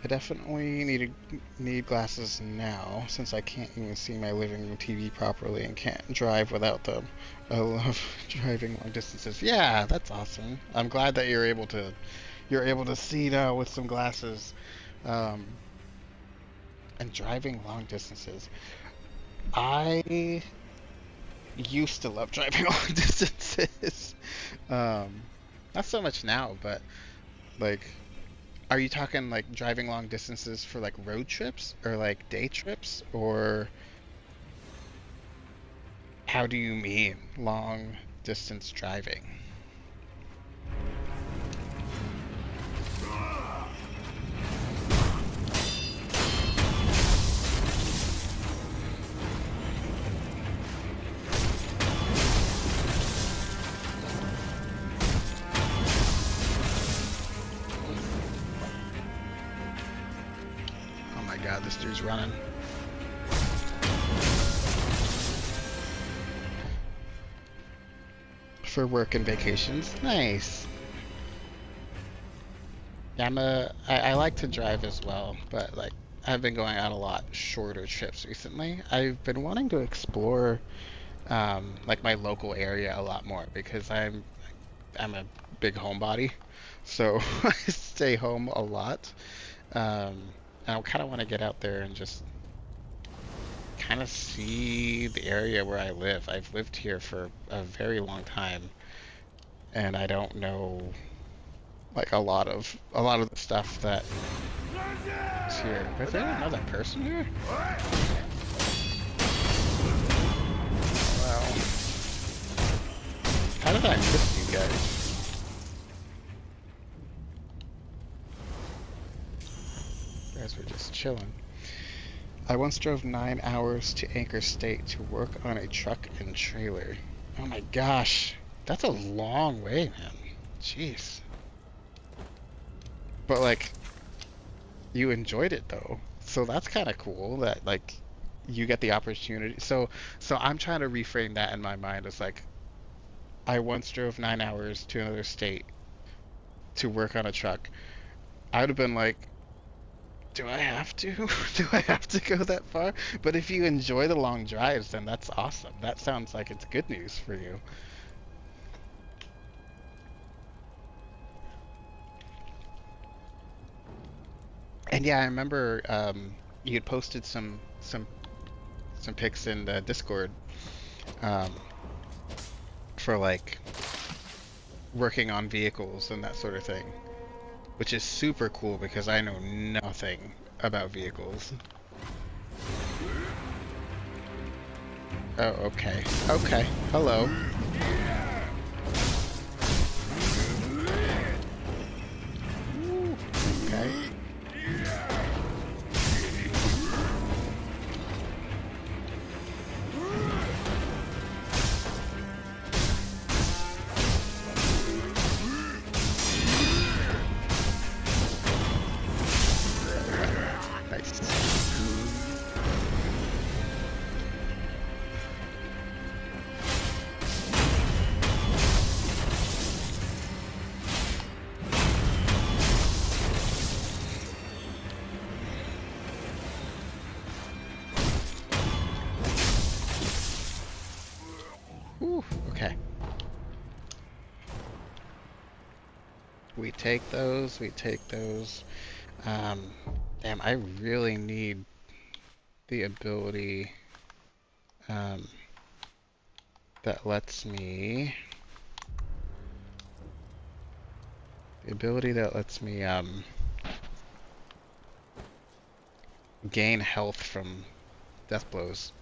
I definitely need glasses now, since I can't even see my living room TV properly and can't drive without them. I love driving long distances. Yeah, that's awesome. I'm glad that you're able to see now with some glasses. And driving long distances. I used to love driving long distances. Not so much now, but like, are you talking like driving long distances for like road trips or like day trips, or how do you mean long distance driving? God, this dude's running. For work and vacations. Nice. Yeah, I like to drive as well, but like I've been going on a lot shorter trips recently. I've been wanting to explore like my local area a lot more because I'm a big homebody, so I stay home a lot. I kind of want to get out there and just kind of see the area where I live. I've lived here for a very long time, and I don't know like a lot of the stuff that is here. Was there another person here? Wow. How did I miss you guys? You guys were just chilling. I once drove 9 hours to Anchor State to work on a truck and trailer. Oh my gosh. That's a long way, man. Jeez. But like, you enjoyed it though. So that's kind of cool that like you get the opportunity. So I'm trying to reframe that in my mind as like, I once drove 9 hours to another state to work on a truck. I would have been like, do I have to? Do I have to go that far? But if you enjoy the long drives, then that's awesome. That sounds like it's good news for you. And yeah, I remember you had posted some pics in the Discord um, for like working on vehicles and that sort of thing, which is super cool because I know nothing about vehicles. Oh, okay. Okay. Hello. Okay. Okay. We take those, we take those. Damn, I really need the ability that lets me... gain health from death blows.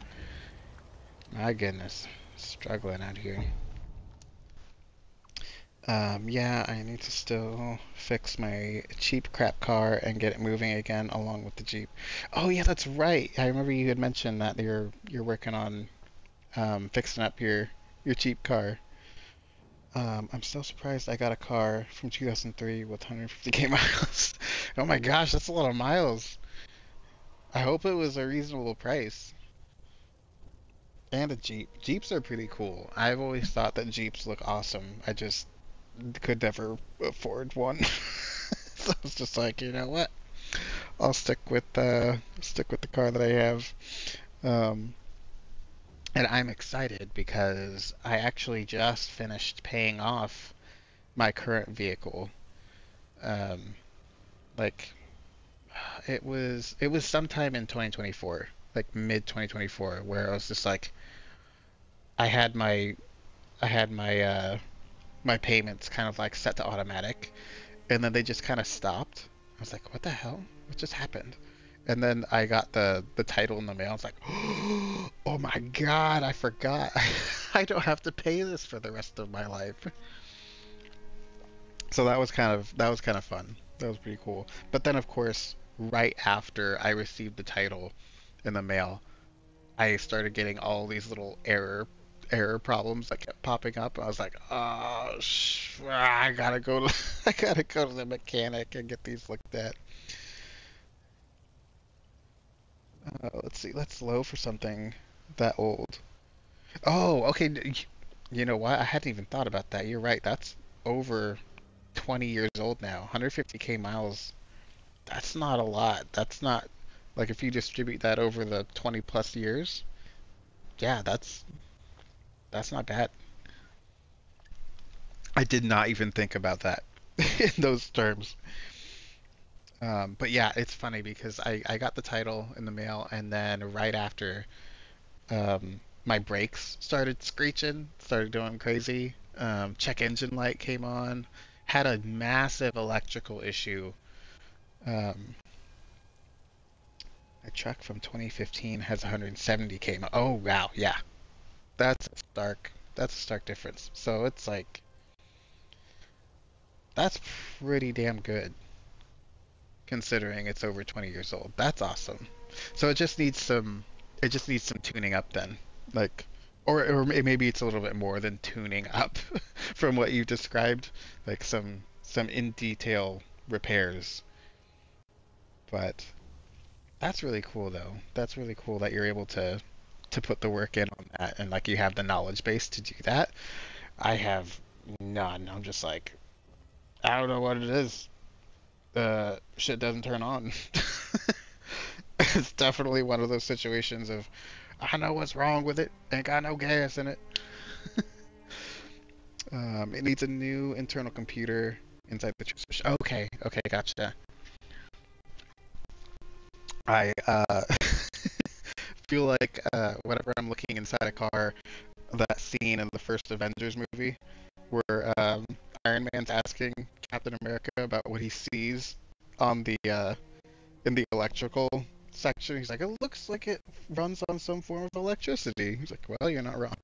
My goodness, struggling out here. Yeah, I need to still fix my cheap crap car and get it moving again along with the Jeep. Oh yeah, that's right. I remember you had mentioned that you're working on fixing up your cheap car. I'm still surprised I got a car from 2003 with 150k miles. Oh my gosh, that's a lot of miles. I hope it was a reasonable price. And a Jeep. Jeeps are pretty cool. I've always thought that Jeeps look awesome. I just could never afford one. So I was just like, you know what? I'll stick with the car that I have. And I'm excited because I actually just finished paying off my current vehicle. Like it was sometime in 2024, like mid 2024, where I was just like, I had my my payments kind of like set to automatic, and then they just kind of stopped. I was like, what the hell? What just happened? And then I got the title in the mail. I was like, oh my god, I forgot. I don't have to pay this for the rest of my life. So that was kind of fun. That was pretty cool. But then of course, right after I received the title in the mail, I started getting all these little error problems that kept popping up. I was like, oh, I gotta go to I gotta go to the mechanic and get these looked at. Let's see. Let's slow for something that old. Oh, okay. You know what? I hadn't even thought about that. You're right. That's over 20 years old now. 150k miles. That's not a lot. That's not like if you distribute that over the 20 plus years. Yeah, that's not bad. I did not even think about that in those terms. But yeah, it's funny because I got the title in the mail, and then right after my brakes started screeching, started going crazy. Check engine light came on. Had a massive electrical issue. Um, a truck from 2015 has 170 km. Oh wow, yeah, That's a stark difference. So it's like that's pretty damn good considering it's over 20 years old. That's awesome. So it just needs some tuning up then. Like or maybe it's a little bit more than tuning up from what you described, like some in detail repairs. But that's really cool though. That's really cool that you're able to put the work in on that and like you have the knowledge base to do that. I have none. I'm just like I don't know what it is. Shit doesn't turn on. It's definitely one of those situations of I know what's wrong with it. Ain't got no gas in it. It needs a new internal computer inside the transmission. Okay, okay, gotcha. I feel like whenever I'm looking inside a car, that scene in the first Avengers movie where Iron Man's asking Captain America about what he sees on the in the electrical section. He's like, it looks like it runs on some form of electricity. He's like, well, you're not wrong.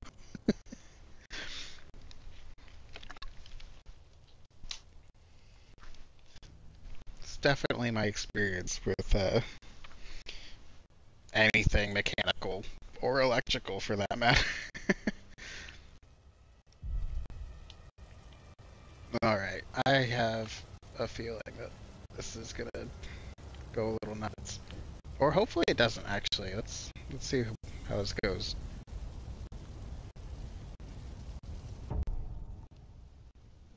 It's definitely my experience with anything mechanical or electrical for that matter. Alright, I have a feeling that this is gonna go a little nuts. Or hopefully it doesn't actually. Let's see how this goes.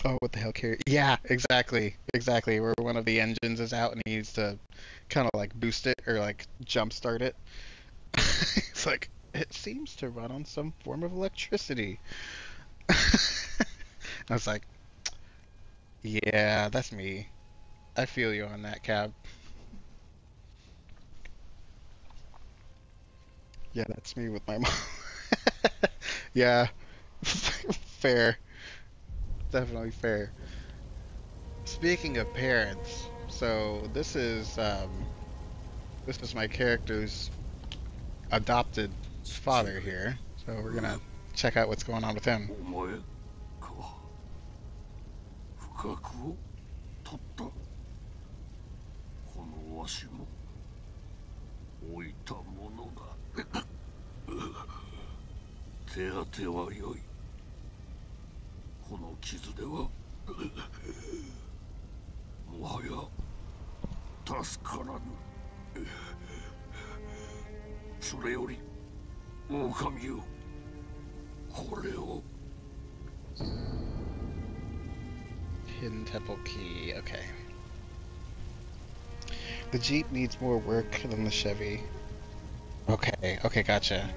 Oh, what the hell, Carrie? Yeah, exactly. Exactly. Where one of the engines is out and he needs to kind of like boost it or like jump start it. It's like, it seems to run on some form of electricity. I was like, yeah, that's me. I feel you on that, Cab. Yeah, that's me with my mom. Yeah, fair. Definitely fair. Speaking of parents, so this is my character's adopted father here. So we're gonna check out what's going on with him. お前か不覚を取ったこのわしも置いたものだ手当ては良いこの傷ではもはや助からぬそれより狼よこれを Hidden temple key. Okay. The Jeep needs more work than the Chevy. Okay. Okay, gotcha.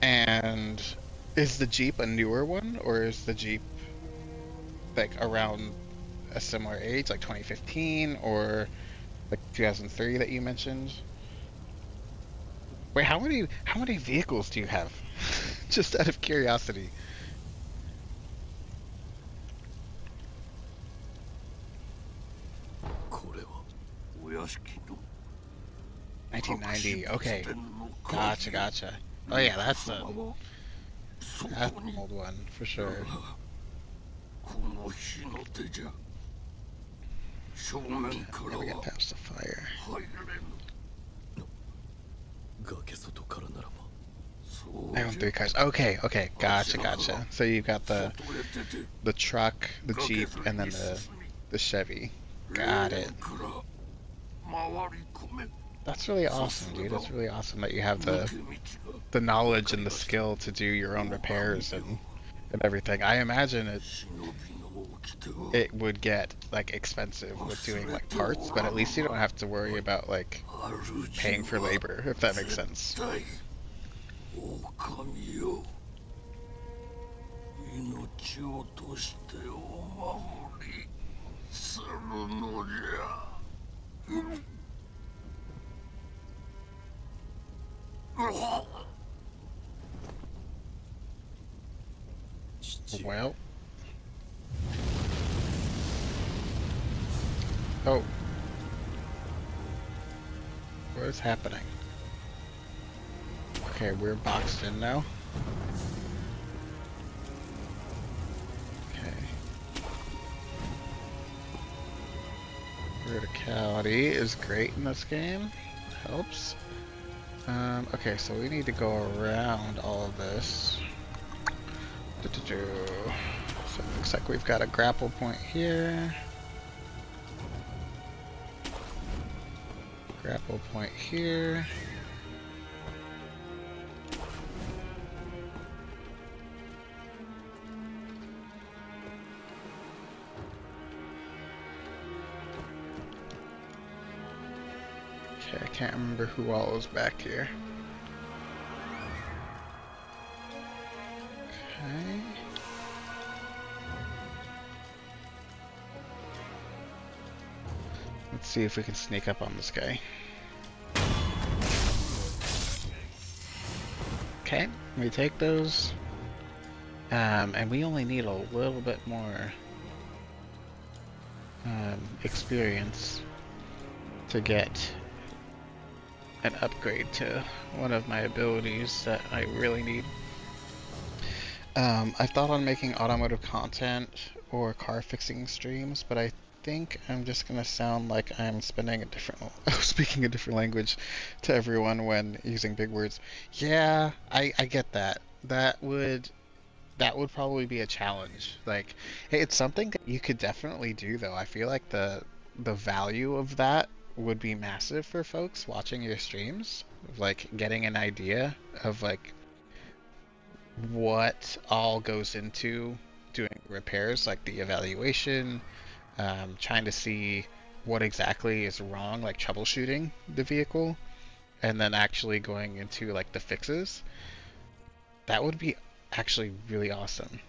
And is the Jeep a newer one, or is the Jeep like around a similar age, like 2015 or like 2003 that you mentioned? Wait, how many vehicles do you have? Just out of curiosity. Uyashiki 1990. Okay. Gotcha, gotcha. Oh yeah, that's an old one for sure. Never get past the fire. I own 3 cars. Okay, okay, gotcha, gotcha. So you've got the truck, the Jeep, and then the Chevy. Got it. That's really awesome, dude. That's really awesome that you have the knowledge and the skill to do your own repairs and everything. I imagine it would get like expensive with doing like parts, but at least you don't have to worry about like paying for labor, if that makes sense. 命を落としてお守りするのじゃ。違う。 Well. Oh. What is happening? Okay, we're boxed in now. Okay. Verticality is great in this game. Helps. Okay, so we need to go around all of this. So it looks like we've got a grapple point here. Grapple point here. Okay, I can't remember who all is back here. Okay. Let's see if we can sneak up on this guy. Okay, we take those. And we only need a little bit more experience to get an upgrade to one of my abilities that I really need. I've thought on making automotive content or car fixing streams, but I think I'm just gonna sound like I'm speaking a different language to everyone when using big words. Yeah, I get that. That would probably be a challenge. Like, hey, it's something that you could definitely do though. I feel like the value of that would be massive for folks watching your streams, like getting an idea of like what all goes into doing repairs, like the evaluation, trying to see what exactly is wrong, like troubleshooting the vehicle, and then actually going into like the fixes. That would be actually really awesome.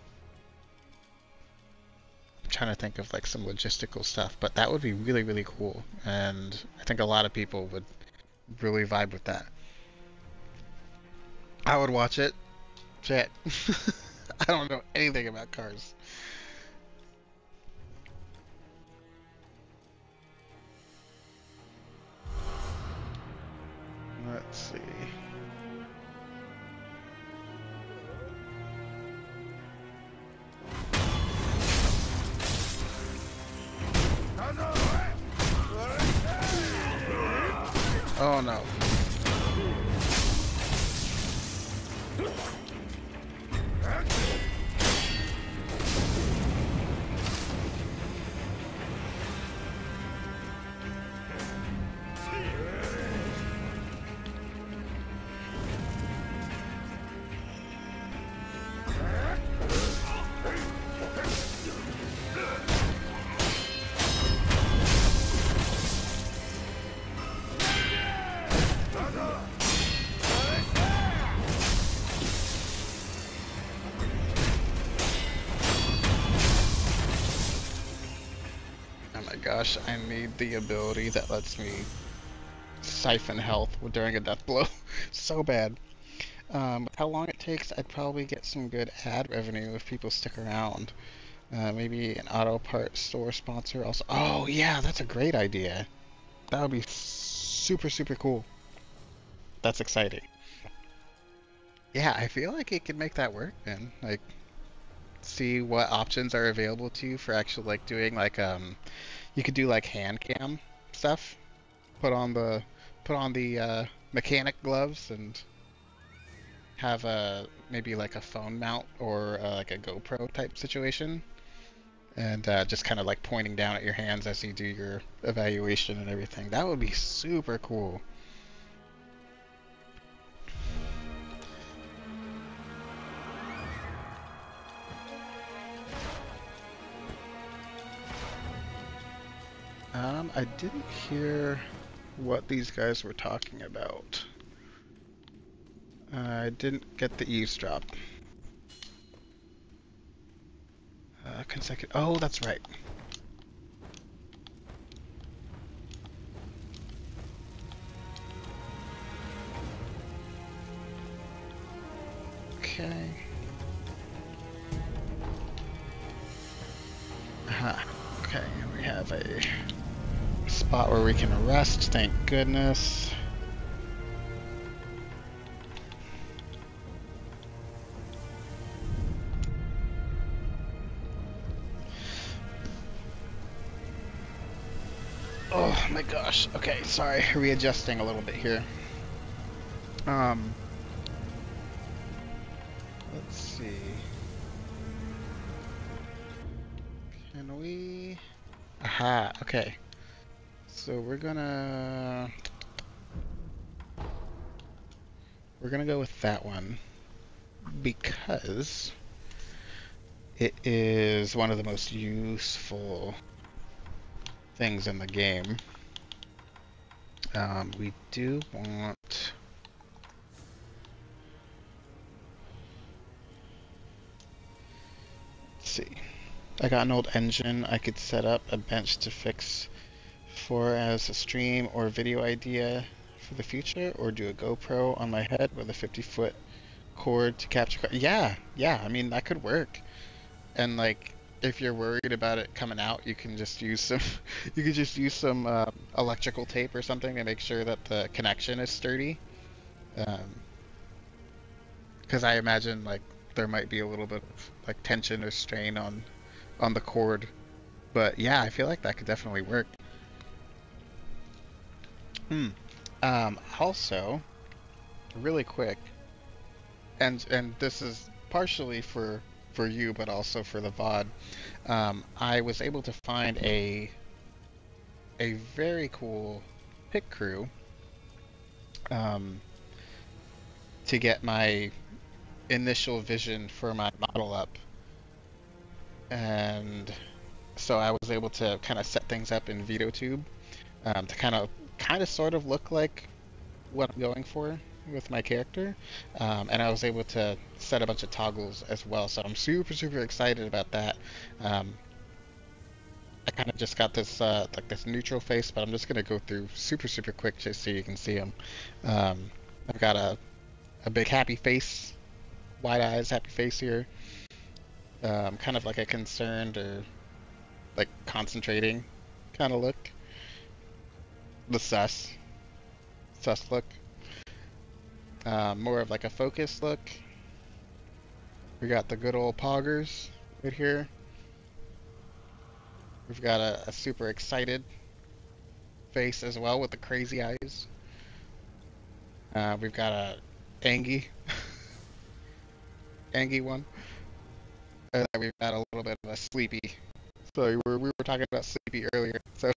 I'm trying to think of like some logistical stuff, but that would be really, really cool, and I think a lot of people would really vibe with that. I would watch it. Shit. I don't know anything about cars. Let's see. Oh no. Gosh, I need the ability that lets me siphon health during a death blow. So bad. How long it takes, I'd probably get some good ad revenue if people stick around. Maybe an auto parts store sponsor also. Oh yeah, that's a great idea. That would be super, super cool. That's exciting. Yeah, I feel like it could make that work, man. Like, see what options are available to you for actually like doing like you could do like hand cam stuff. Put on the mechanic gloves and have a maybe like a phone mount or like a GoPro type situation, and just kind of like pointing down at your hands as you do your evaluation and everything. That would be super cool. I didn't hear what these guys were talking about. I didn't get the eavesdrop. Consecutive. Oh, that's right. Okay. Okay, we have a spot where we can rest, thank goodness. Oh my gosh. Okay, sorry. Readjusting a little bit here. Let's see. Can we... Aha, okay. So we're gonna go with that one because it is one of the most useful things in the game. We do want... Let's see. I got an old engine I could set up a bench to fix for as a stream or video idea for the future, or do a GoPro on my head with a 50-foot cord to capture. Yeah, I mean that could work. And like, if you're worried about it coming out, you can just use some, you could just use some electrical tape or something to make sure that the connection is sturdy. Because I imagine like there might be a little bit of like tension or strain on the cord. But yeah, I feel like that could definitely work. Also, really quick, and this is partially for you, but also for the VOD. I was able to find a very cool pit crew to get my initial vision for my model up, and so I was able to kind of set things up in VideoTube to kind of sort of look like what I'm going for with my character, and I was able to set a bunch of toggles as well, so I'm super excited about that. I kind of just got this like this neutral face, but I'm just gonna go through super quick just so you can see them. I've got a big happy face, wide eyes, happy face here, kind of like a concerned or like concentrating kind of look. The sus look. More of like a focused look. We got the good old poggers right here. We've got a super excited face as well with the crazy eyes. We've got a Angie one. And then we've got a little bit of a sleepy. So we were talking about sleepy earlier. So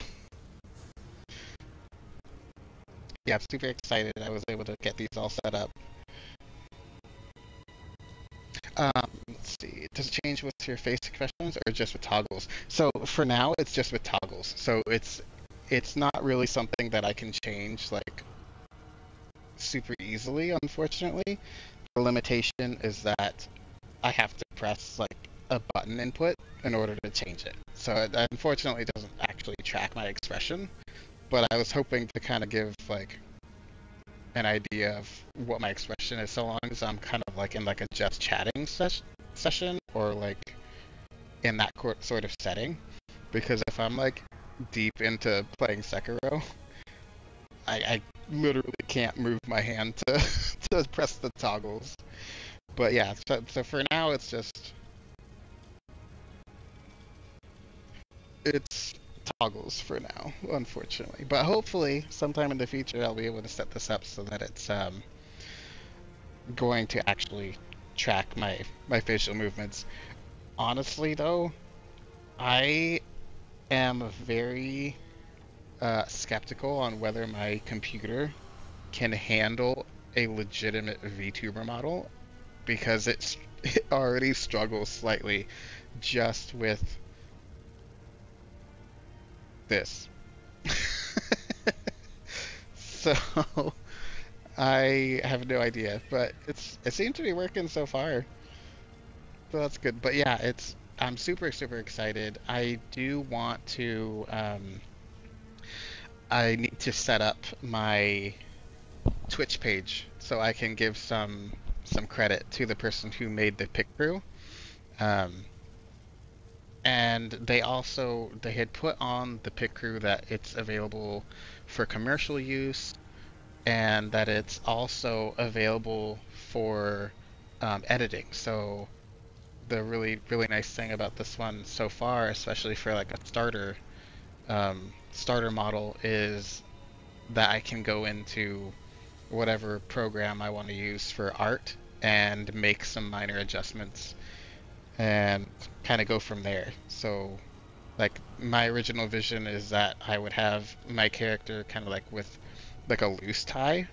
yeah, I'm super excited I was able to get these all set up. Let's see, does it change with your face expressions or just with toggles? So for now, it's just with toggles. So it's not really something that I can change like super easily, unfortunately. The limitation is that I have to press like a button input in order to change it. So it unfortunately doesn't actually track my expression, but I was hoping to kind of give like an idea of what my expression is, so long as I'm kind of like in like a just chatting session or like in that sort of setting. Because if I'm like deep into playing Sekiro, I literally can't move my hand to to press the toggles. But yeah, so for now it's toggles for now, unfortunately. But hopefully, sometime in the future, I'll be able to set this up so that it's going to actually track my facial movements. Honestly, though, I am very skeptical on whether my computer can handle a legitimate VTuber model, because it already struggles slightly just with this. So I have no idea, but it seems to be working so far, so that's good. But yeah, I'm super excited. I do want to I need to set up my Twitch page so I can give some credit to the person who made the pick crew. And they had put on the pit crew that it's available for commercial use, and that it's also available for editing. So the really nice thing about this one so far, especially for like a starter model, is that I can go into whatever program I want to use for art and make some minor adjustments and kind of go from there. So like my original vision is that I would have my character kind of like with like a loose tie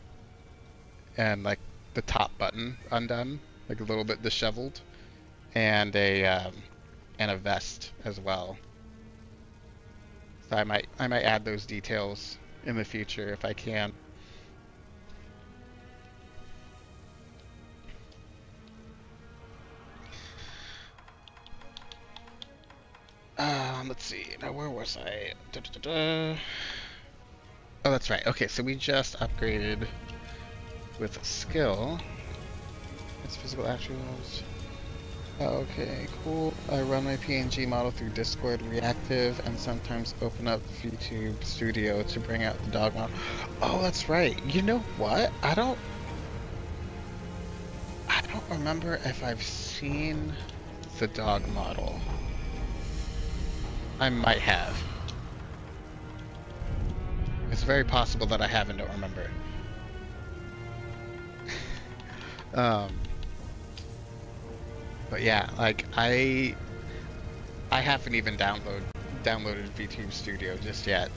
and like the top button undone, like a little bit disheveled, and a vest as well. So I might add those details in the future if I can. Let's see. Now where was I? Oh, that's right. Okay, so we just upgraded with a skill. It's physical attributes. Okay, cool. I run my PNG model through Discord Reactive and sometimes open up YouTube Studio to bring out the dog model. Oh, that's right. You know what? I don't remember if I've seen the dog model. I might have. It's very possible that I have and don't remember. But yeah, like I haven't even downloaded VTube Studio just yet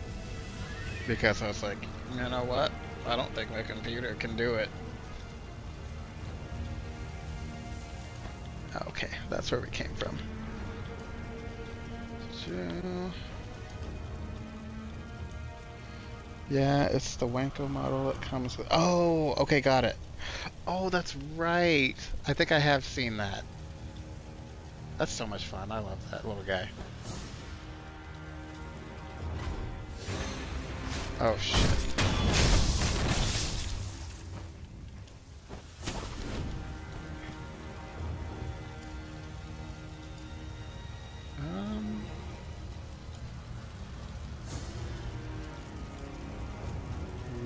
because I was like, you know what? I don't think my computer can do it. Okay, that's where we came from. So, yeah, it's the Wanko model that comes with. Oh, okay, got it. Oh, that's right. I think I have seen that. That's so much fun. I love that little guy. Oh, shit.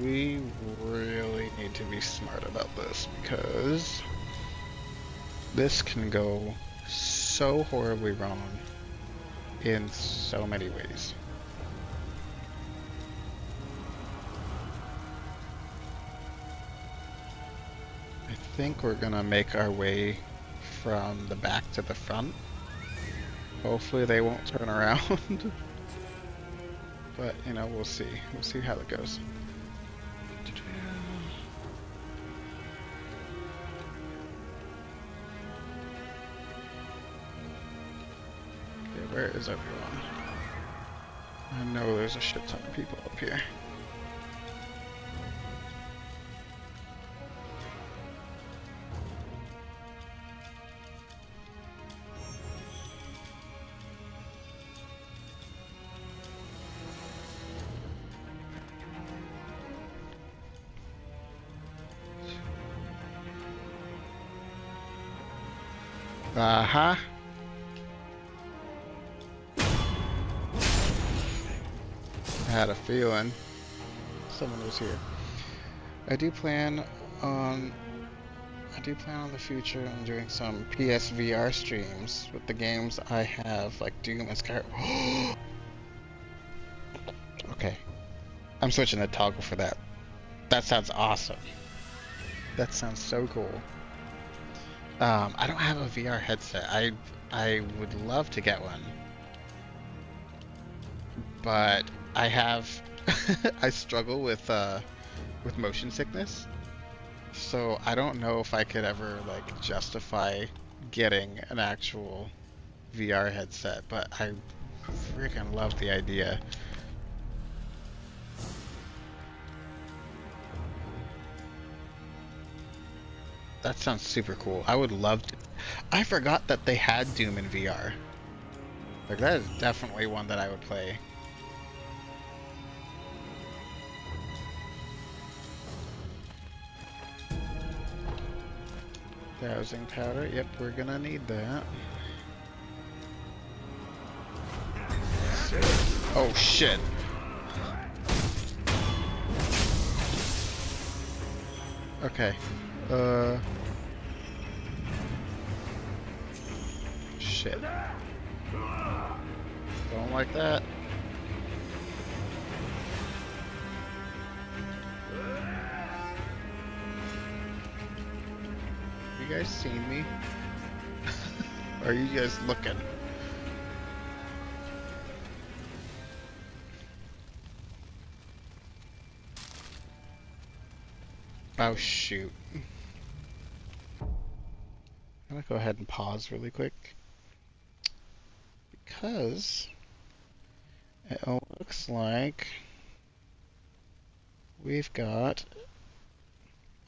We really need to be smart about this because this can go so horribly wrong in so many ways. I think we're gonna make our way from the back to the front. Hopefully they won't turn around. But, you know, we'll see. We'll see how it goes. Okay, where is everyone? I know there's a shit ton of people up here. Uh-huh. I had a feeling someone was here. I do plan on the future on doing some PSVR streams with the games I have, like Doom and Skyrim. Okay. I'm switching the toggle for that. That sounds awesome. That sounds so cool. I don't have a VR headset. I would love to get one. But I have I struggle with motion sickness. So I don't know if I could ever like justify getting an actual VR headset, but I freaking love the idea. That sounds super cool. I would love to. I forgot that they had Doom in VR. Like, that is definitely one that I would play. Dowsing powder. Yep, we're gonna need that. Oh shit. Okay. Shit. Don't like that. You guys seen me? Or are you guys looking? Oh shoot. I'm gonna go ahead and pause really quick. Because it looks like we've got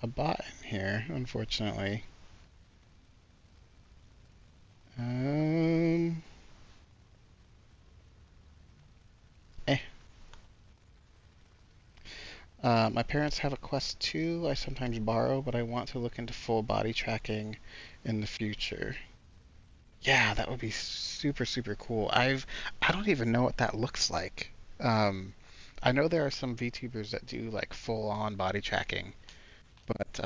a bot in here, unfortunately. Eh. My parents have a Quest 2 I sometimes borrow, but I want to look into full body tracking in the future. Yeah, that would be super, super cool. I don't even know what that looks like. I know there are some VTubers that do like full-on body tracking, but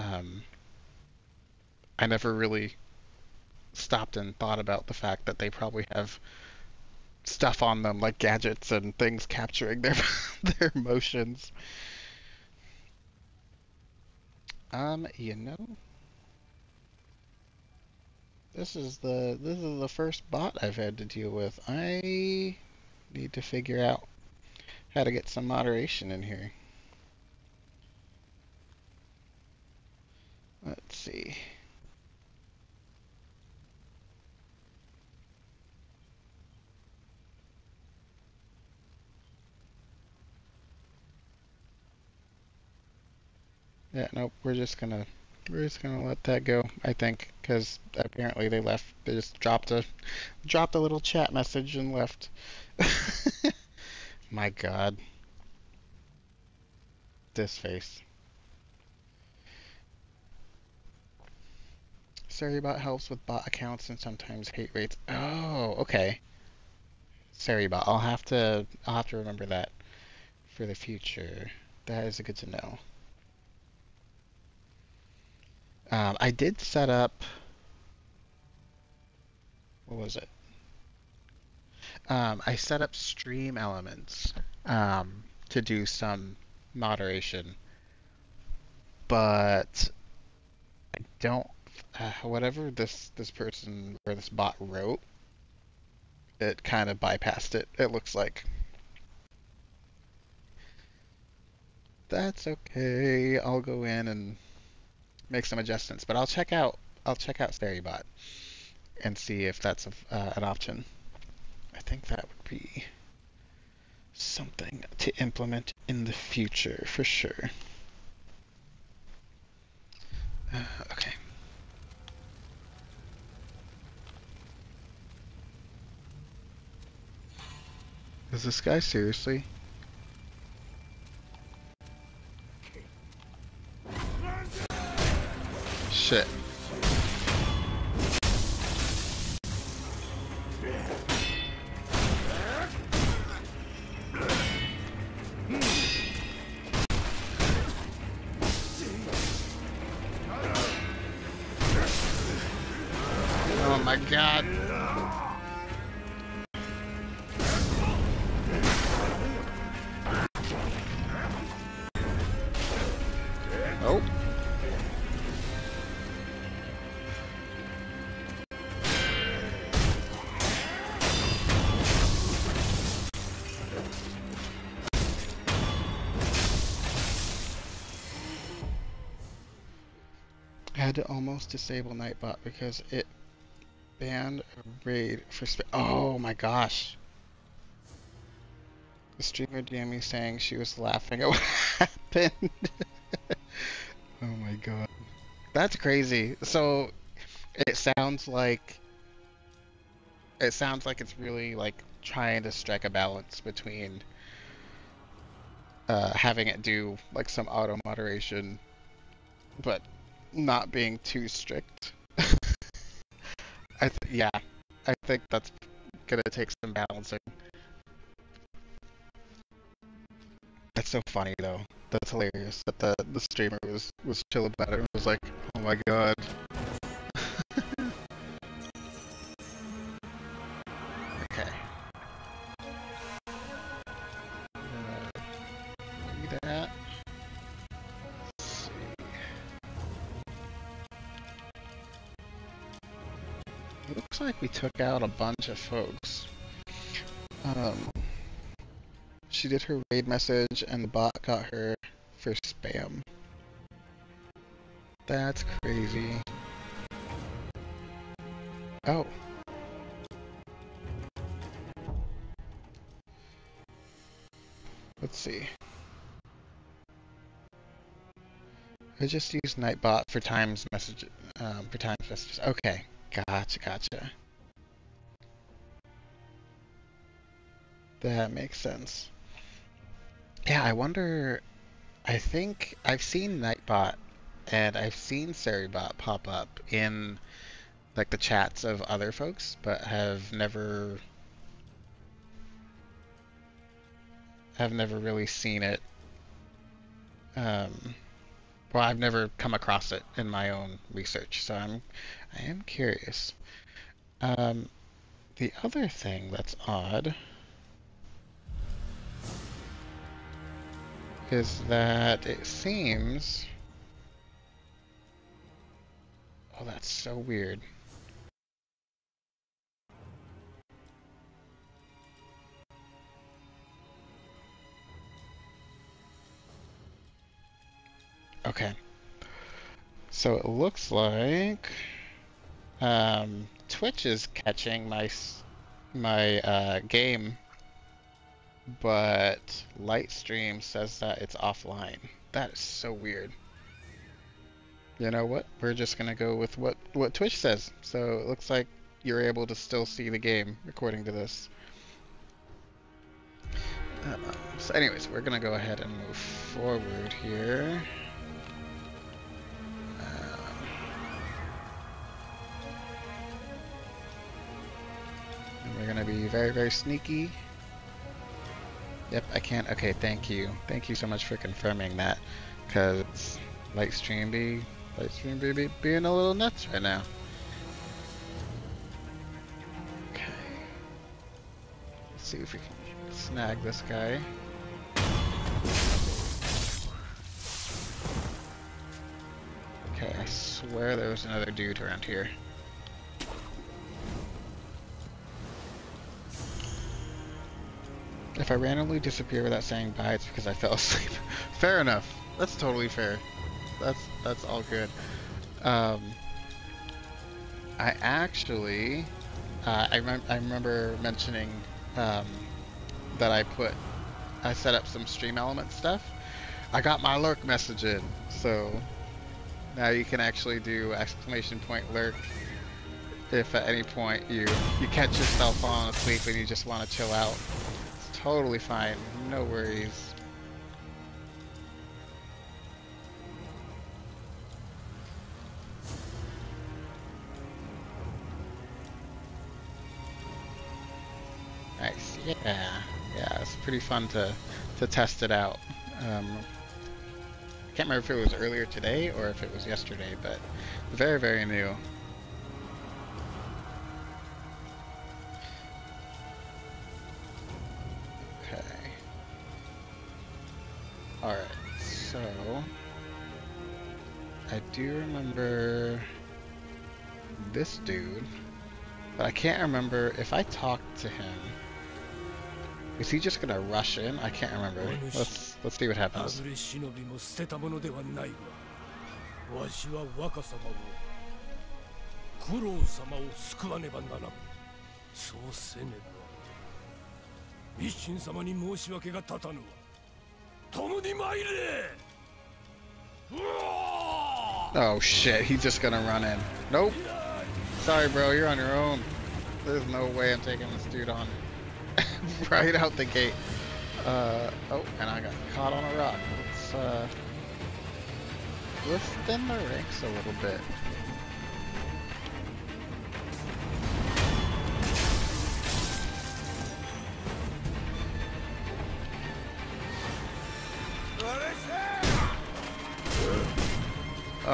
I never really stopped and thought about the fact that they probably have stuff on them like gadgets and things capturing their their motions. You know, this is the first bot I've had to deal with. I need to figure out how to get some moderation in here. Let's see. Yeah, nope, we're just gonna let that go, I think, because apparently they left. They just dropped a little chat message and left. My God, this face. Sorry about helps with bot accounts and sometimes hate rates. Oh, okay. Sorry about. I'll have to remember that for the future. That is good to know. I did set up. What was it? I set up stream elements to do some moderation, but I don't. Whatever this person or this bot wrote, it kind of bypassed it. It looks like. That's okay. I'll go in and make some adjustments, but I'll check out Sterybot and see if that's an option. I think that would be something to implement in the future for sure. Okay. Is this guy seriously? Shit. Oh my God. Oh. I had to almost disable Nightbot because it banned a raid for oh my gosh. The streamer DM'd me saying she was laughing at what happened. Oh my God. That's crazy. So it sounds like it's really like trying to strike a balance between having it do like some auto moderation but not being too strict. Yeah, I think that's gonna take some balancing. That's so funny though. That's hilarious that the streamer was chill about it. It was like, oh my god. Okay. Do that. Let's see. It looks like we took out a bunch of folks. She did her raid message and the bot got her for spam. That's crazy. Oh. Let's see. I just used Nightbot for Times messages. Okay, gotcha. That makes sense. Yeah, I wonder. I think I've seen Nightbot and I've seen Seribot pop up in like the chats of other folks, but have never really seen it. Well, I've never come across it in my own research, so I am curious. The other thing that's odd is that it seems... Oh, that's so weird. Okay. So it looks like Twitch is catching my game, but Lightstream says that it's offline. That is so weird. You know what? We're just gonna go with what Twitch says. So it looks like you're able to still see the game according to this. So anyways, we're gonna go ahead and move forward here. And we're gonna be very, very sneaky. Yep, I can't. Okay, thank you. Thank you so much for confirming that, because Lightstream be being a little nuts right now. Okay. Let's see if we can snag this guy. Okay, I swear there was another dude around here. If I randomly disappear without saying bye, it's because I fell asleep. Fair enough. That's totally fair. That's all good. I actually, I remember mentioning that I set up some stream element stuff. I got my lurk message in, so now you can actually do !lurk if at any point you catch yourself falling asleep and you just want to chill out. It's totally fine, no worries. Nice, yeah, it's pretty fun to test it out. I can't remember if it was earlier today or if it was yesterday, but very, very new. Okay. Alright, so I do remember this dude, but I can't remember if I talked to him. Is he just gonna rush in? I can't remember. Let's see what happens. Oh shit, he's just gonna run in. Nope. Sorry bro, you're on your own. There's no way I'm taking this dude on. Right out the gate. Oh, and I got caught on a rock. Let's thin the ranks a little bit.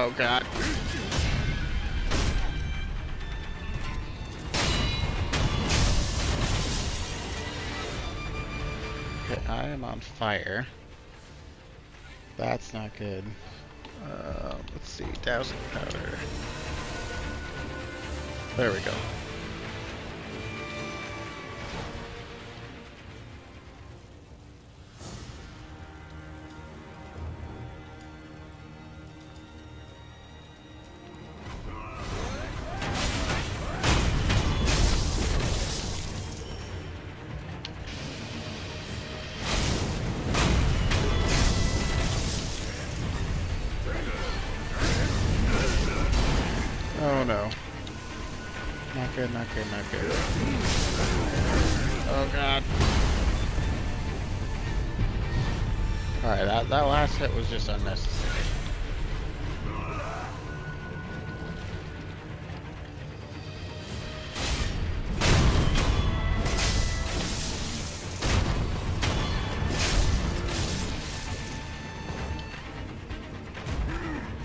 Oh god. Okay, I am on fire. That's not good. Let's see, dousing powder. There we go. Oh no. Not good, not good, not good. Oh god. Alright, that last hit was just unnecessary.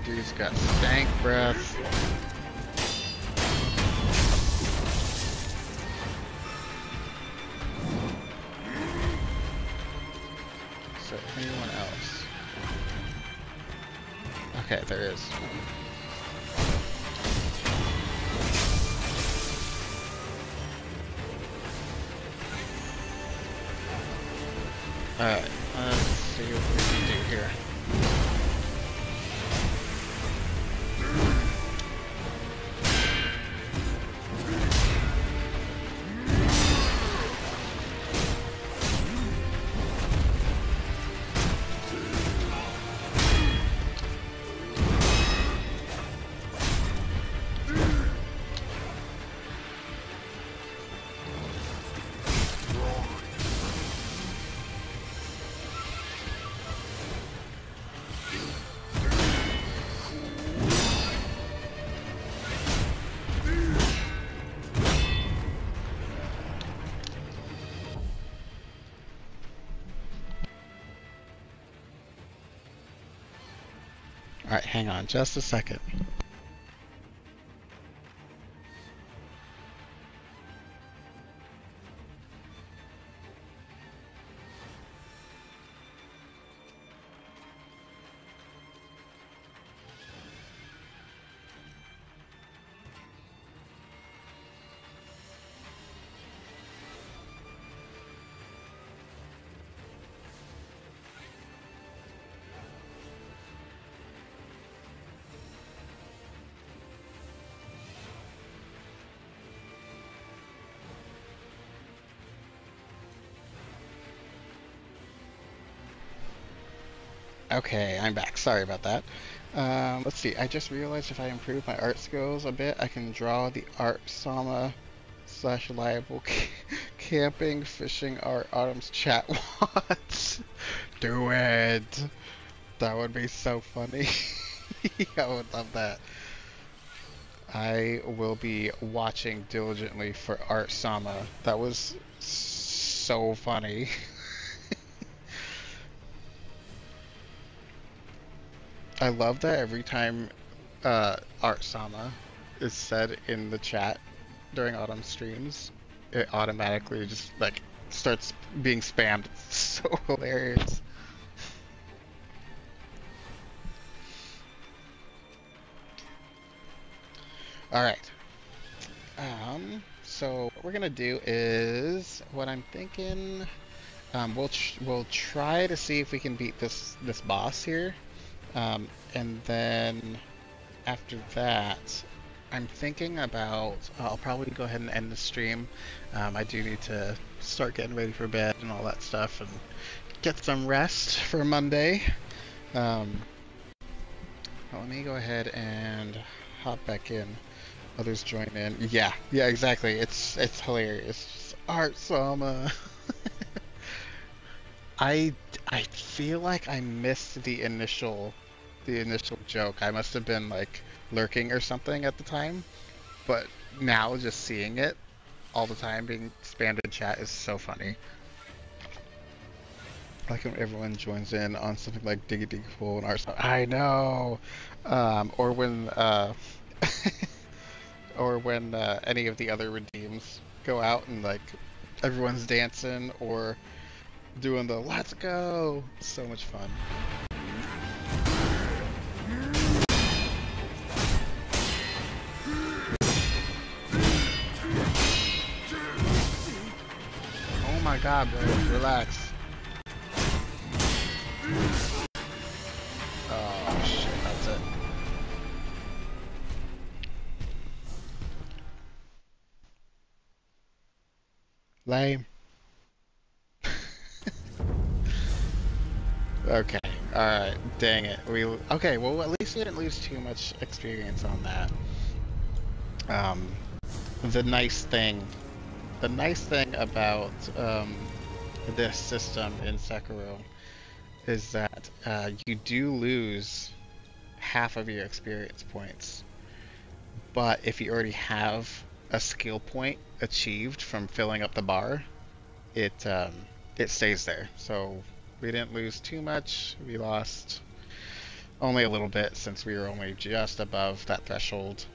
Dude's got stank breath. So anyone else? Okay, there is. Alright, let's see what we can do here. Alright, hang on just a second. Okay, I'm back. Sorry about that. Let's see. I just realized if I improve my art skills a bit, I can draw the art sama / reliable camping fishing art Autumn's chat wants. Do it. That would be so funny. I would love that. I will be watching diligently for art sama. That was so funny. I love that every time Art Sama is said in the chat during Autumn streams, it automatically just like starts being spammed. It's so hilarious. Alright. So what we're gonna do is what I'm thinking. We'll try to see if we can beat this boss here. And then after that, I'm thinking about, I'll probably go ahead and end the stream. I do need to start getting ready for bed and all that stuff and get some rest for Monday. Let me go ahead and hop back in. Others join in. Yeah, exactly. It's hilarious. Art Sama. I feel like I missed the initial joke. I must have been like lurking or something at the time, but now just seeing it all the time being spammed in chat is so funny. Like when everyone joins in on something like Diggy Diggy Pool and Arsenal. I know. Or when or when any of the other redeems go out and like everyone's dancing or doing the let's go. So much fun. Oh my god, bro, relax. Oh shit, that's it. Lame. Okay, alright, dang it. Okay, well at least we didn't lose too much experience on that. The nice thing about this system in Sekiro is that you do lose half of your experience points, but if you already have a skill point achieved from filling up the bar, it stays there. So we didn't lose too much. We lost only a little bit since we were only just above that threshold,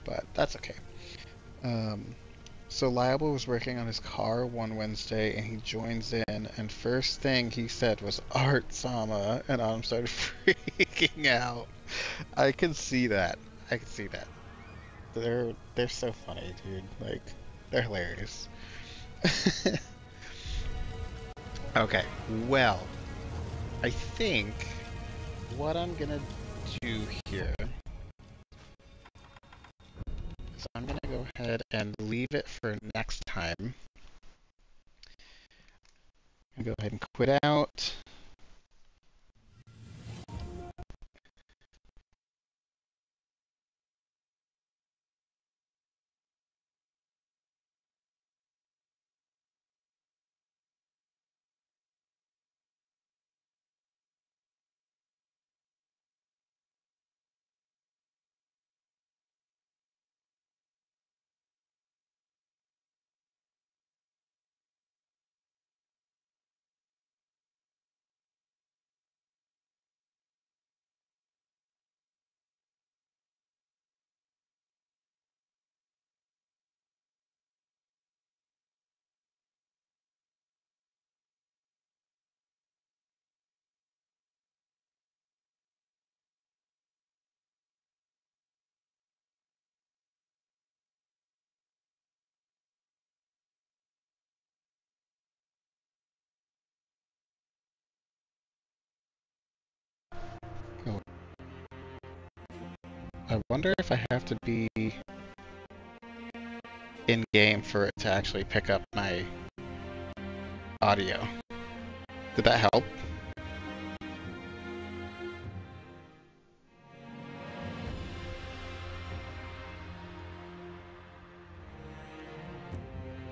but that's okay. So Liable was working on his car one Wednesday and he joins in and first thing he said was Art Sama and Autumn started freaking out. I can see that. I can see that. They're so funny, dude. Like, they're hilarious. Okay, well, I think what I'm gonna do here is I'm gonna go ahead and leave it for next time. And go ahead and quit out. Oh. I wonder if I have to be in game for it to actually pick up my audio. Did that help?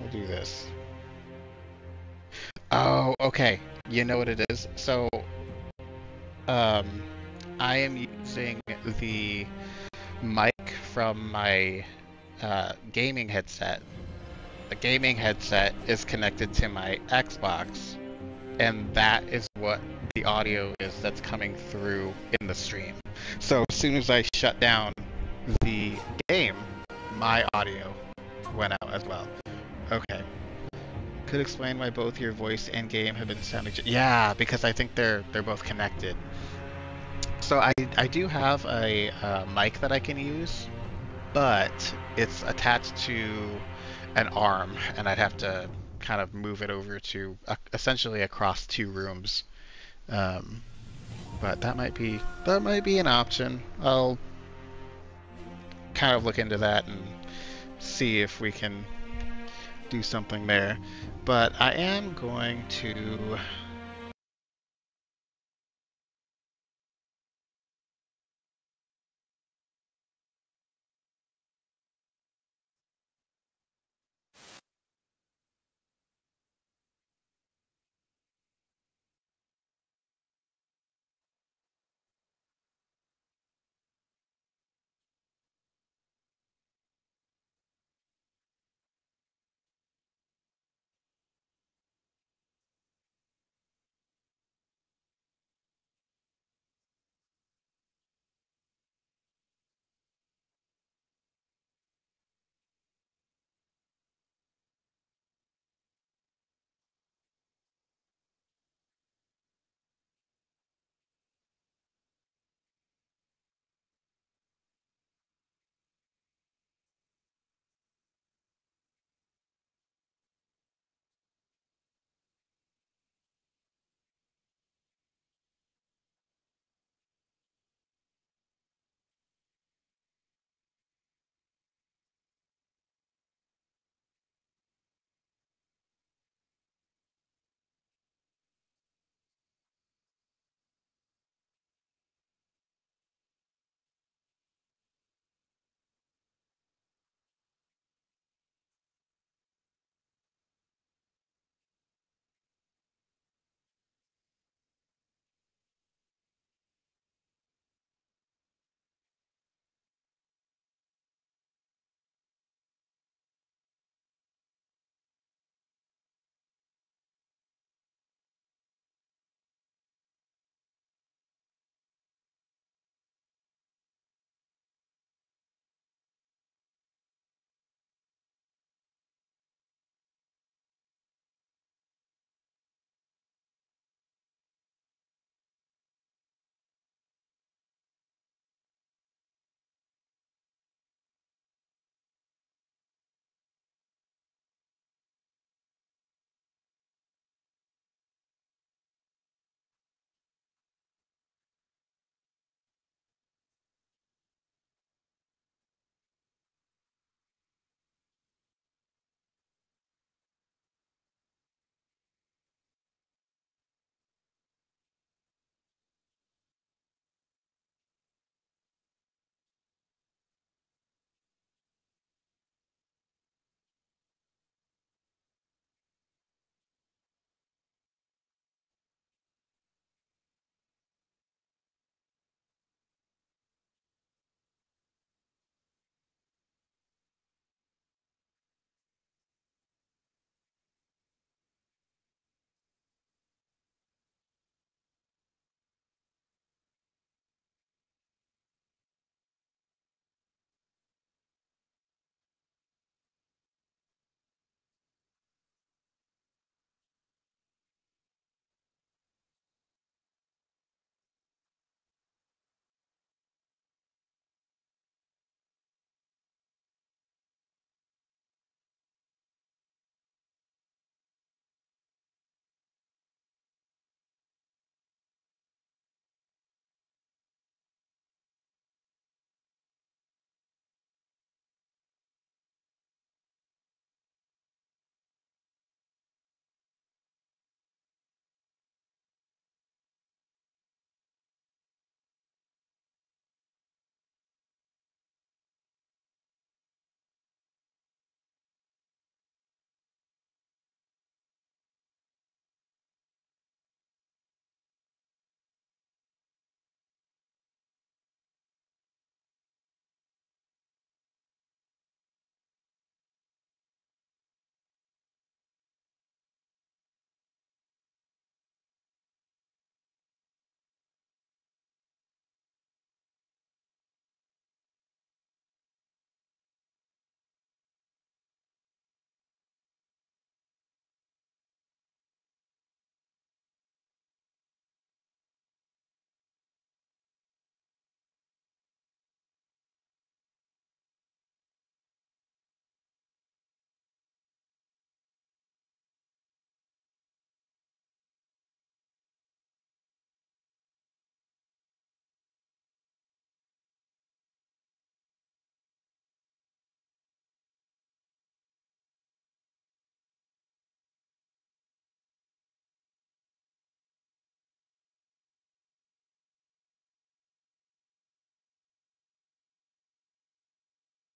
We'll do this. Oh, okay. You know what it is? So, I am using the mic from my gaming headset. The gaming headset is connected to my Xbox, and that is what the audio is that's coming through in the stream. So as soon as I shut down the game, my audio went out as well. Okay. Could explain why both your voice and game have been sounding. Yeah, because I think they're both connected. So I do have a mic that I can use, but it's attached to an arm, and I'd have to kind of move it over to essentially across 2 rooms. But that might be an option. I'll kind of look into that and see if we can do something there. But I am going to